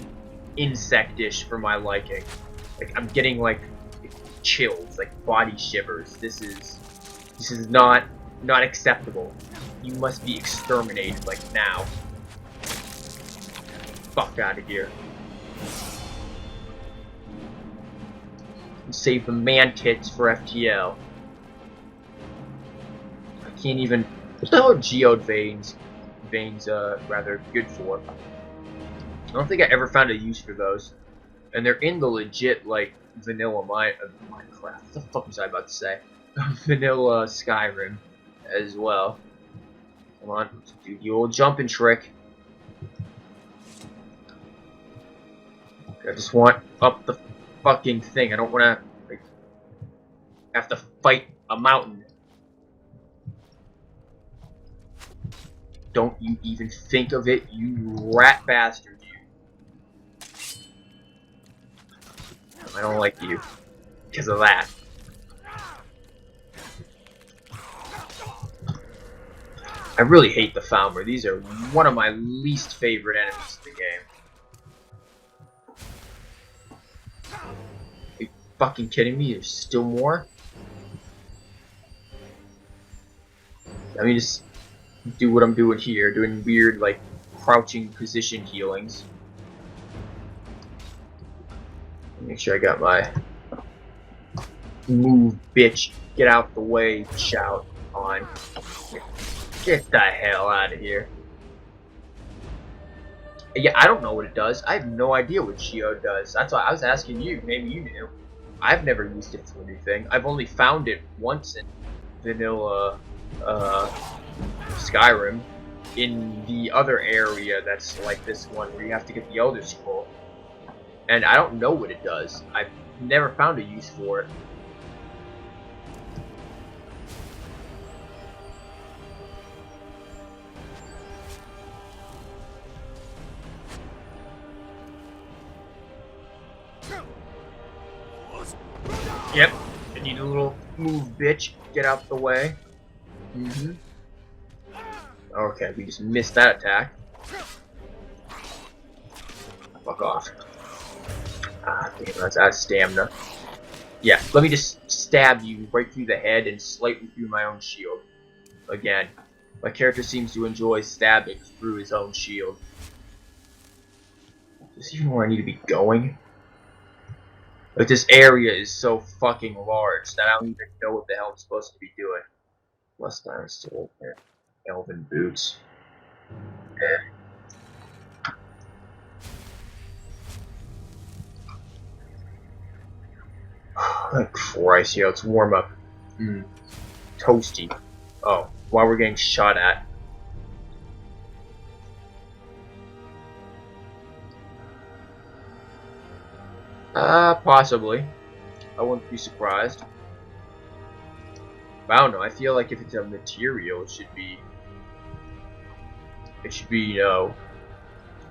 insectish for my liking. Like, I'm getting, like, chills, like, body shivers. This is not acceptable. You must be exterminated, like, now. Fuck out of here. Save the man tits for FTL. I can't even... What the hell are geode veins rather good for? I don't think I ever found a use for those. And they're in the legit, like, vanilla Minecraft. What the fuck was I about to say? Vanilla Skyrim as well. Come on, do the old jumping trick. I just want up the fucking thing. I don't want to like, have to fight a mountain Don't you even think of it, you rat bastard, you. I don't like you. Because of that. I really hate the Falmer. These are one of my least favorite enemies in the game. Are you fucking kidding me? There's still more? Let me just do what I'm doing here, doing weird, like, crouching position healings. Make sure I got my move, bitch, get out the way, shout on. Get the hell out of here. Yeah, I don't know what it does. I have no idea what Shio does. That's why I was asking you. Maybe you knew. I've never used it for anything. I've only found it once in vanilla Skyrim, in the other area that's like this one where you have to get the Elder Scroll. And I don't know what it does. I've never found a use for it. Yep, I need a little move, bitch. Get out the way. Okay, we just missed that attack. Fuck off. Ah, damn, that's out of stamina. Yeah, let me just stab you right through the head and slightly through my own shield. Again, my character seems to enjoy stabbing through his own shield. Is this even where I need to be going? Like, this area is so fucking large that I don't even know what the hell I'm supposed to be doing. Less diamond still there. Elven boots. Christ, yo, it's warm up. Toasty. Oh, while we're getting shot at. Possibly. I wouldn't be surprised. But I don't know, I feel like if it's a material, it should be, you know,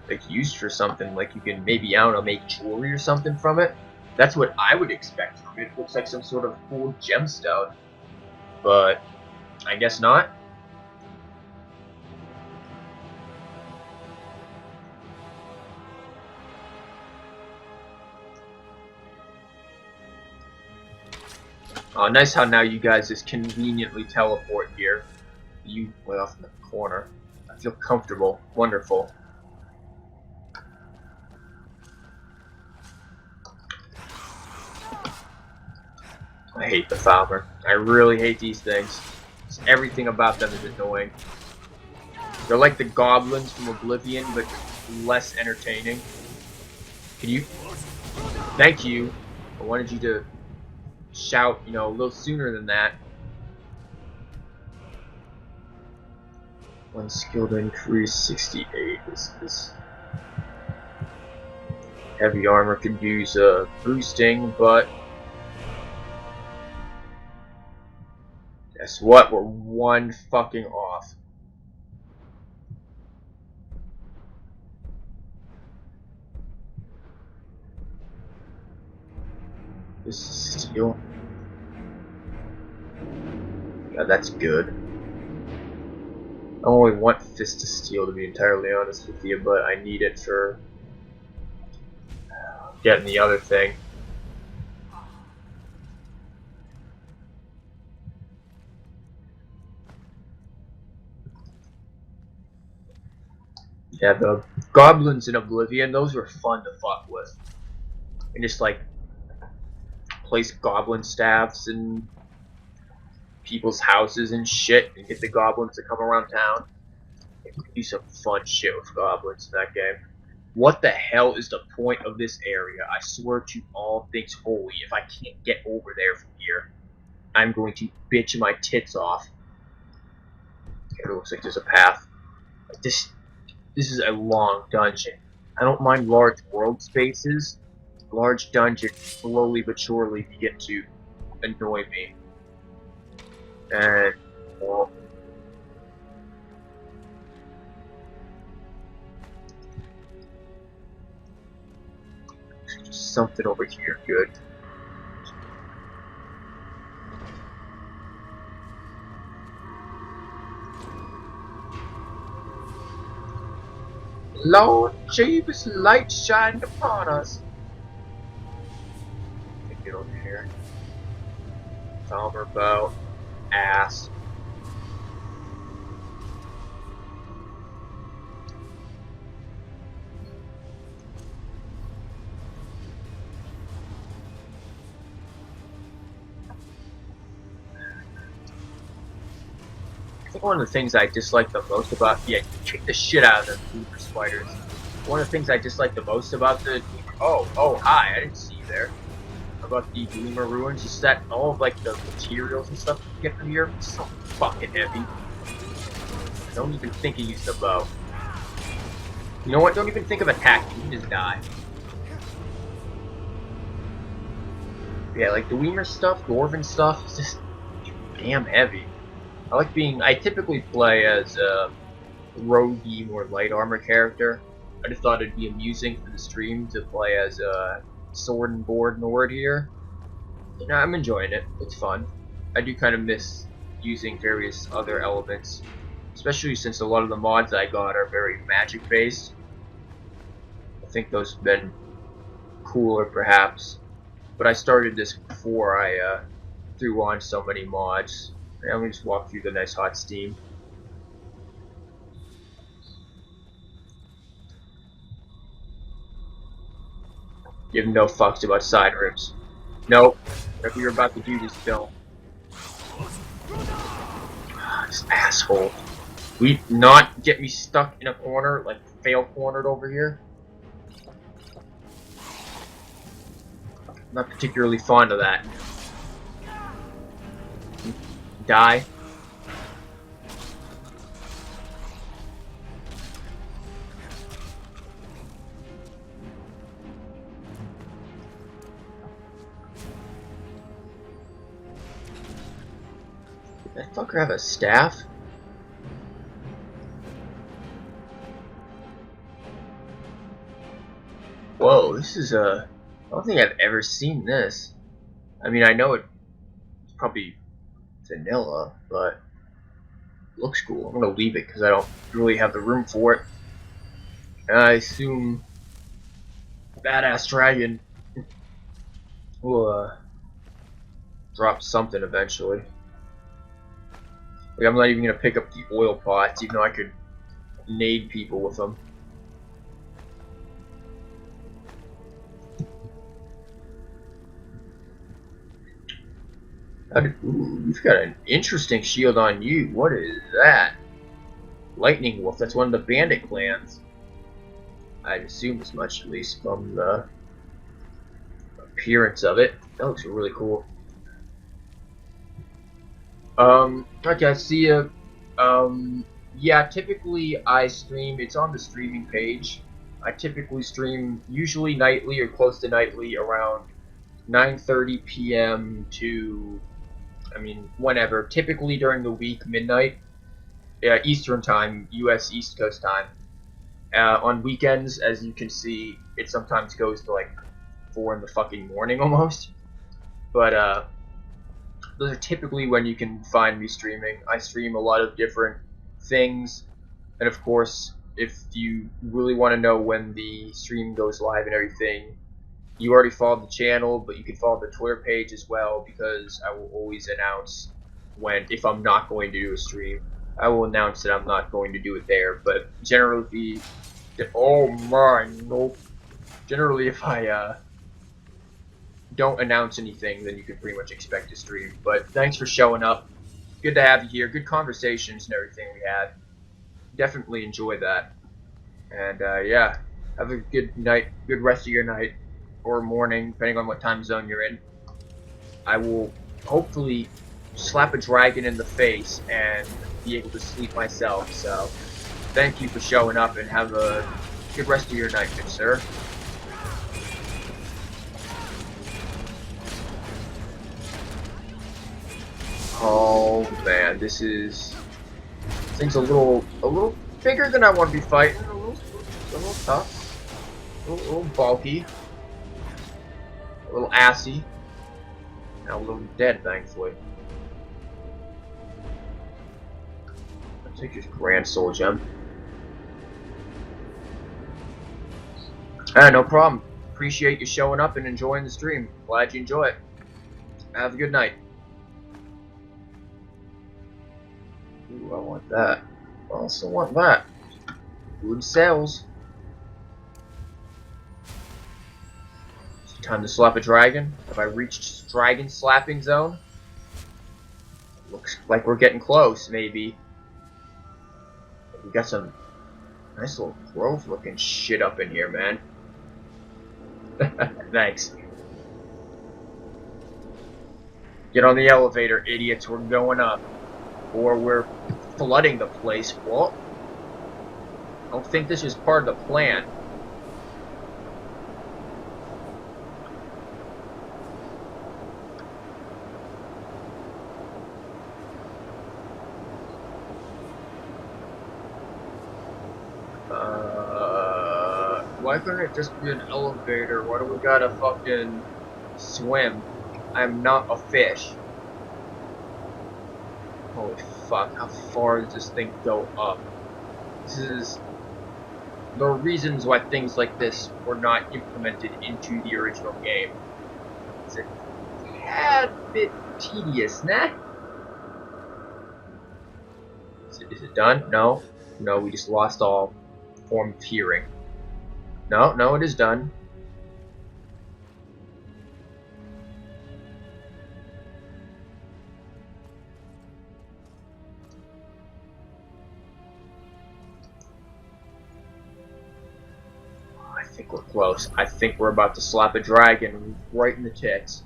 like, used for something, like you can maybe, I don't know, make jewelry or something from it. That's what I would expect from it. It looks like some sort of cool gemstone. But I guess not. Oh, nice how now you guys just conveniently teleport here. You way off in the corner. I feel comfortable. Wonderful. I hate the Falmer. I really hate these things. Everything about them is annoying. They're like the goblins from Oblivion, but less entertaining. Can you? Thank you. I wanted you to shout, you know, a little sooner than that. One skill to increase 68. This heavy armor could use boosting, but guess what? We're one fucking off. This is steel. Yeah, that's good. I only want Fist of Steel, to be entirely honest with you, but I need it for getting the other thing. Yeah, the goblins in Oblivion, those were fun to fuck with. And just like place goblin staffs in people's houses and shit and get the goblins to come around town. Do some fun shit with goblins in that game. What the hell is the point of this area? I swear to all things holy, if I can't get over there from here, I'm going to bitch my tits off. It looks like there's a path. This is a long dungeon. I don't mind large world spaces. Large dungeons slowly but surely begin to annoy me. And, well, something over here. Good. Lord Jesus, light shined upon us. Get over here. Talmer bow. Ass. I think one of the things I dislike the most about kick the shit out of the Gleamer spiders. One of the things I dislike the most about the hi, I didn't see you there. About the Gleamer ruins is that all of like the materials and stuff you get from here is so fucking heavy. Don't even think of using the bow. You know what? Don't even think of attacking. You can just die. Yeah, like the Gleamer stuff, Dwarven stuff, is just damn heavy. I typically play as a roguey or light armor character. I just thought it'd be amusing for the stream to play as a sword and board Nord here. And I'm enjoying it. It's fun. I do kind of miss using various other elements, especially since a lot of the mods I got are very magic based. I think those have been cooler perhaps. But I started this before I threw on so many mods. Let me just walk through the nice hot steam. Give no fucks about side rips. Nope. Whatever you're about to do, just don't. This asshole. We not get me stuck in a corner, like fail cornered over here. Not particularly fond of that. Die. Did that fucker have a staff? Whoa, this is I don't think I've ever seen this. I mean, I know it's probably vanilla, but it looks cool. I'm gonna leave it because I don't really have the room for it. And I assume Badass Dragon will drop something eventually. Like, I'm not even gonna pick up the oil pots, even though I could nade people with them. Ooh, you've got an interesting shield on you. What is that? Lightning Wolf. That's one of the bandit clans. I'd assume as much, at least from the appearance of it. That looks really cool. Okay, I see ya. Yeah, typically I stream. It's on the streaming page. I typically stream usually nightly or close to nightly around 9:30 p.m. to, I mean, whenever. Typically during the week, midnight, Eastern time, U.S. East Coast time. On weekends, as you can see, it sometimes goes to like 4 in the fucking morning almost. But those are typically when you can find me streaming. I stream a lot of different things, and of course, if you really want to know when the stream goes live and everything, you already follow the channel, but you can follow the Twitter page as well, because I will always announce if I'm not going to do a stream. I will announce that I'm not going to do it there, but generally, generally if I don't announce anything, then you can pretty much expect a stream. But thanks for showing up. Good to have you here. Good conversations and everything we had. Definitely enjoy that. And yeah, have a good night, good rest of your night or morning, depending on what time zone you're in. I will hopefully slap a dragon in the face and be able to sleep myself. So thank you for showing up, and have a good rest of your night, good sir. Oh man, this thing's a little bigger than I want to be fighting. A little tough, a little bulky. little assy. Now a little dead, thankfully. I'll take his Grand Soul Gem. No problem. Appreciate you showing up and enjoying the stream. Glad you enjoy it. Have a good night. Ooh, I want that. I also want that. Good sales. Time to slap a dragon. Have I reached dragon slapping zone? Looks like we're getting close, maybe. We got some nice little grove looking shit up in here, man. Thanks. Get on the elevator, idiots. We're going up. Or we're flooding the place. What? I don't think this is part of the plan. Why couldn't it just be an elevator? Why do we gotta fucking swim? I'm not a fish. Holy fuck, how far does this thing go up? This is the reasons why things like this were not implemented into the original game. It's a tad bit tedious, nah? Is it done? No. No, we just lost all form of hearing. No, it is done. I think we're close. I think we're about to slap a dragon right in the tits.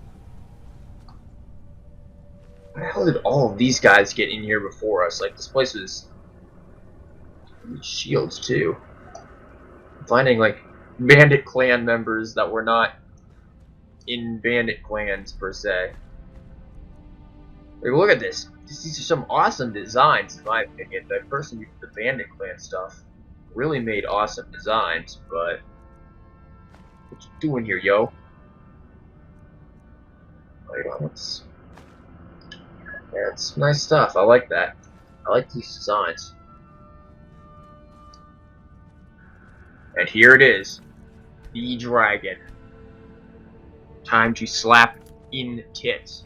How the hell did all of these guys get in here before us? Like, this place was... shields, too. I'm finding, like, bandit clan members that were not in bandit clans, per se. Like, look at this. These are some awesome designs, in my opinion. The person who did the bandit clan stuff really made awesome designs, but... what you doing here, yo? Items. Yeah, it's nice stuff. I like that. I like these designs. And here it is. The dragon. Time to slap in tits.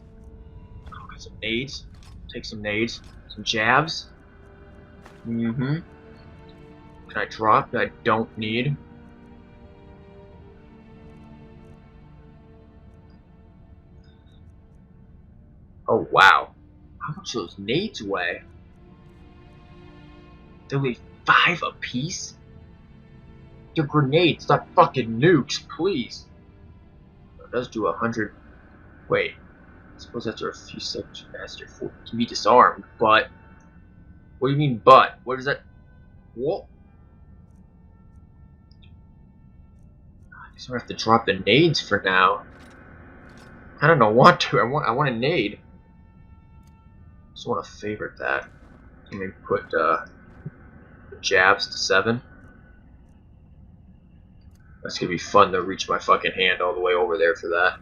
Oh, got some nades. Take some nades. Some jabs. Mm-hmm. Can I drop that I don't need? Oh, wow. How much do those nades weigh? They weigh 5 apiece? Your grenades, not fucking nukes, please. It does do 100. Wait. I suppose after a few seconds faster, it can be disarmed, but. What do you mean, but? What is that? What? I guess I'm gonna have to drop the nades for now. I don't want to. I want a nade. Just want to favorite that. Let me put the jabs to 7. That's gonna be fun to reach my fucking hand all the way over there for that.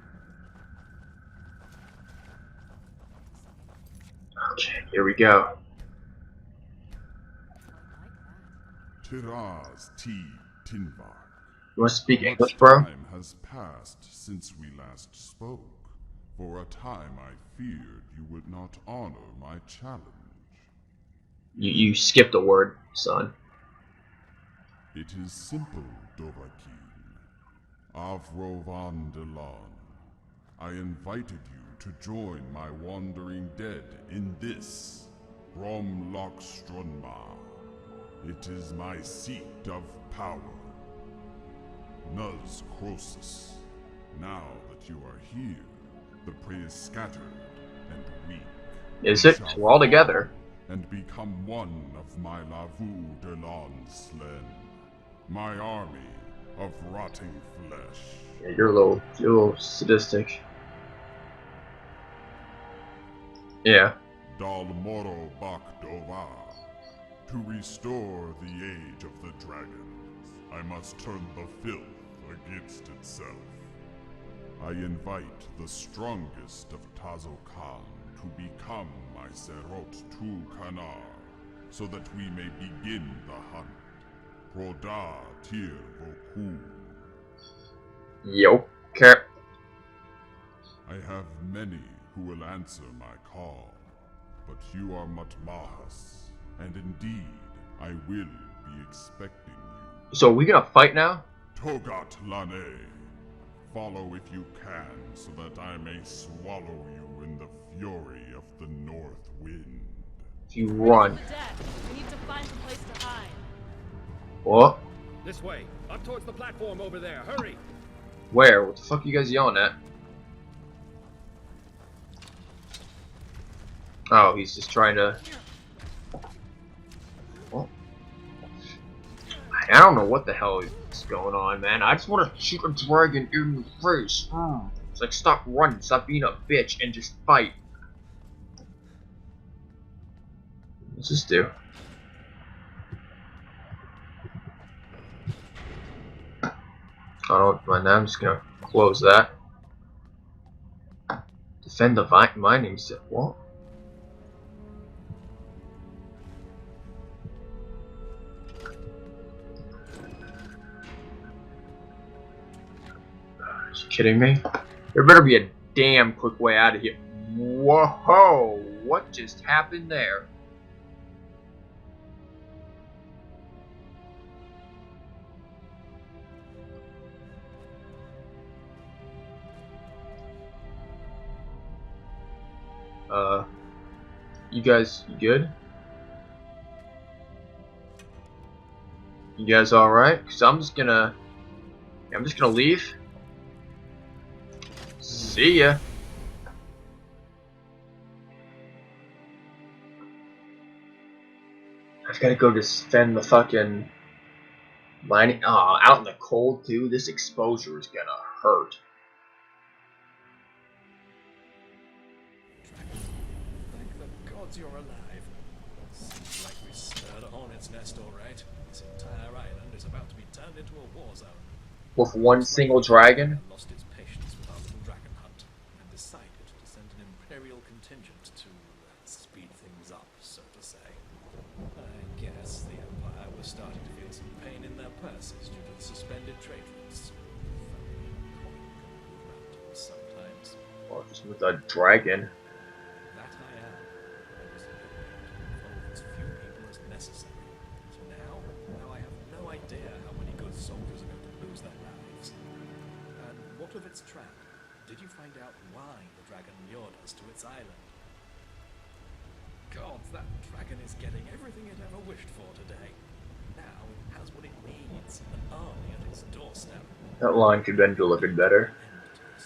Okay, here we go. Tiraz T. Tinvar. You want to speak English, bro? Time has passed since we last spoke. For a time I feared you would not honor my challenge. You skipped a word, son. It is simple, Dovahkiin. Avrovan Delan. I invited you to join my wandering dead in this, Bromlock Strunma. It is my seat of power. Nuz Croesus. Now that you are here, the prey is scattered and weak. Is it? We're all together. And become one of my Lavu Delan's slen. My army of rotting flesh. Yeah, you're a little sadistic. Yeah. Dalmoro Bakdova. To restore the age of the dragons, I must turn the filth against itself. I invite the strongest of Tazo Khan to become my Serot Tu Kanar, so that we may begin the hunt. Proda Tir Voku. Yo, okay. I have many who will answer my call, but you are Matmahas, and indeed, I will be expecting you. So are we gonna fight now? Togat Lane, follow if you can, so that I may swallow you in the fury of the North Wind. If you run. The deck. We need to find some place to hide. What? This way, up towards the platform over there. Hurry! Where? What the fuck are you guys yelling at? Oh, he's just trying to... Well, I don't know what the hell is going on, man. I just want to shoot a dragon in the face. It's like, stop running, stop being a bitch, and just fight. What's this do? I don't mind that. I'm just gonna close that. Defend the mining set. What? Are you kidding me? There better be a damn quick way out of here. Whoa! What just happened there? You guys good? You guys alright? Cause I'm just gonna leave. See ya. I've gotta go defend the fucking mining. Oh, out in the cold too. This exposure is gonna hurt. You're alive. Seems like we stirred a hornet's nest, all right. This entire island is about to be turned into a war zone. With one single dragon? Lost its patience with our little dragon hunt and decided to send an imperial contingent to speed things up, so to say. I guess the Empire was starting to feel some pain in their purses due to the suspended trade routes. Sometimes. Well, just with a dragon. Of its trap, did you find out why the dragon lured us to its island? Gods, that dragon is getting everything it ever wished for today. Now it has what it needs, an army at its doorstep. That line could have been delivered better. As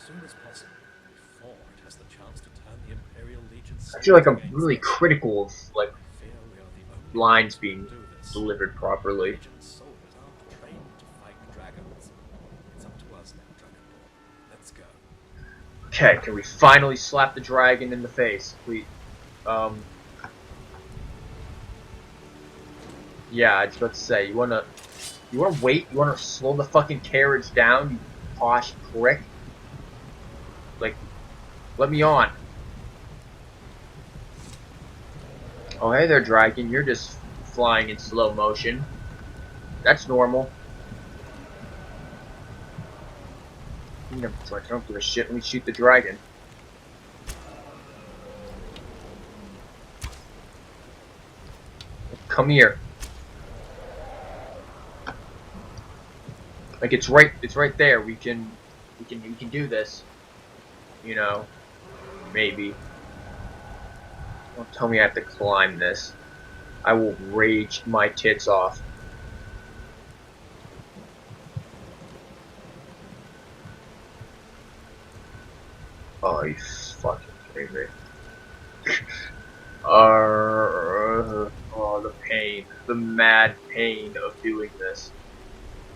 soon as possible, before it has the chance to turn the Imperial Legion. I feel like I'm really critical of like lines being delivered properly. Okay, can we finally slap the dragon in the face? Yeah, I was about to say, you wanna wait? You wanna slow the fucking carriage down, you posh prick? Like, let me on. Oh, hey there, dragon. You're just flying in slow motion. That's normal. I don't give a shit. Let me shoot the dragon. Come here. Like it's right there. We can do this. You know, maybe. Don't tell me I have to climb this. I will rage my tits off. Oh, you fucking kidding me. Oh, the pain. The mad pain of doing this.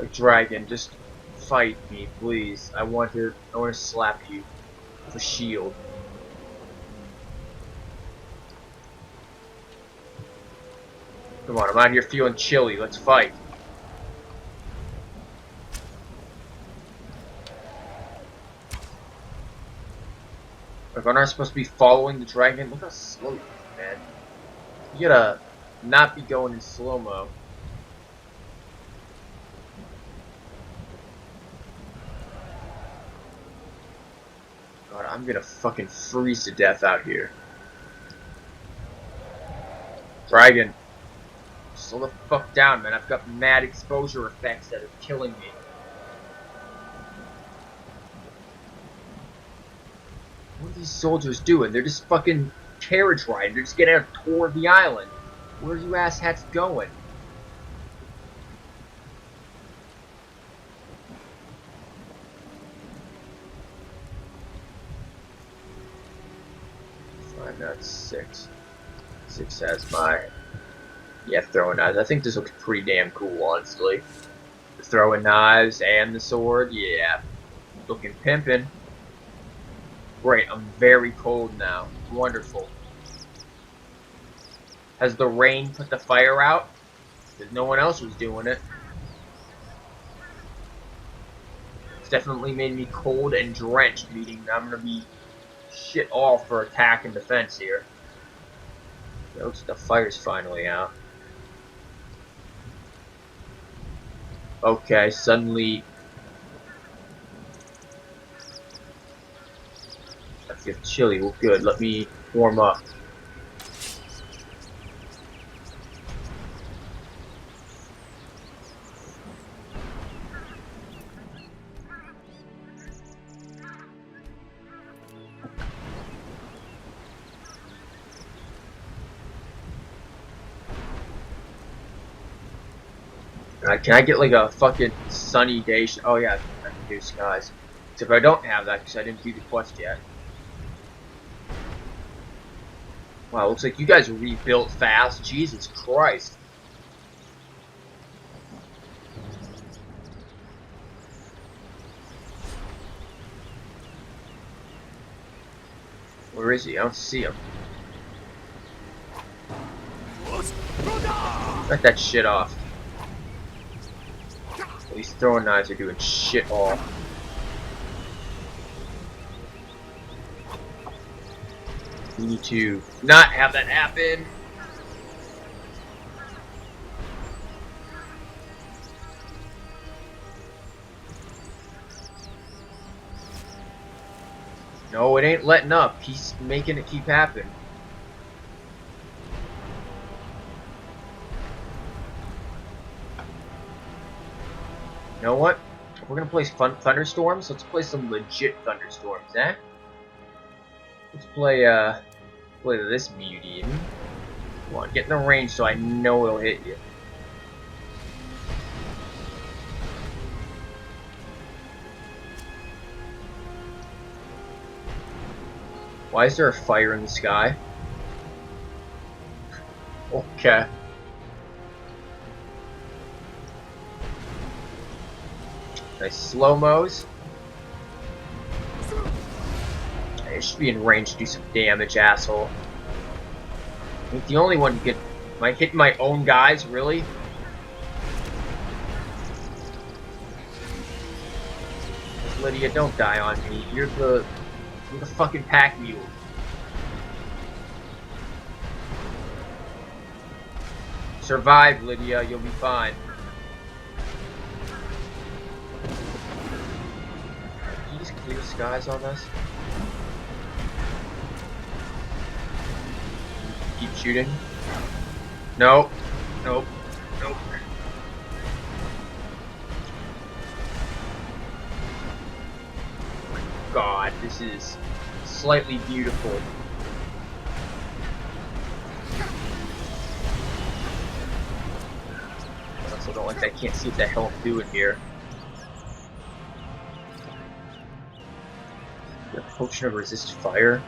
Like, dragon, just fight me, please. I want to slap you with a shield. Come on, I'm out here feeling chilly. Let's fight. Like, aren't I supposed to be following the dragon? Look how slow you are, man. You gotta not be going in slow-mo. God, I'm gonna fucking freeze to death out here. Dragon. Slow the fuck down, man. I've got mad exposure effects that are killing me. What are these soldiers doing? They're just fucking carriage riding. They're just getting a tour of the island. Where are you asshats going? Five, that's 6. 6 has my... Yeah, throwing knives. I think this looks pretty damn cool, honestly. The throwing knives and the sword, yeah. Looking pimpin'. Great, I'm very cold now. Wonderful. Has the rain put the fire out? Because no one else was doing it. It's definitely made me cold and drenched, meaning I'm going to be shit all for attack and defense here. It looks like the fire's finally out. Okay, suddenly... I feel chilly. Well, good. Let me warm up. Can I get like a fucking sunny day? Oh yeah, I can do skies. Except I don't have that because I didn't do the quest yet. Wow, looks like you guys rebuilt fast. Jesus Christ. Where is he? I don't see him. Cut that shit off. These throwing knives are doing shit all. We need to not have that happen. No, it ain't letting up. He's making it keep happening. You know what? If we're gonna play thunderstorms, let's play some legit thunderstorms, eh? Let's play this beauty. Come on, get in the range so I know it'll hit you. Why is there a fire in the sky? Okay. Nice slow-mos. I should be in range to do some damage, asshole. I think the only one who can... Am I hitting my own guys, really? Lydia, don't die on me. You're the fucking pack mule. Survive, Lydia. You'll be fine. Can you just clear skies on us? Keep shooting. Nope. Nope. Nope. God, this is slightly beautiful. I also don't like that. I can't see what the hell I'm doing here. The potion of resist fire.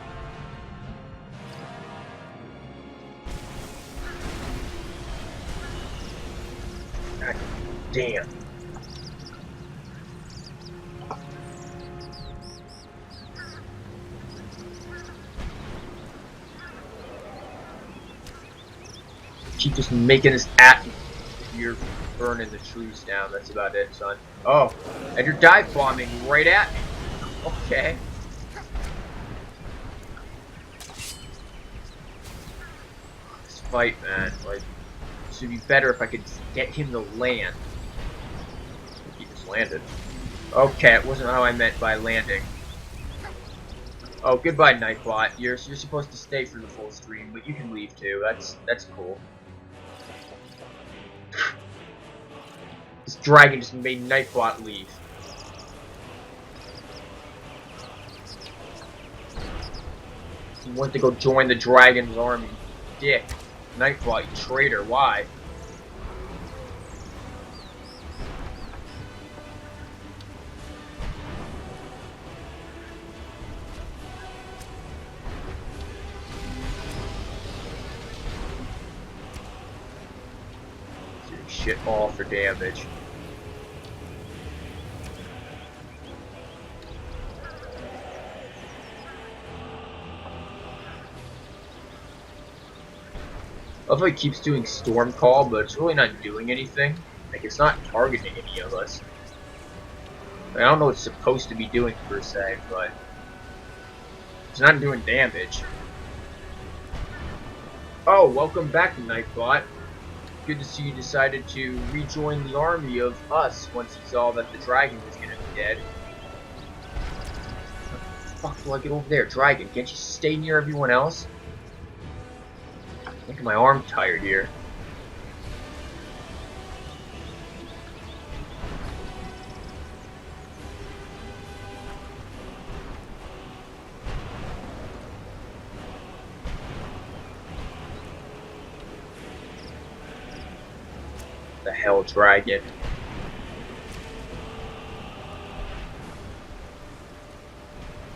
God damn. Keep just making this you're burning the trees down. That's about it, son. Oh, and you're dive bombing right at me. Okay. fight, man. Like, it would be better if I could get him to land. He just landed. Okay, it wasn't how I meant by landing. Oh, goodbye, Nightbot. You're supposed to stay for the full stream, but you can leave too. That's cool. This dragon just made Nightbot leave. He went to go join the dragon's army. Dick. Nightbot, you traitor. Why? Shit all for damage. I love how he keeps doing Storm Call, but it's really not doing anything. Like, it's not targeting any of us. I don't know what it's supposed to be doing per se, but it's not doing damage. Oh, welcome back, Nightbot. Good to see you decided to rejoin the army of us once you saw that the dragon was gonna be dead. How the fuck do I get over there? Dragon, can't you stay near everyone else? Look at my arm tired here. The hell, dragon.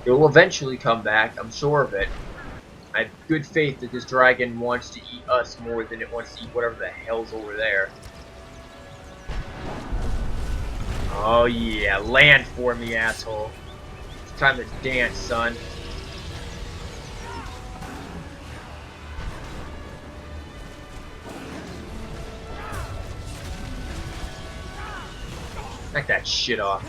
It will eventually come back, I'm sure of it. I have good faith that this dragon wants to eat us more than it wants to eat whatever the hell's over there. Oh yeah, land for me, asshole. It's time to dance, son. Knock that shit off.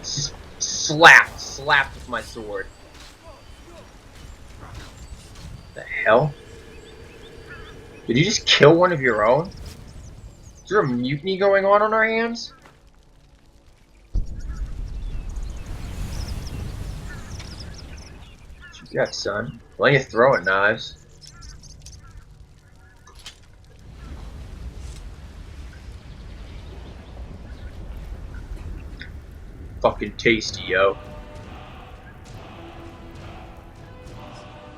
Just slapped with my sword. The hell? Did you just kill one of your own? Is there a mutiny going on our hands? What you got, son? Plenty of throwing knives. Fucking tasty, yo.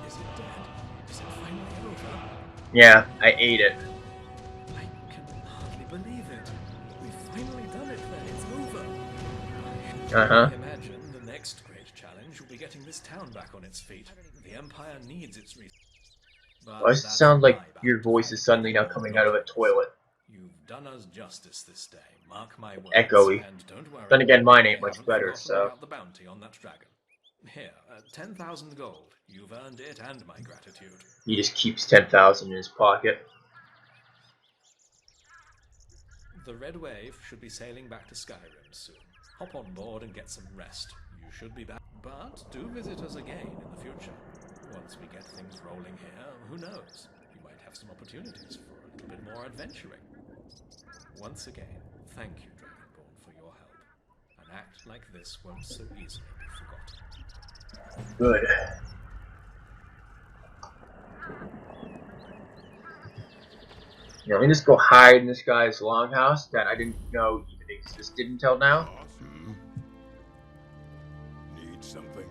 Is it dead? Is it finally over? Yeah, I ate it. I can hardly believe it. We've finally done it then. It's over. I imagine the next great challenge will be getting this town back on its feet. The Empire needs its resources. Why does it sound like your voice is suddenly now coming out of a toilet? You've done us justice this day. Mark my words. Echoey. And don't worry. Then again, mine ain't I much haven't better, forgotten so. about the bounty on that dragon. Here, 10,000 gold. You've earned it and my gratitude. He just keeps 10,000 in his pocket. The Red Wave should be sailing back to Skyrim soon. Hop on board and get some rest. You should be back. But do visit us again in the future. Once we get things rolling here, who knows? You might have some opportunities for a little bit more adventuring. Once again, thank you, Dragonborn, for your help. An act like this won't so easily be forgotten. Good. Yeah, let me just go hide in this guy's longhouse that I didn't know even existed until now. Need something?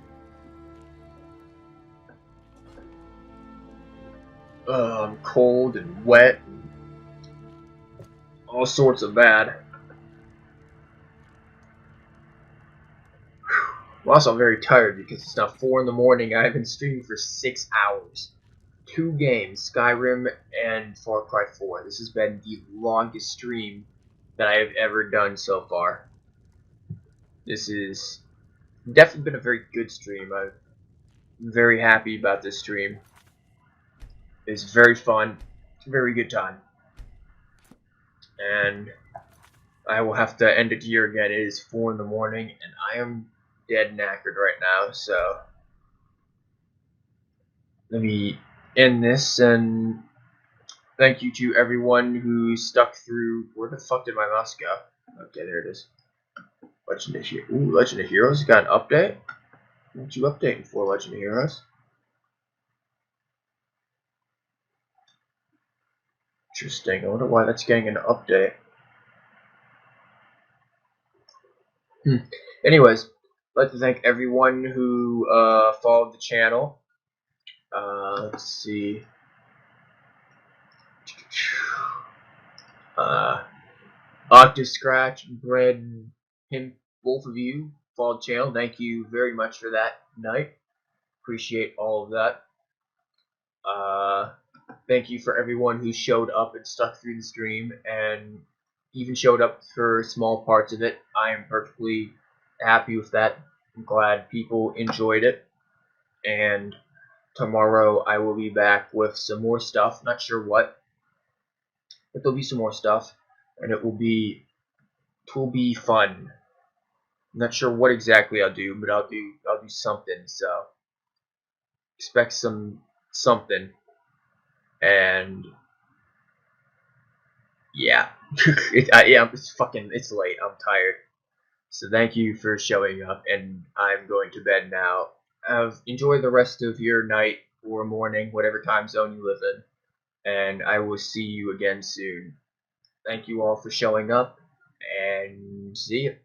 I'm cold and wet. And all sorts of bad. I'm also very tired because it's now 4 in the morning. I've been streaming for 6 hours. 2 games, Skyrim and Far Cry 4. This has been the longest stream that I have ever done so far. This is definitely been a very good stream. I'm very happy about this stream. It's very fun. It's a very good time. And I will have to end it here again. It is 4 in the morning and I am dead knackered right now, so let me end this, and thank you to everyone who stuck through. Where the fuck did my mouse go? Okay, there it is. Legend of Heroes. Ooh, Legend of Heroes got an update. What you updating for, Legend of Heroes? Interesting. I wonder why that's getting an update. Anyways, I'd like to thank everyone who followed the channel. Let's see. Octoscratch, Bread, him, both of you followed the channel. Thank you very much for that night. Appreciate all of that. Thank you for everyone who showed up and stuck through the stream and even showed up for small parts of it. I am perfectly happy with that. I'm glad people enjoyed it. And tomorrow I will be back with some more stuff. Not sure what, but there'll be some more stuff, and it will be fun. I'm not sure what exactly I'll do, but I'll do something. So expect something, and yeah, it's late. I'm tired. So thank you for showing up, and I'm going to bed now. Enjoy the rest of your night or morning, whatever time zone you live in, and I will see you again soon. Thank you all for showing up, and see you.